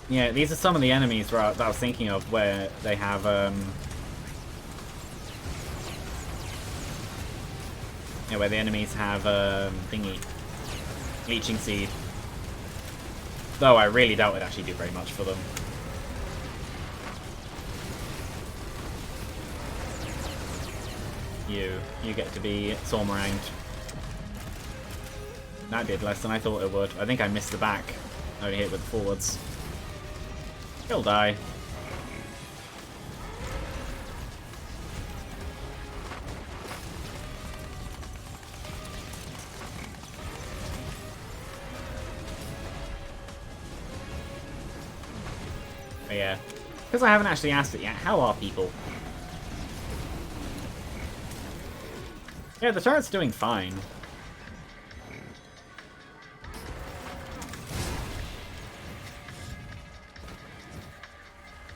Yeah, these are some of the enemies that I was thinking of where they have, yeah, where the enemies have, thingy. Leeching Seed. Though I really doubt it'd actually do very much for them. You get to be Sormaranged. That did less than I thought it would. I think I missed the back. Only hit with the forwards. He'll die. But yeah. Because I haven't actually asked it yet, how are people? Yeah, the turret's doing fine.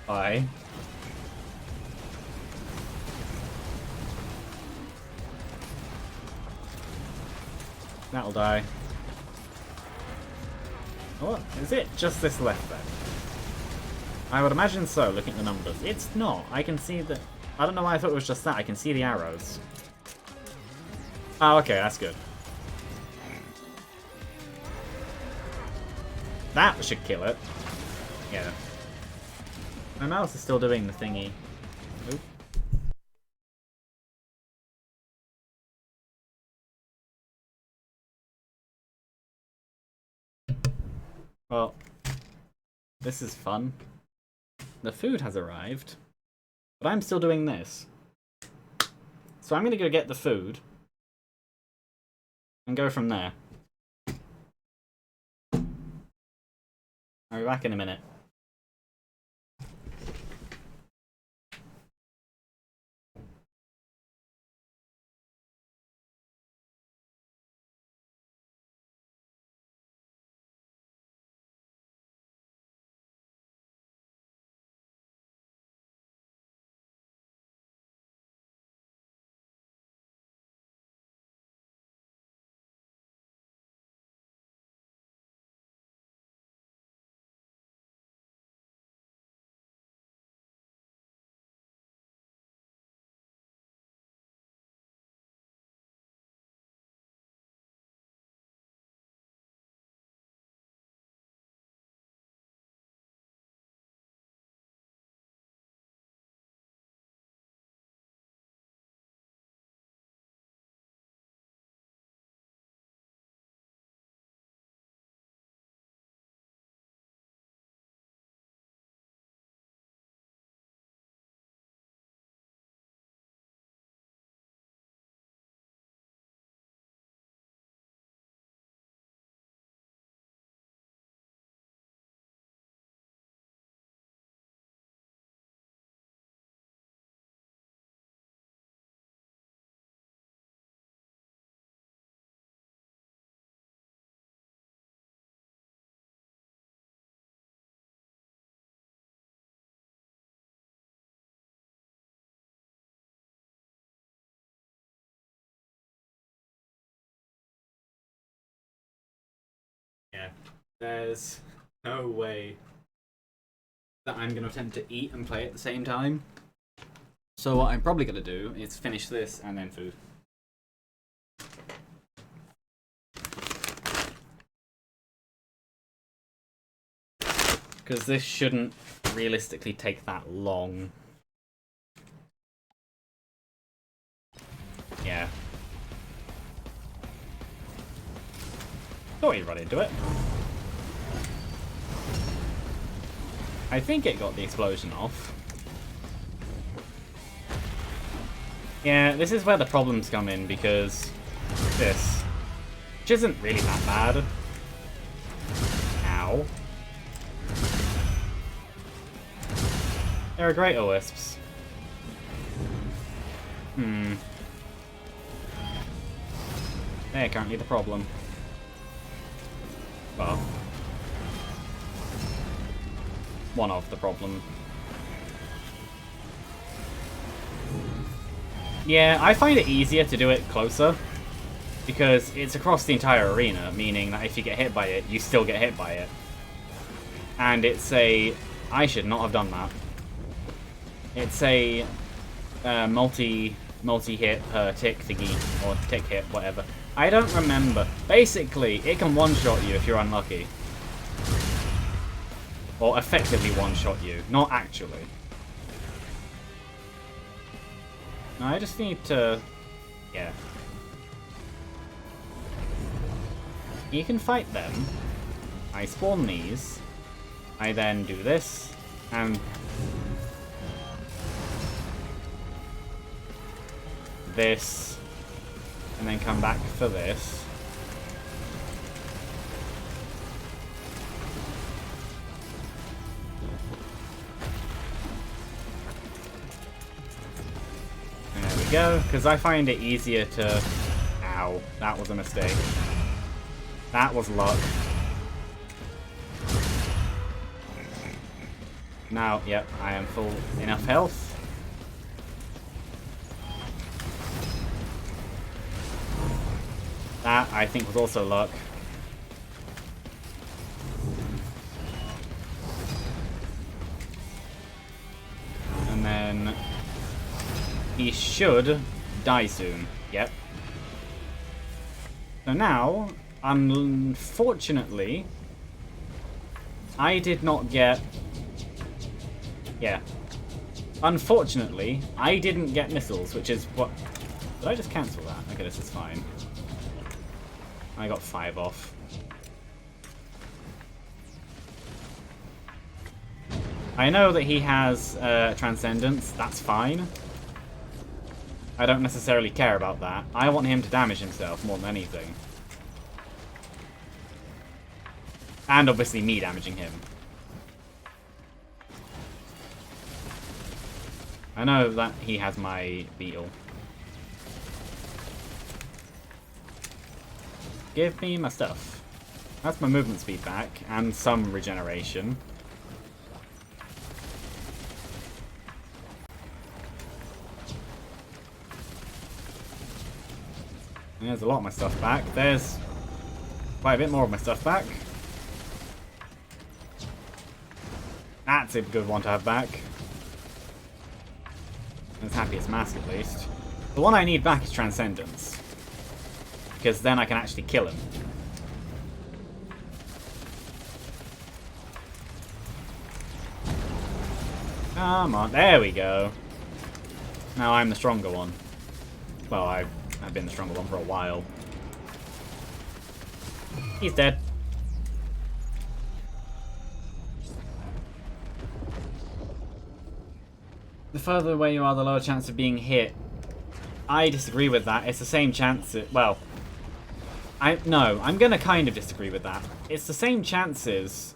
Bye. That'll die. What? Is it just this left then? I would imagine so, looking at the numbers. It's not. I can see that... I don't know why I thought it was just that. I can see the arrows. Oh, okay, that's good. That should kill it. Yeah. My mouse is still doing the thingy. Oop. Well, this is fun. The food has arrived, but I'm still doing this. So I'm gonna go get the food and go from there. I'll be back in a minute. Yeah, there's no way that I'm going to attempt to eat and play at the same time. So what I'm probably going to do is finish this and then food. Because this shouldn't realistically take that long. Yeah. Thought he'd run into it. I think it got the explosion off. Yeah, this is where the problems come in, because this, which isn't really that bad. Ow. There are greater wisps. They're currently the problem. Well, one of the problem. Yeah, I find it easier to do it closer, because it's across the entire arena, meaning that if you get hit by it, you still get hit by it. And it's a... I should not have done that. It's a multi-hit per tick thingy, or tick hit, whatever. I don't remember. Basically, it can one-shot you if you're unlucky. Or effectively one-shot you, not actually. No, I just need to... yeah. You can fight them. I spawn these. I then do this, and... this, and then come back for this. And there we go, because I find it easier to... Ow, that was a mistake. That was luck. Now, yep, I am full enough health. That, I think, was also luck. And then... he should die soon. Yep. So now, unfortunately, I did not get... Yeah. Unfortunately, I didn't get missiles, which is what... Did I just cancel that? Okay, this is fine. I got 5 off. I know that he has Transcendence. That's fine. I don't necessarily care about that. I want him to damage himself more than anything. And obviously me damaging him. I know that he has my beetle. Give me my stuff. That's my movement speed back, and some regeneration. And there's a lot of my stuff back. There's quite a bit more of my stuff back. That's a good one to have back. As happy as Mask, at least. The one I need back is Transcendence. Because then I can actually kill him. Come on, there we go. Now I'm the stronger one. Well, I've been the stronger one for a while. He's dead. The further away you are, the lower chance of being hit. I disagree with that. It's the same chance... Well... No, I'm going to kind of disagree with that. It's the same chances...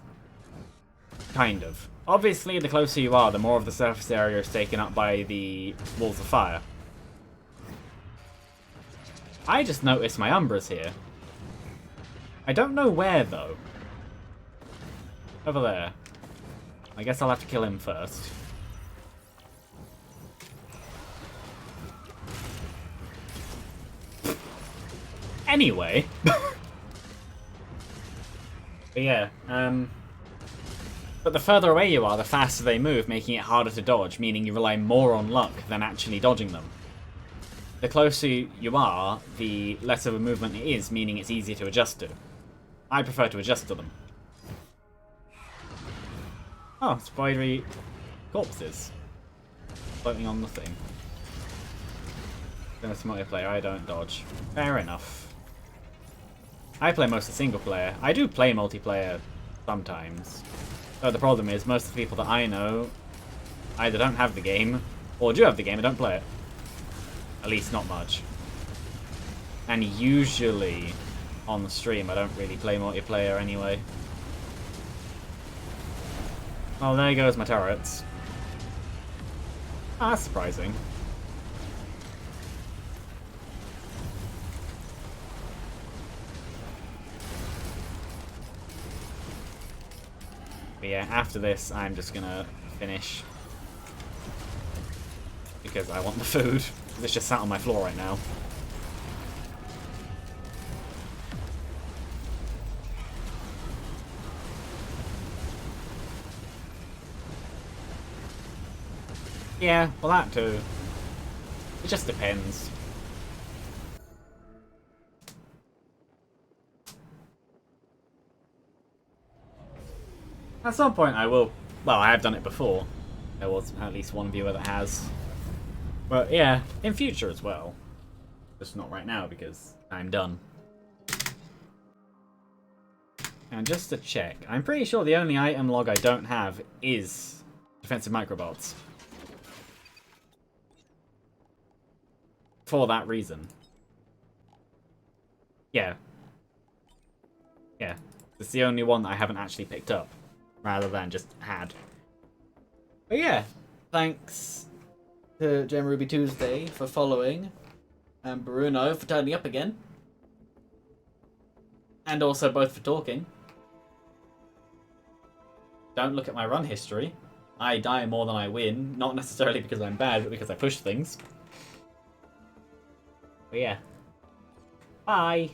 Kind of. Obviously, the closer you are, the more of the surface area is taken up by the walls of fire. I just noticed my Umbras here. I don't know where, though. Over there. I guess I'll have to kill him first. Anyway. But yeah, but the further away you are, the faster they move, making it harder to dodge, meaning you rely more on luck than actually dodging them. The closer you are, the less of a movement it is, meaning it's easier to adjust to. I prefer to adjust to them. Oh, spidery corpses. Floating on the thing. Then it's multiplayer, I don't dodge. Fair enough. I play mostly single player. I do play multiplayer sometimes. But the problem is, most of the people that I know either don't have the game, or do have the game and don't play it. At least not much. And usually, on the stream, I don't really play multiplayer anyway. Oh, there goes my turrets. Ah, that's surprising. But yeah, after this, I'm just gonna finish. Because I want the food. It's just sat on my floor right now. Yeah, well that too. It just depends. At some point I will... Well, I have done it before. There was at least one viewer that has. But yeah, in future as well. Just not right now because I'm done. And just to check, I'm pretty sure the only item log I don't have is defensive microbots. For that reason. Yeah. Yeah. It's the only one that I haven't actually picked up. Rather than just had. But yeah. Thanks to Gem Ruby Tuesday for following. And Bruno for turning up again. And also both for talking. Don't look at my run history. I die more than I win. Not necessarily because I'm bad, but because I push things. But yeah. Bye.